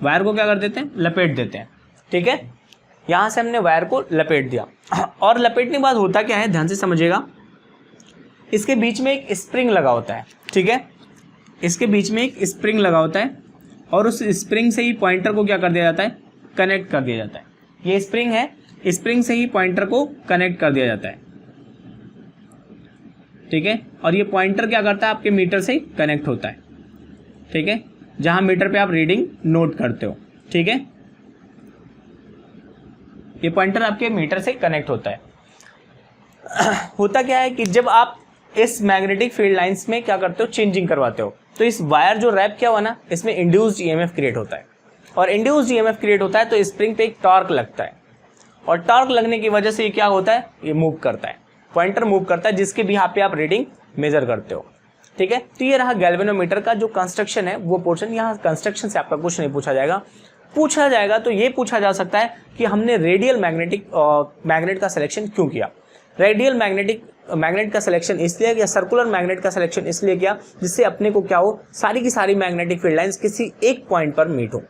वायर को क्या कर देते हैं, लपेट देते हैं, ठीक है। यहाँ से हमने वायर को लपेट दिया, और लपेटने के बाद होता क्या है, ध्यान से समझिएगा, इसके बीच में एक स्प्रिंग लगा होता है, ठीक है। इसके बीच में एक स्प्रिंग लगा होता है, और उस स्प्रिंग से ही पॉइंटर को क्या कर दिया जाता है, कनेक्ट कर दिया जाता है। ये स्प्रिंग है, स्प्रिंग से ही पॉइंटर को कनेक्ट कर दिया जाता है, ठीक है। और ये पॉइंटर क्या करता है, आपके मीटर से कनेक्ट होता है, ठीक है, जहां मीटर पे आप रीडिंग नोट करते हो, ठीक है। ये पॉइंटर आपके मीटर से कनेक्ट होता है। होता क्या है कि जब आप इस मैग्नेटिक फील्ड लाइंस में क्या करते हो, चेंजिंग करवाते हो, तो इस वायर जो रैप किया हुआ ना, इसमें इंड्यूस्ड ईएमएफ क्रिएट होता है, और इंड्यूस्ड ईएमएफ क्रिएट होता है तो स्प्रिंग पे एक टॉर्क लगता है, और टॉर्क लगने की वजह से ये क्या होता है, ये मूव करता है, पॉइंटर मूव करता है, जिसके भी यहाँ पे आप रीडिंग मेजर करते हो, ठीक है। तो ये रहा गैल्वेनोमीटर का जो कंस्ट्रक्शन है, वो पोर्शन। यहाँ कंस्ट्रक्शन से आपका कुछ नहीं पूछा जाएगा तो ये पूछा जा सकता है कि हमने रेडियल मैग्नेट का सिलेक्शन क्यों किया। रेडियल मैग्नेट का सिलेक्शन इसलिए किया, सर्कुलर मैग्नेट का सिलेक्शन इसलिए किया, जिससे अपने को क्या हो, सारी की सारी मैग्नेटिक फील्ड लाइंस किसी एक पॉइंट पर मीट हो।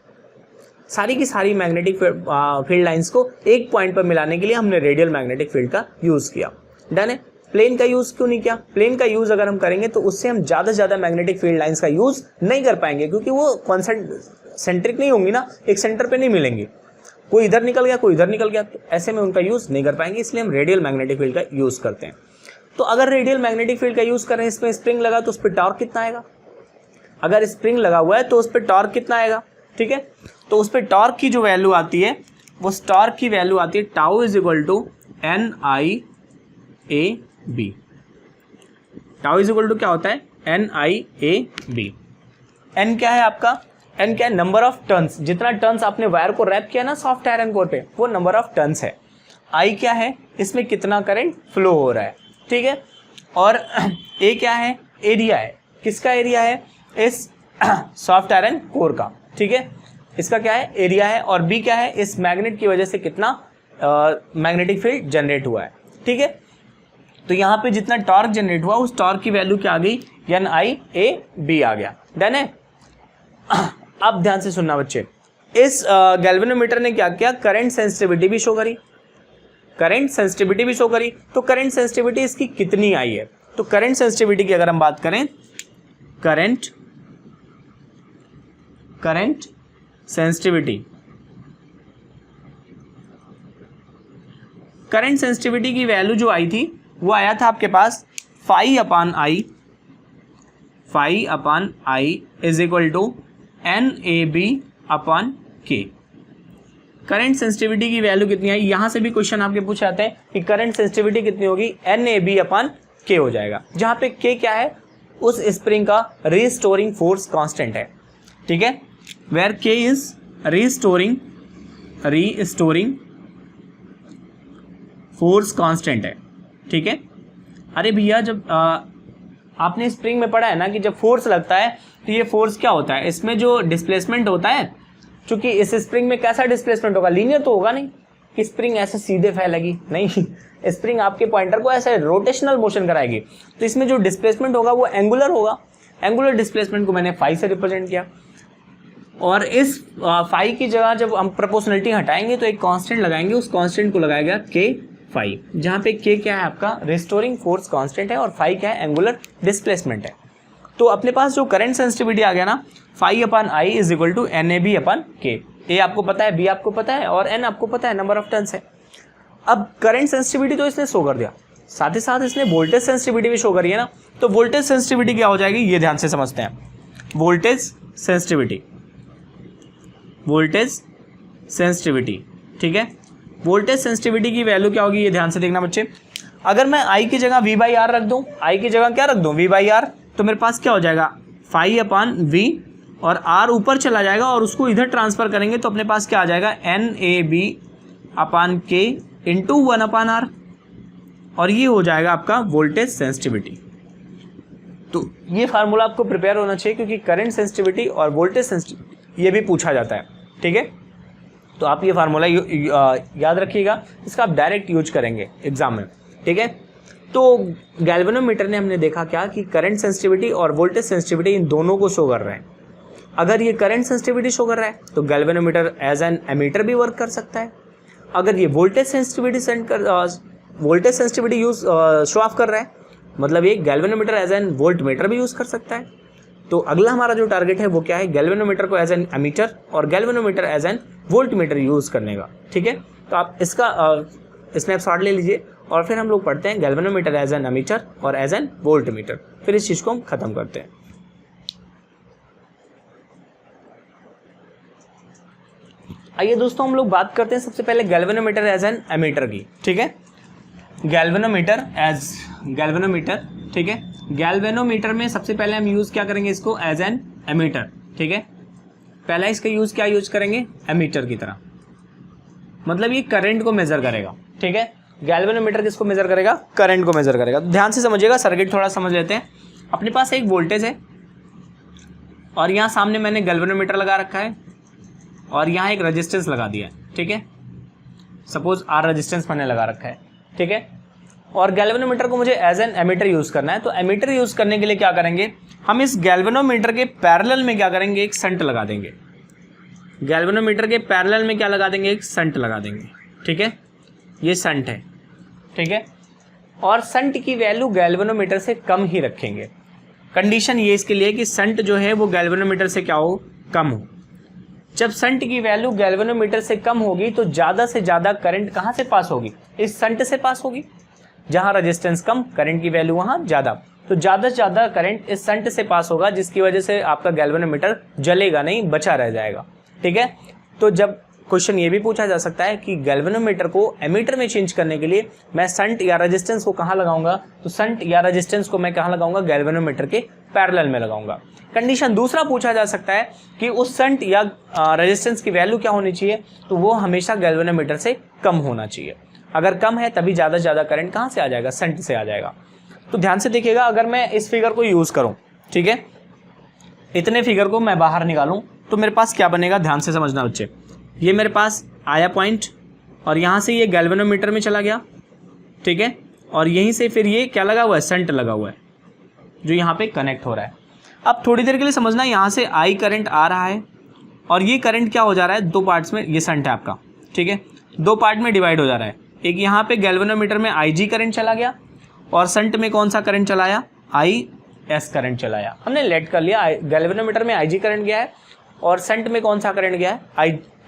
सारी की सारी मैग्नेटिक फील्ड लाइंस को एक पॉइंट पर मिलाने के लिए हमने रेडियल मैग्नेटिक फील्ड का यूज किया। डन है। प्लेन का यूज क्यों नहीं किया, प्लेन का यूज अगर हम करेंगे तो उससे हम ज्यादा से ज्यादा मैग्नेटिक फील्ड लाइंस का यूज नहीं कर पाएंगे, क्योंकि वो कॉन्सेंट्रिक नहीं होंगी ना, एक सेंटर पे नहीं मिलेंगी, कोई इधर निकल गया कोई इधर निकल गया, तो ऐसे में उनका यूज नहीं कर पाएंगे, इसलिए हम रेडियल मैग्नेटिक फील्ड का यूज करते हैं। तो अगर रेडियल मैग्नेटिक फील्ड का यूज करें, इसमें स्प्रिंग लगा तो उस पर टॉर्क कितना आएगा, अगर स्प्रिंग लगा हुआ है तो उस पर टॉर्क कितना आएगा, ठीक है। तो उस पर टॉर्क की जो वैल्यू आती है, वो टॉर्क की वैल्यू आती है tau is equal to NIAB। Tau is equal to क्या होता है, NIAB। N क्या है आपका, N क्या है, नंबर ऑफ टर्न्स, जितना टर्न्स आपने वायर को रैप किया ना सॉफ्ट आयरन कोर पे, वो नंबर ऑफ टर्न्स है। I क्या है, इसमें कितना करंट फ्लो हो रहा है, ठीक है। और A क्या है, एरिया है, किसका एरिया है, इस सॉफ्ट आयरन कोर का, ठीक है, इसका क्या है, एरिया है। और B क्या है, इस मैग्नेट की वजह से कितना मैग्नेटिक फील्ड जनरेट हुआ है, ठीक है। तो यहाँ पे जितना टॉर्क जनरेट हुआ, उस टॉर्क की वैल्यू क्या आ गई, NIAB आ गया। डन है। अब ध्यान से सुनना बच्चे, इस गैल्वेनोमीटर ने क्या किया, करंट सेंसिटिविटी भी शो करी, करंट सेंसिटिविटी भी शो करी। तो करंट सेंसिटिविटी इसकी कितनी आई है, तो करंट सेंसिटिविटी की अगर हम बात करें, करंट सेंसिटिविटी, करंट सेंसिटिविटी की वैल्यू जो आई थी वो आया था आपके पास phi upon I is equal to NAB upon के। करंट सेंसिटिविटी की वैल्यू कितनी आई, यहां से भी क्वेश्चन आपके पूछे जाते हैं कि करंट सेंसिटिविटी कितनी होगी, NAB अपान के हो जाएगा, जहां पे के क्या है, उस स्प्रिंग का रीस्टोरिंग फोर्स कांस्टेंट है, ठीक है, वेयर के इज रीस्टोरिंग फोर्स कांस्टेंट है, ठीक है। अरे भैया जब आपने स्प्रिंग में पढ़ा है ना कि जब फोर्स लगता है तो ये फोर्स क्या होता है, इसमें जो डिस्प्लेसमेंट होता है, क्योंकि इस स्प्रिंग में कैसा डिस्प्लेसमेंट होगा, लीनियर तो होगा नहीं कि स्प्रिंग ऐसे सीधे फैलेगी, नहीं, स्प्रिंग आपके पॉइंटर को ऐसे रोटेशनल मोशन कराएगी, तो इसमें जो डिस्प्लेसमेंट होगा वो एंगुलर होगा। एंगुलर डिस्प्लेसमेंट को मैंने फाई से रिप्रेजेंट किया, और इस फाई की जगह जब हम प्रोपोर्शनलिटी हटाएंगे तो एक कांस्टेंट लगाएंगे, उस कांस्टेंट को लगाया गया के फाई, जहां पे के क्या है आपका रिस्टोरिंग फोर्स कांस्टेंट है और फाई क्या है एंगुलर डिस्प्लेसमेंट है। तो अपने पास जो करंट सेंसिटिविटी आ गया ना, phi upon I is equal to NAB upon K. ए आपको पता है, बी आपको पता है और एन आपको पता है, नंबर ऑफ टर्न्स है। अब करंट सेंसिटिविटी तो इसने शो कर दिया, साथ ही साथ इसने वोल्टेज सेंसिटिविटी भी शो करी है ना, तो वोल्टेज सेंसिटिविटी क्या हो जाएगी ये ध्यान से समझते हैं। वोल्टेज सेंसिटिविटी, ठीक है, वोल्टेज सेंसिटिविटी की वैल्यू क्या होगी ये ध्यान से देखना बच्चे। अगर मैं I की जगह V/R रख दूं, I की जगह क्या रख दूं V/R, तो मेरे पास क्या हो जाएगा फाई अपान V, और R ऊपर चला जाएगा और उसको इधर ट्रांसफर करेंगे तो अपने पास क्या आ जाएगा NAB अपान के इंटू 1 अपान R, और ये हो जाएगा आपका वोल्टेज सेंसिटिविटी। तो ये फार्मूला आपको प्रिपेयर होना चाहिए, क्योंकि करंट सेंसिटिविटी और वोल्टेज सेंसिटिविटी ये भी पूछा जाता है, ठीक है। तो आप ये फार्मूला याद रखिएगा, इसका आप डायरेक्ट यूज करेंगे एग्जाम में, ठीक है। तो गैल्वेनोमीटर ने हमने देखा क्या कि करंट सेंसिटिविटी और वोल्टेज सेंसिटिविटी इन दोनों को शो कर रहे हैं। अगर ये करंट सेंसिटिविटी शो कर रहा है तो गैल्वेनोमीटर एज एन एमीटर भी वर्क कर सकता है। अगर ये voltage sensitivity use show off कर रहा है, मतलब ये galvanometer as an voltmeter भी यूज कर सकता है। तो अगला हमारा जो टारगेट है वो क्या है, गैल्वेनोमीटर को एज एन एमीटर और galvanometer as an voltmeter use करने का, ठीक है। तो आप इसका स्नैपशॉट ले लीजिए और फिर हम लोग पढ़ते हैं गैल्वेनोमीटर एज एन एमीटर और एज एन वोल्ट मीटर, फिर इस चीज को हम खत्म करते हैं। आइए दोस्तों हम लोग बात करते हैं सबसे पहले गैल्वेनोमीटर एज एन एमीटर की, ठीक है। गैल्वेनोमीटर, ठीक है। गैल्वेनोमीटर में सबसे पहले हम यूज क्या करेंगे, इसको एज एन एमीटर, ठीक है। पहला इसका यूज क्या यूज करेंगे, एमीटर की तरह, मतलब ये करंट को मेजर करेगा, ठीक है। गैल्वेनोमीटर किसको मेजर करेगा, करंट को मेजर करेगा। तो ध्यान से समझिएगा, सर्किट थोड़ा समझ लेते हैं। अपने पास एक वोल्टेज है और यहाँ सामने मैंने गैल्वेनोमीटर लगा रखा है और यहाँ एक रेजिस्टेंस लगा दिया है, ठीक है। सपोज R रेजिस्टेंस मैंने लगा रखा है, ठीक है। और गैल्वेनोमीटर को मुझे एज एन एमीटर यूज करना है, तो एमीटर यूज करने के लिए क्या करेंगे, हम इस गैल्वेनोमीटर के पैरेलल में क्या करेंगे, एक शंट लगा देंगे। गैल्वेनोमीटर के पैरेलल में क्या लगा देंगे, एक शंट लगा देंगे, ठीक है। ये शंट है, ठीक है। और शंट की वैल्यू गैल्वेनोमीटर से कम ही रखेंगे। कंडीशन ये इसके लिए कि शंट जो है वो गैल्वेनोमीटर से क्या हो, कम हो। जब शंट की वैल्यू गैल्वेनोमीटर से कम होगी तो ज़्यादा से ज़्यादा करंट कहाँ से पास होगी, इस शंट से पास होगी। जहाँ रेजिस्टेंस कम, करंट की वैल्यू वहाँ ज़्यादा, तो ज़्यादा से ज़्यादा करंट इस शंट से पास होगा, जिसकी वजह से आपका गैल्वेनोमीटर जलेगा नहीं, बचा रह जाएगा, ठीक है। तो जब क्वेश्चन ये भी पूछा जा सकता है कि गैल्वेनोमीटर को एमीटर में चेंज करने के लिए मैं शंट या रेजिस्टेंस को कहाँ लगाऊंगा, तो शंट या रेजिस्टेंस को मैं कहाँ लगाऊंगा, गैल्वेनोमीटर के पैरेलल में लगाऊंगा। कंडीशन दूसरा पूछा जा सकता है कि उस शंट या रेजिस्टेंस की वैल्यू क्या होनी चाहिए, तो वो हमेशा गैल्वेनोमीटर से कम होना चाहिए। अगर कम है तभी ज़्यादा से ज़्यादा करंट कहाँ से आ जाएगा, शंट से आ जाएगा। तो ध्यान से देखिएगा, अगर मैं इस फिगर को यूज़ करूँ, ठीक है, इतने फिगर को मैं बाहर निकालूँ तो मेरे पास क्या बनेगा, ध्यान से समझना बच्चे। ये मेरे पास आया पॉइंट और यहाँ से ये गैल्वेनोमीटर में चला गया, ठीक है। और यहीं से फिर ये क्या लगा हुआ है, शंट लगा हुआ है जो यहाँ पे कनेक्ट हो रहा है। अब थोड़ी देर के लिए समझना, यहाँ से I करंट आ रहा है और ये करंट क्या हो जा रहा है, दो पार्ट्स में, ये शंट है आपका, ठीक है, दो पार्ट में डिवाइड हो जा रहा है। एक यहाँ पे गैल्वेनोमीटर में IG करंट चला गया और शंट में कौन सा करंट चलाया, IS करंट चलाया। हमने लेट कर लिया, गैल्वेनोमीटर में IG करंट गया है और शंट में कौन सा करंट गया है,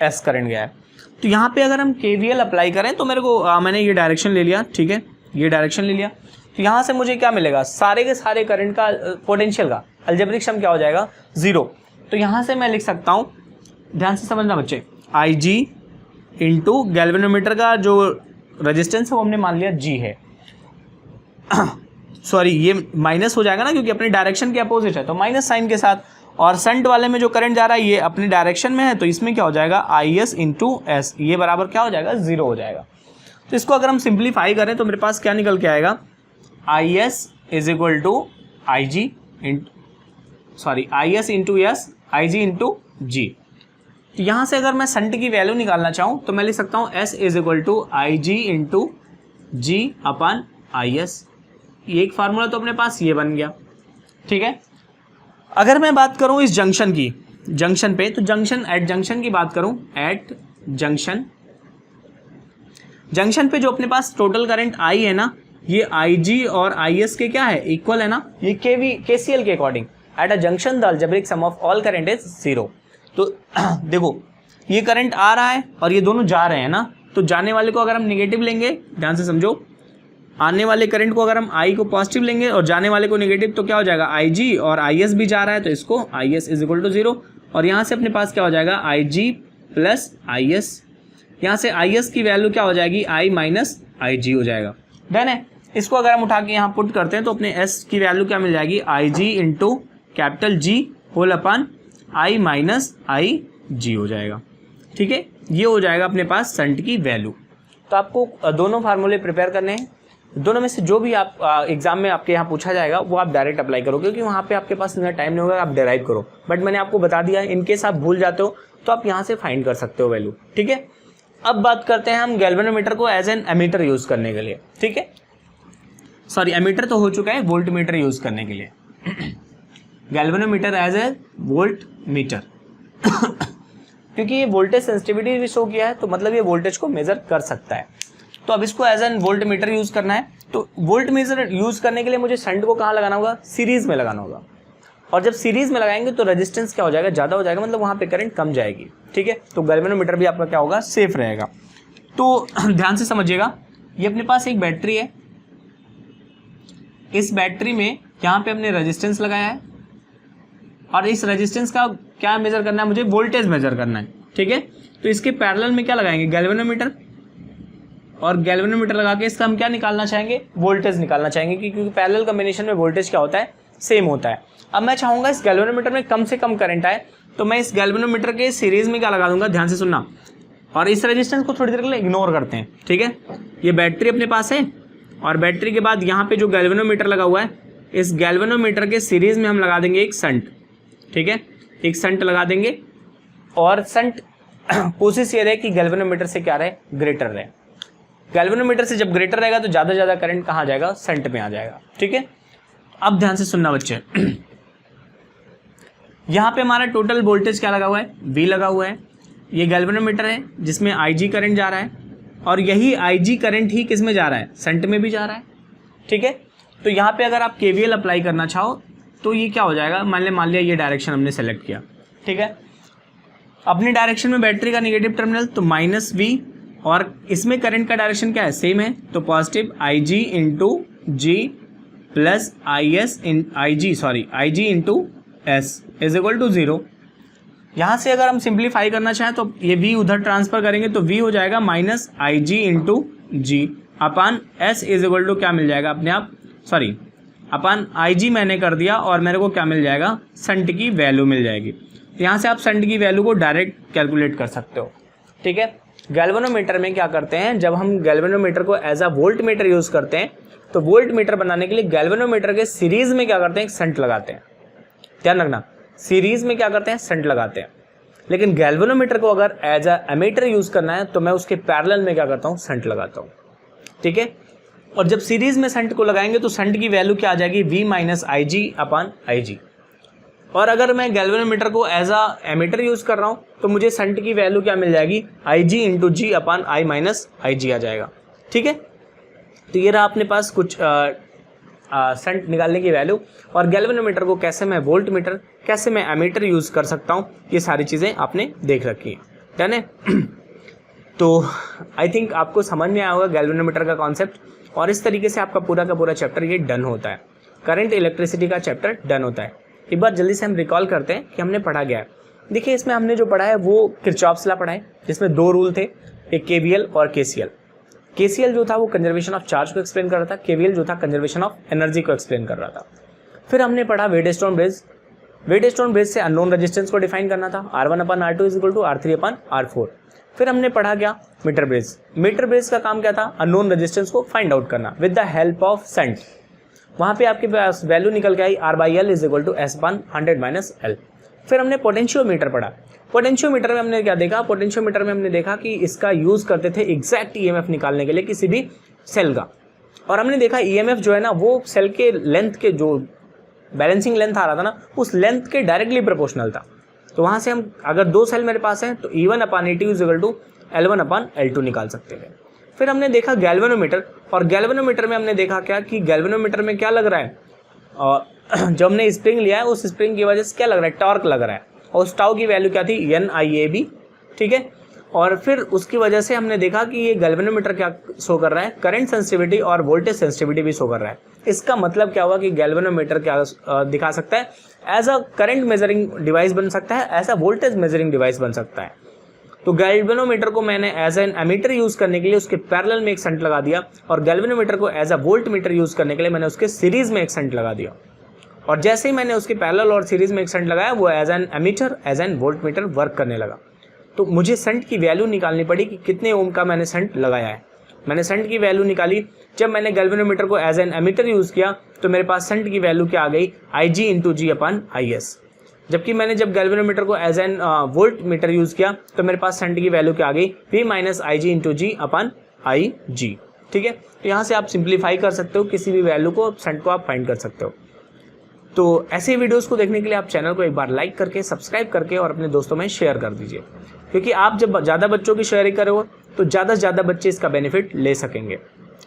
IS करंट गया है। तो यहाँ पे अगर हम KVL अप्लाई करें तो मेरे को मैंने ये डायरेक्शन ले लिया, ठीक है, ये डायरेक्शन ले लिया, तो यहाँ से मुझे क्या मिलेगा, सारे के सारे करंट का पोटेंशियल का अलजेब्रिक सम क्या हो जाएगा, 0। तो यहाँ से मैं लिख सकता हूँ, ध्यान से समझना बच्चे, IG इंटू गैल्वेनोमीटर का जो रेजिस्टेंस है वो हमने मान लिया G है सॉरी ये माइनस हो जाएगा ना, क्योंकि अपनी डायरेक्शन के अपोजिट है तो माइनस साइन के साथ, और शंट वाले में जो करंट जा रहा है ये अपनी डायरेक्शन में है तो इसमें क्या हो जाएगा, IS इंटू S, ये बराबर क्या हो जाएगा, 0 हो जाएगा। तो इसको अगर हम सिंप्लीफाई करें तो मेरे पास क्या निकल के आएगा, IS is equal to IG IS into S, IG into G। तो यहाँ से अगर मैं शंट की वैल्यू निकालना चाहूँ तो मैं लिख सकता हूँ S is equal to IG into G upon IS। ये एक फार्मूला तो अपने पास ये बन गया, ठीक है। अगर मैं बात करूँ इस जंक्शन की, जंक्शन पे, तो जंक्शन की बात करूँ, एट जंक्शन पे जो अपने पास टोटल करंट I है ना, ये IG और IS के क्या है, इक्वल है ना, ये KCL के according at a junction the algebraic sum of all current is 0। तो देखो ये करंट आ रहा है और ये दोनों जा रहे हैं ना, तो जाने वाले को अगर हम निगेटिव लेंगे, ध्यान से समझो, आने वाले करंट को अगर हम I को पॉजिटिव लेंगे और जाने वाले को नेगेटिव, तो क्या हो जाएगा, IG और IS भी जा रहा है तो इसको IS इज इक्वल टू 0, और यहाँ से अपने पास क्या हो जाएगा, IG प्लस IS, यहाँ से IS की वैल्यू क्या हो जाएगी, I माइनस IG हो जाएगा। डन है। इसको अगर हम उठा के यहाँ पुट करते हैं तो अपने S की वैल्यू क्या मिल जाएगी, IG into capital G whole upon I minus IG हो जाएगा, ठीक है। ये हो जाएगा अपने पास शंट की वैल्यू। तो आपको दोनों फार्मूले प्रिपेयर करने हैं, दोनों में से जो भी आप एग्जाम में आपके यहाँ पूछा जाएगा वो आप डायरेक्ट अप्लाई करो, क्योंकि वहाँ पे आपके पास इतना टाइम नहीं होगा, आप डिराइव करो। बट मैंने आपको बता दिया है, इनकेस आप भूल जाते हो तो आप यहाँ से फाइंड कर सकते हो वैल्यू, ठीक है। अब बात करते हैं हम गैल्वेनोमीटर को एज एन एमीटर यूज करने के लिए, ठीक है। सॉरी, एमीटर तो हो चुका है, वोल्ट मीटर यूज करने के लिए galvanometer as a voltmeter क्योंकि ये वोल्टेज सेंसिटिविटी भी शो किया है, तो मतलब ये वोल्टेज को मेजर कर सकता है। तो अब इसको as an voltmeter use करना है, तो वोल्ट मीटर यूज करने के लिए मुझे शंट को कहाँ लगाना होगा, सीरीज में लगाना होगा। और जब सीरीज में लगाएंगे तो रेजिस्टेंस क्या हो जाएगा, ज़्यादा हो जाएगा, मतलब वहाँ पे करंट कम जाएगी, ठीक है। तो गैल्वेनोमीटर भी आपका क्या होगा, सेफ रहेगा। तो ध्यान से समझिएगा, ये अपने पास एक बैटरी है, इस बैटरी में यहाँ पे हमने रेजिस्टेंस लगाया है और इस रेजिस्टेंस का क्या मेजर करना है, मुझे वोल्टेज मेजर करना है, ठीक है। तो इसके पैरेलल में क्या लगाएंगे, गैल्वेनोमीटर, और गैल्वेनोमीटर लगा के इसका हम क्या निकालना चाहेंगे, वोल्टेज निकालना चाहेंगे, क्योंकि पैरेलल कॉम्बिनेशन में वोल्टेज क्या होता है, सेम होता है। अब मैं चाहूँगा इस गैल्वेनोमीटर में कम से कम करंट आए, तो मैं इस गैल्वेनोमीटर के सीरीज में क्या लगा दूंगा, ध्यान से सुनना, और इस रेजिस्टेंस को थोड़ी देर के लिए इग्नोर करते हैं, ठीक है। ये बैटरी अपने पास है और बैटरी के बाद यहाँ पे जो गैल्वेनोमीटर लगा हुआ है, इस गैल्वेनोमीटर के सीरीज में हम लगा देंगे एक शंट, ठीक है, एक शंट लगा देंगे। और शंट कोशिश ये रहे कि गैल्वेनोमीटर से क्या रहे, ग्रेटर रहे। गैल्वेनोमीटर से जब ग्रेटर रहेगा तो ज़्यादा से ज़्यादा करंट कहाँ जाएगा, शंट में आ जाएगा, ठीक है। अब ध्यान से सुनना बच्चे, यहाँ पे हमारा टोटल वोल्टेज क्या लगा हुआ है, V लगा हुआ है। ये गैल्वेनोमीटर है जिसमें IG करंट जा रहा है, और यही IG करंट ही किस में जा रहा है, शंट में भी जा रहा है, ठीक है। तो यहाँ पे अगर आप KVL अप्लाई करना चाहो तो ये क्या हो जाएगा, मान लिया ये डायरेक्शन हमने सेलेक्ट किया, ठीक है। अपनी डायरेक्शन में बैटरी का नेगेटिव टर्मिनल तो -V, और इसमें करंट का डायरेक्शन क्या है, सेम है, तो positive IG into G plus IG into S is equal to 0। यहाँ से अगर हम सिंप्लीफाई करना चाहें तो ये V उधर ट्रांसफर करेंगे तो V हो जाएगा -IG into G upon S is equal to क्या मिल जाएगा अपने आप, सॉरी अपान IG मैंने कर दिया और मेरे को क्या मिल जाएगा, शंट की वैल्यू मिल जाएगी। यहाँ से आप शंट की वैल्यू को डायरेक्ट कैलकुलेट कर सकते हो, ठीक है। गैल्वेनोमीटर में क्या करते हैं, जब हम गैल्वेनोमीटर को as a voltmeter use करते हैं तो वोल्ट मीटर बनाने के लिए गैल्वेनोमीटर के सीरीज में क्या करते हैं, एक शंट लगाते हैं। ध्यान रखना, सीरीज में क्या करते हैं, शंट लगाते हैं। लेकिन गैल्वेनोमीटर को अगर एज अ एमीटर यूज करना है तो मैं उसके पैरेलल में क्या करता हूँ, शंट लगाता हूँ, ठीक है। और जब सीरीज में शंट को लगाएंगे तो शंट की वैल्यू क्या आ जाएगी, V माइनस IG अपान IG। और अगर मैं गैल्वेनोमीटर को एज अ एमीटर यूज़ कर रहा हूँ तो मुझे शंट की वैल्यू क्या मिल जाएगी, आई जी इंटू जी अपन आई माइनस आई जी आ जाएगा। ठीक है, तो ये रहा अपने पास कुछ शंट निकालने की वैल्यू। और गैल्वेनोमीटर को कैसे मैं वोल्ट मीटर, कैसे मैं एमीटर यूज़ कर सकता हूँ, ये सारी चीज़ें आपने देख रखी है, डन है। तो आई थिंक आपको समझ में आया होगा गैल्वेनोमीटर का कॉन्सेप्ट, और इस तरीके से आपका पूरा का पूरा चैप्टर ये डन होता है। करंट इलेक्ट्रिसिटी का चैप्टर डन होता है। एक बार जल्दी से हम रिकॉल करते हैं कि हमने पढ़ा गया है। देखिए इसमें हमने जो पढ़ा है वो किरचॉफ्स लॉ पढ़ा है, जिसमें 2 रूल थे, एक केवीएल और केसीएल। केसीएल जो था वो कंजर्वेशन ऑफ चार्ज को एक्सप्लेन कर रहा था, केवीएल जो था कंजर्वेशन ऑफ एनर्जी को एक्सप्लेन कर रहा था। फिर हमने पढ़ा वेटस्टोन ब्रिज। वेटस्टोन ब्रिज से अननोन रेजिस्टेंस को डिफाइन करना था, R1/R2 is equal to R3/R4। फिर हमने पढ़ा क्या, मीटर ब्रिज। मीटर ब्रिज का काम क्या था, अननोन रेजिस्टेंस को फाइंड आउट करना with the help of shunt. वहाँ पे आपके पास वैल्यू निकल के आई R/L is equal to S/100 - L। फिर हमने पोटेंशियोमीटर पढ़ा। पोटेंशियोमीटर में हमने क्या देखा, पोटेंशियोमीटर में हमने देखा कि इसका यूज़ करते थे एग्जैक्ट ईएमएफ निकालने के लिए किसी भी सेल का। और हमने देखा ईएमएफ जो है ना वो सेल के लेंथ के जो बैलेंसिंग लेंथ आ रहा था ना उस लेंथ के डायरेक्टली प्रोपोर्शनल था। तो वहाँ से हम अगर 2 सेल मेरे पास हैं तो E1/E2 is equal to L1/L2 निकाल सकते हैं। फिर हमने देखा गैल्वेनोमीटर, और गैल्वेनोमीटर में हमने देखा क्या कि गैल्वेनोमीटर में क्या लग रहा है, और जो हमने स्प्रिंग लिया है उस स्प्रिंग की वजह से क्या लग रहा है, टॉर्क लग रहा है, और उस टाउ की वैल्यू क्या थी, NIAB। ठीक है, और फिर उसकी वजह से हमने देखा कि ये गैल्वेनोमीटर क्या शो कर रहा है, करंट सेंसिटिविटी और वोल्टेज सेंसिटिविटी भी शो कर रहा है। इसका मतलब क्या हुआ कि गैल्वेनोमीटर क्या दिखा सकता है, as a current measuring device बन सकता है, as a voltage measuring device बन सकता है। तो गैल्वेनोमीटर को मैंने एज एन एमीटर यूज़ करने के लिए उसके पैरेलल में एक शंट लगा दिया, और गैल्वेनोमीटर को as a voltmeter use करने के लिए मैंने उसके सीरीज़ में एक शंट लगा दिया। और जैसे ही मैंने उसके पैरेलल और सीरीज़ में एक शंट लगाया वो as an ammeter, as an voltmeter work करने लगा। तो मुझे शंट की वैल्यू निकालनी पड़ी कि कितने ओम का मैंने शंट लगाया है। मैंने शंट की वैल्यू निकाली। जब मैंने गैल्वेनोमीटर को एज एन एमीटर यूज़ किया तो मेरे पास शंट की वैल्यू क्या आ गई, IG इंटू G/IS। जबकि मैंने जब गैल्वेनोमीटर को as an voltmeter use किया तो मेरे पास शंट की वैल्यू क्या आ गई, V - IG इंटू G/IG। ठीक है, तो यहाँ से आप सिंप्लीफाई कर सकते हो, किसी भी वैल्यू को, शंट को आप फाइंड कर सकते हो। तो ऐसे वीडियोस को देखने के लिए आप चैनल को एक बार लाइक करके, सब्सक्राइब करके और अपने दोस्तों में शेयर कर दीजिए, क्योंकि आप जब ज़्यादा बच्चों की शेयरिंग करोगे तो ज़्यादा से ज़्यादा बच्चे इसका बेनिफिट ले सकेंगे।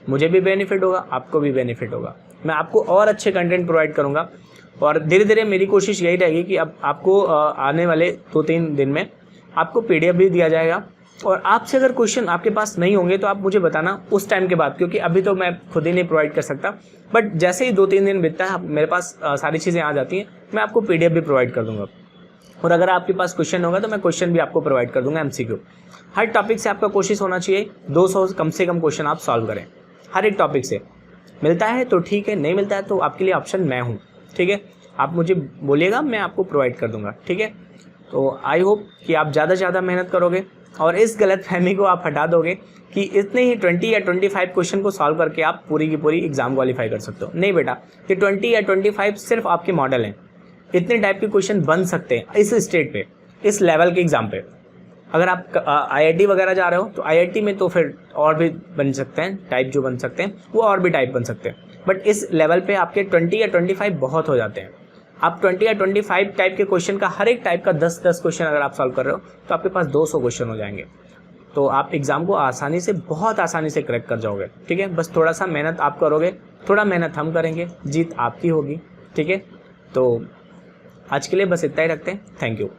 मुझे भी बेनिफिट होगा, आपको भी बेनिफिट होगा, मैं आपको और अच्छे कंटेंट प्रोवाइड करूँगा। और धीरे धीरे मेरी कोशिश यही रहेगी कि अब आपको आने वाले 2-3 दिन में आपको PDF भी दिया जाएगा। और आपसे अगर क्वेश्चन आपके पास नहीं होंगे तो आप मुझे बताना उस टाइम के बाद, क्योंकि अभी तो मैं खुद ही नहीं प्रोवाइड कर सकता, बट जैसे ही 2-3 दिन बीतता है मेरे पास सारी चीज़ें आ जाती हैं, मैं आपको PDF भी प्रोवाइड कर दूंगा। और अगर आपके पास क्वेश्चन होगा तो मैं क्वेश्चन भी आपको प्रोवाइड कर दूंगा, MCQ। हर टॉपिक से आपका कोशिश होना चाहिए 200 कम से कम क्वेश्चन आप सॉल्व करें, हर एक टॉपिक से। मिलता है तो ठीक है, नहीं मिलता है तो आपके लिए ऑप्शन मैं हूँ। ठीक है, आप मुझे बोलिएगा, मैं आपको प्रोवाइड कर दूंगा। ठीक है, तो आई होप कि आप ज़्यादा से ज़्यादा मेहनत करोगे और इस गलत फहमी को आप हटा दोगे कि इतने ही 20 या 25 क्वेश्चन को सॉल्व करके आप पूरी की पूरी एग्जाम क्वालिफाई कर सकते हो। नहीं बेटा, ये 20 या 25 सिर्फ आपके मॉडल हैं। इतने टाइप के क्वेश्चन बन सकते हैं इस स्टेट पे, इस लेवल के एग्जाम पे। अगर आप IIT वगैरह जा रहे हो तो IIT में तो फिर और भी बन सकते हैं टाइप, जो बन सकते हैं वो और भी टाइप बन सकते हैं, बट इस लेवल पे आपके 20 या 25 बहुत हो जाते हैं। आप 20 या 25 टाइप के क्वेश्चन का, हर एक टाइप का 10-10 क्वेश्चन अगर आप सॉल्व कर रहे हो तो आपके पास 200 क्वेश्चन हो जाएंगे। तो आप एग्ज़ाम को आसानी से, बहुत आसानी से क्रैक कर जाओगे। ठीक है, बस थोड़ा सा मेहनत आप करोगे, थोड़ा मेहनत हम करेंगे, जीत आपकी होगी। ठीक है, तो आज के लिए बस इतना ही रखते हैं। Thank you.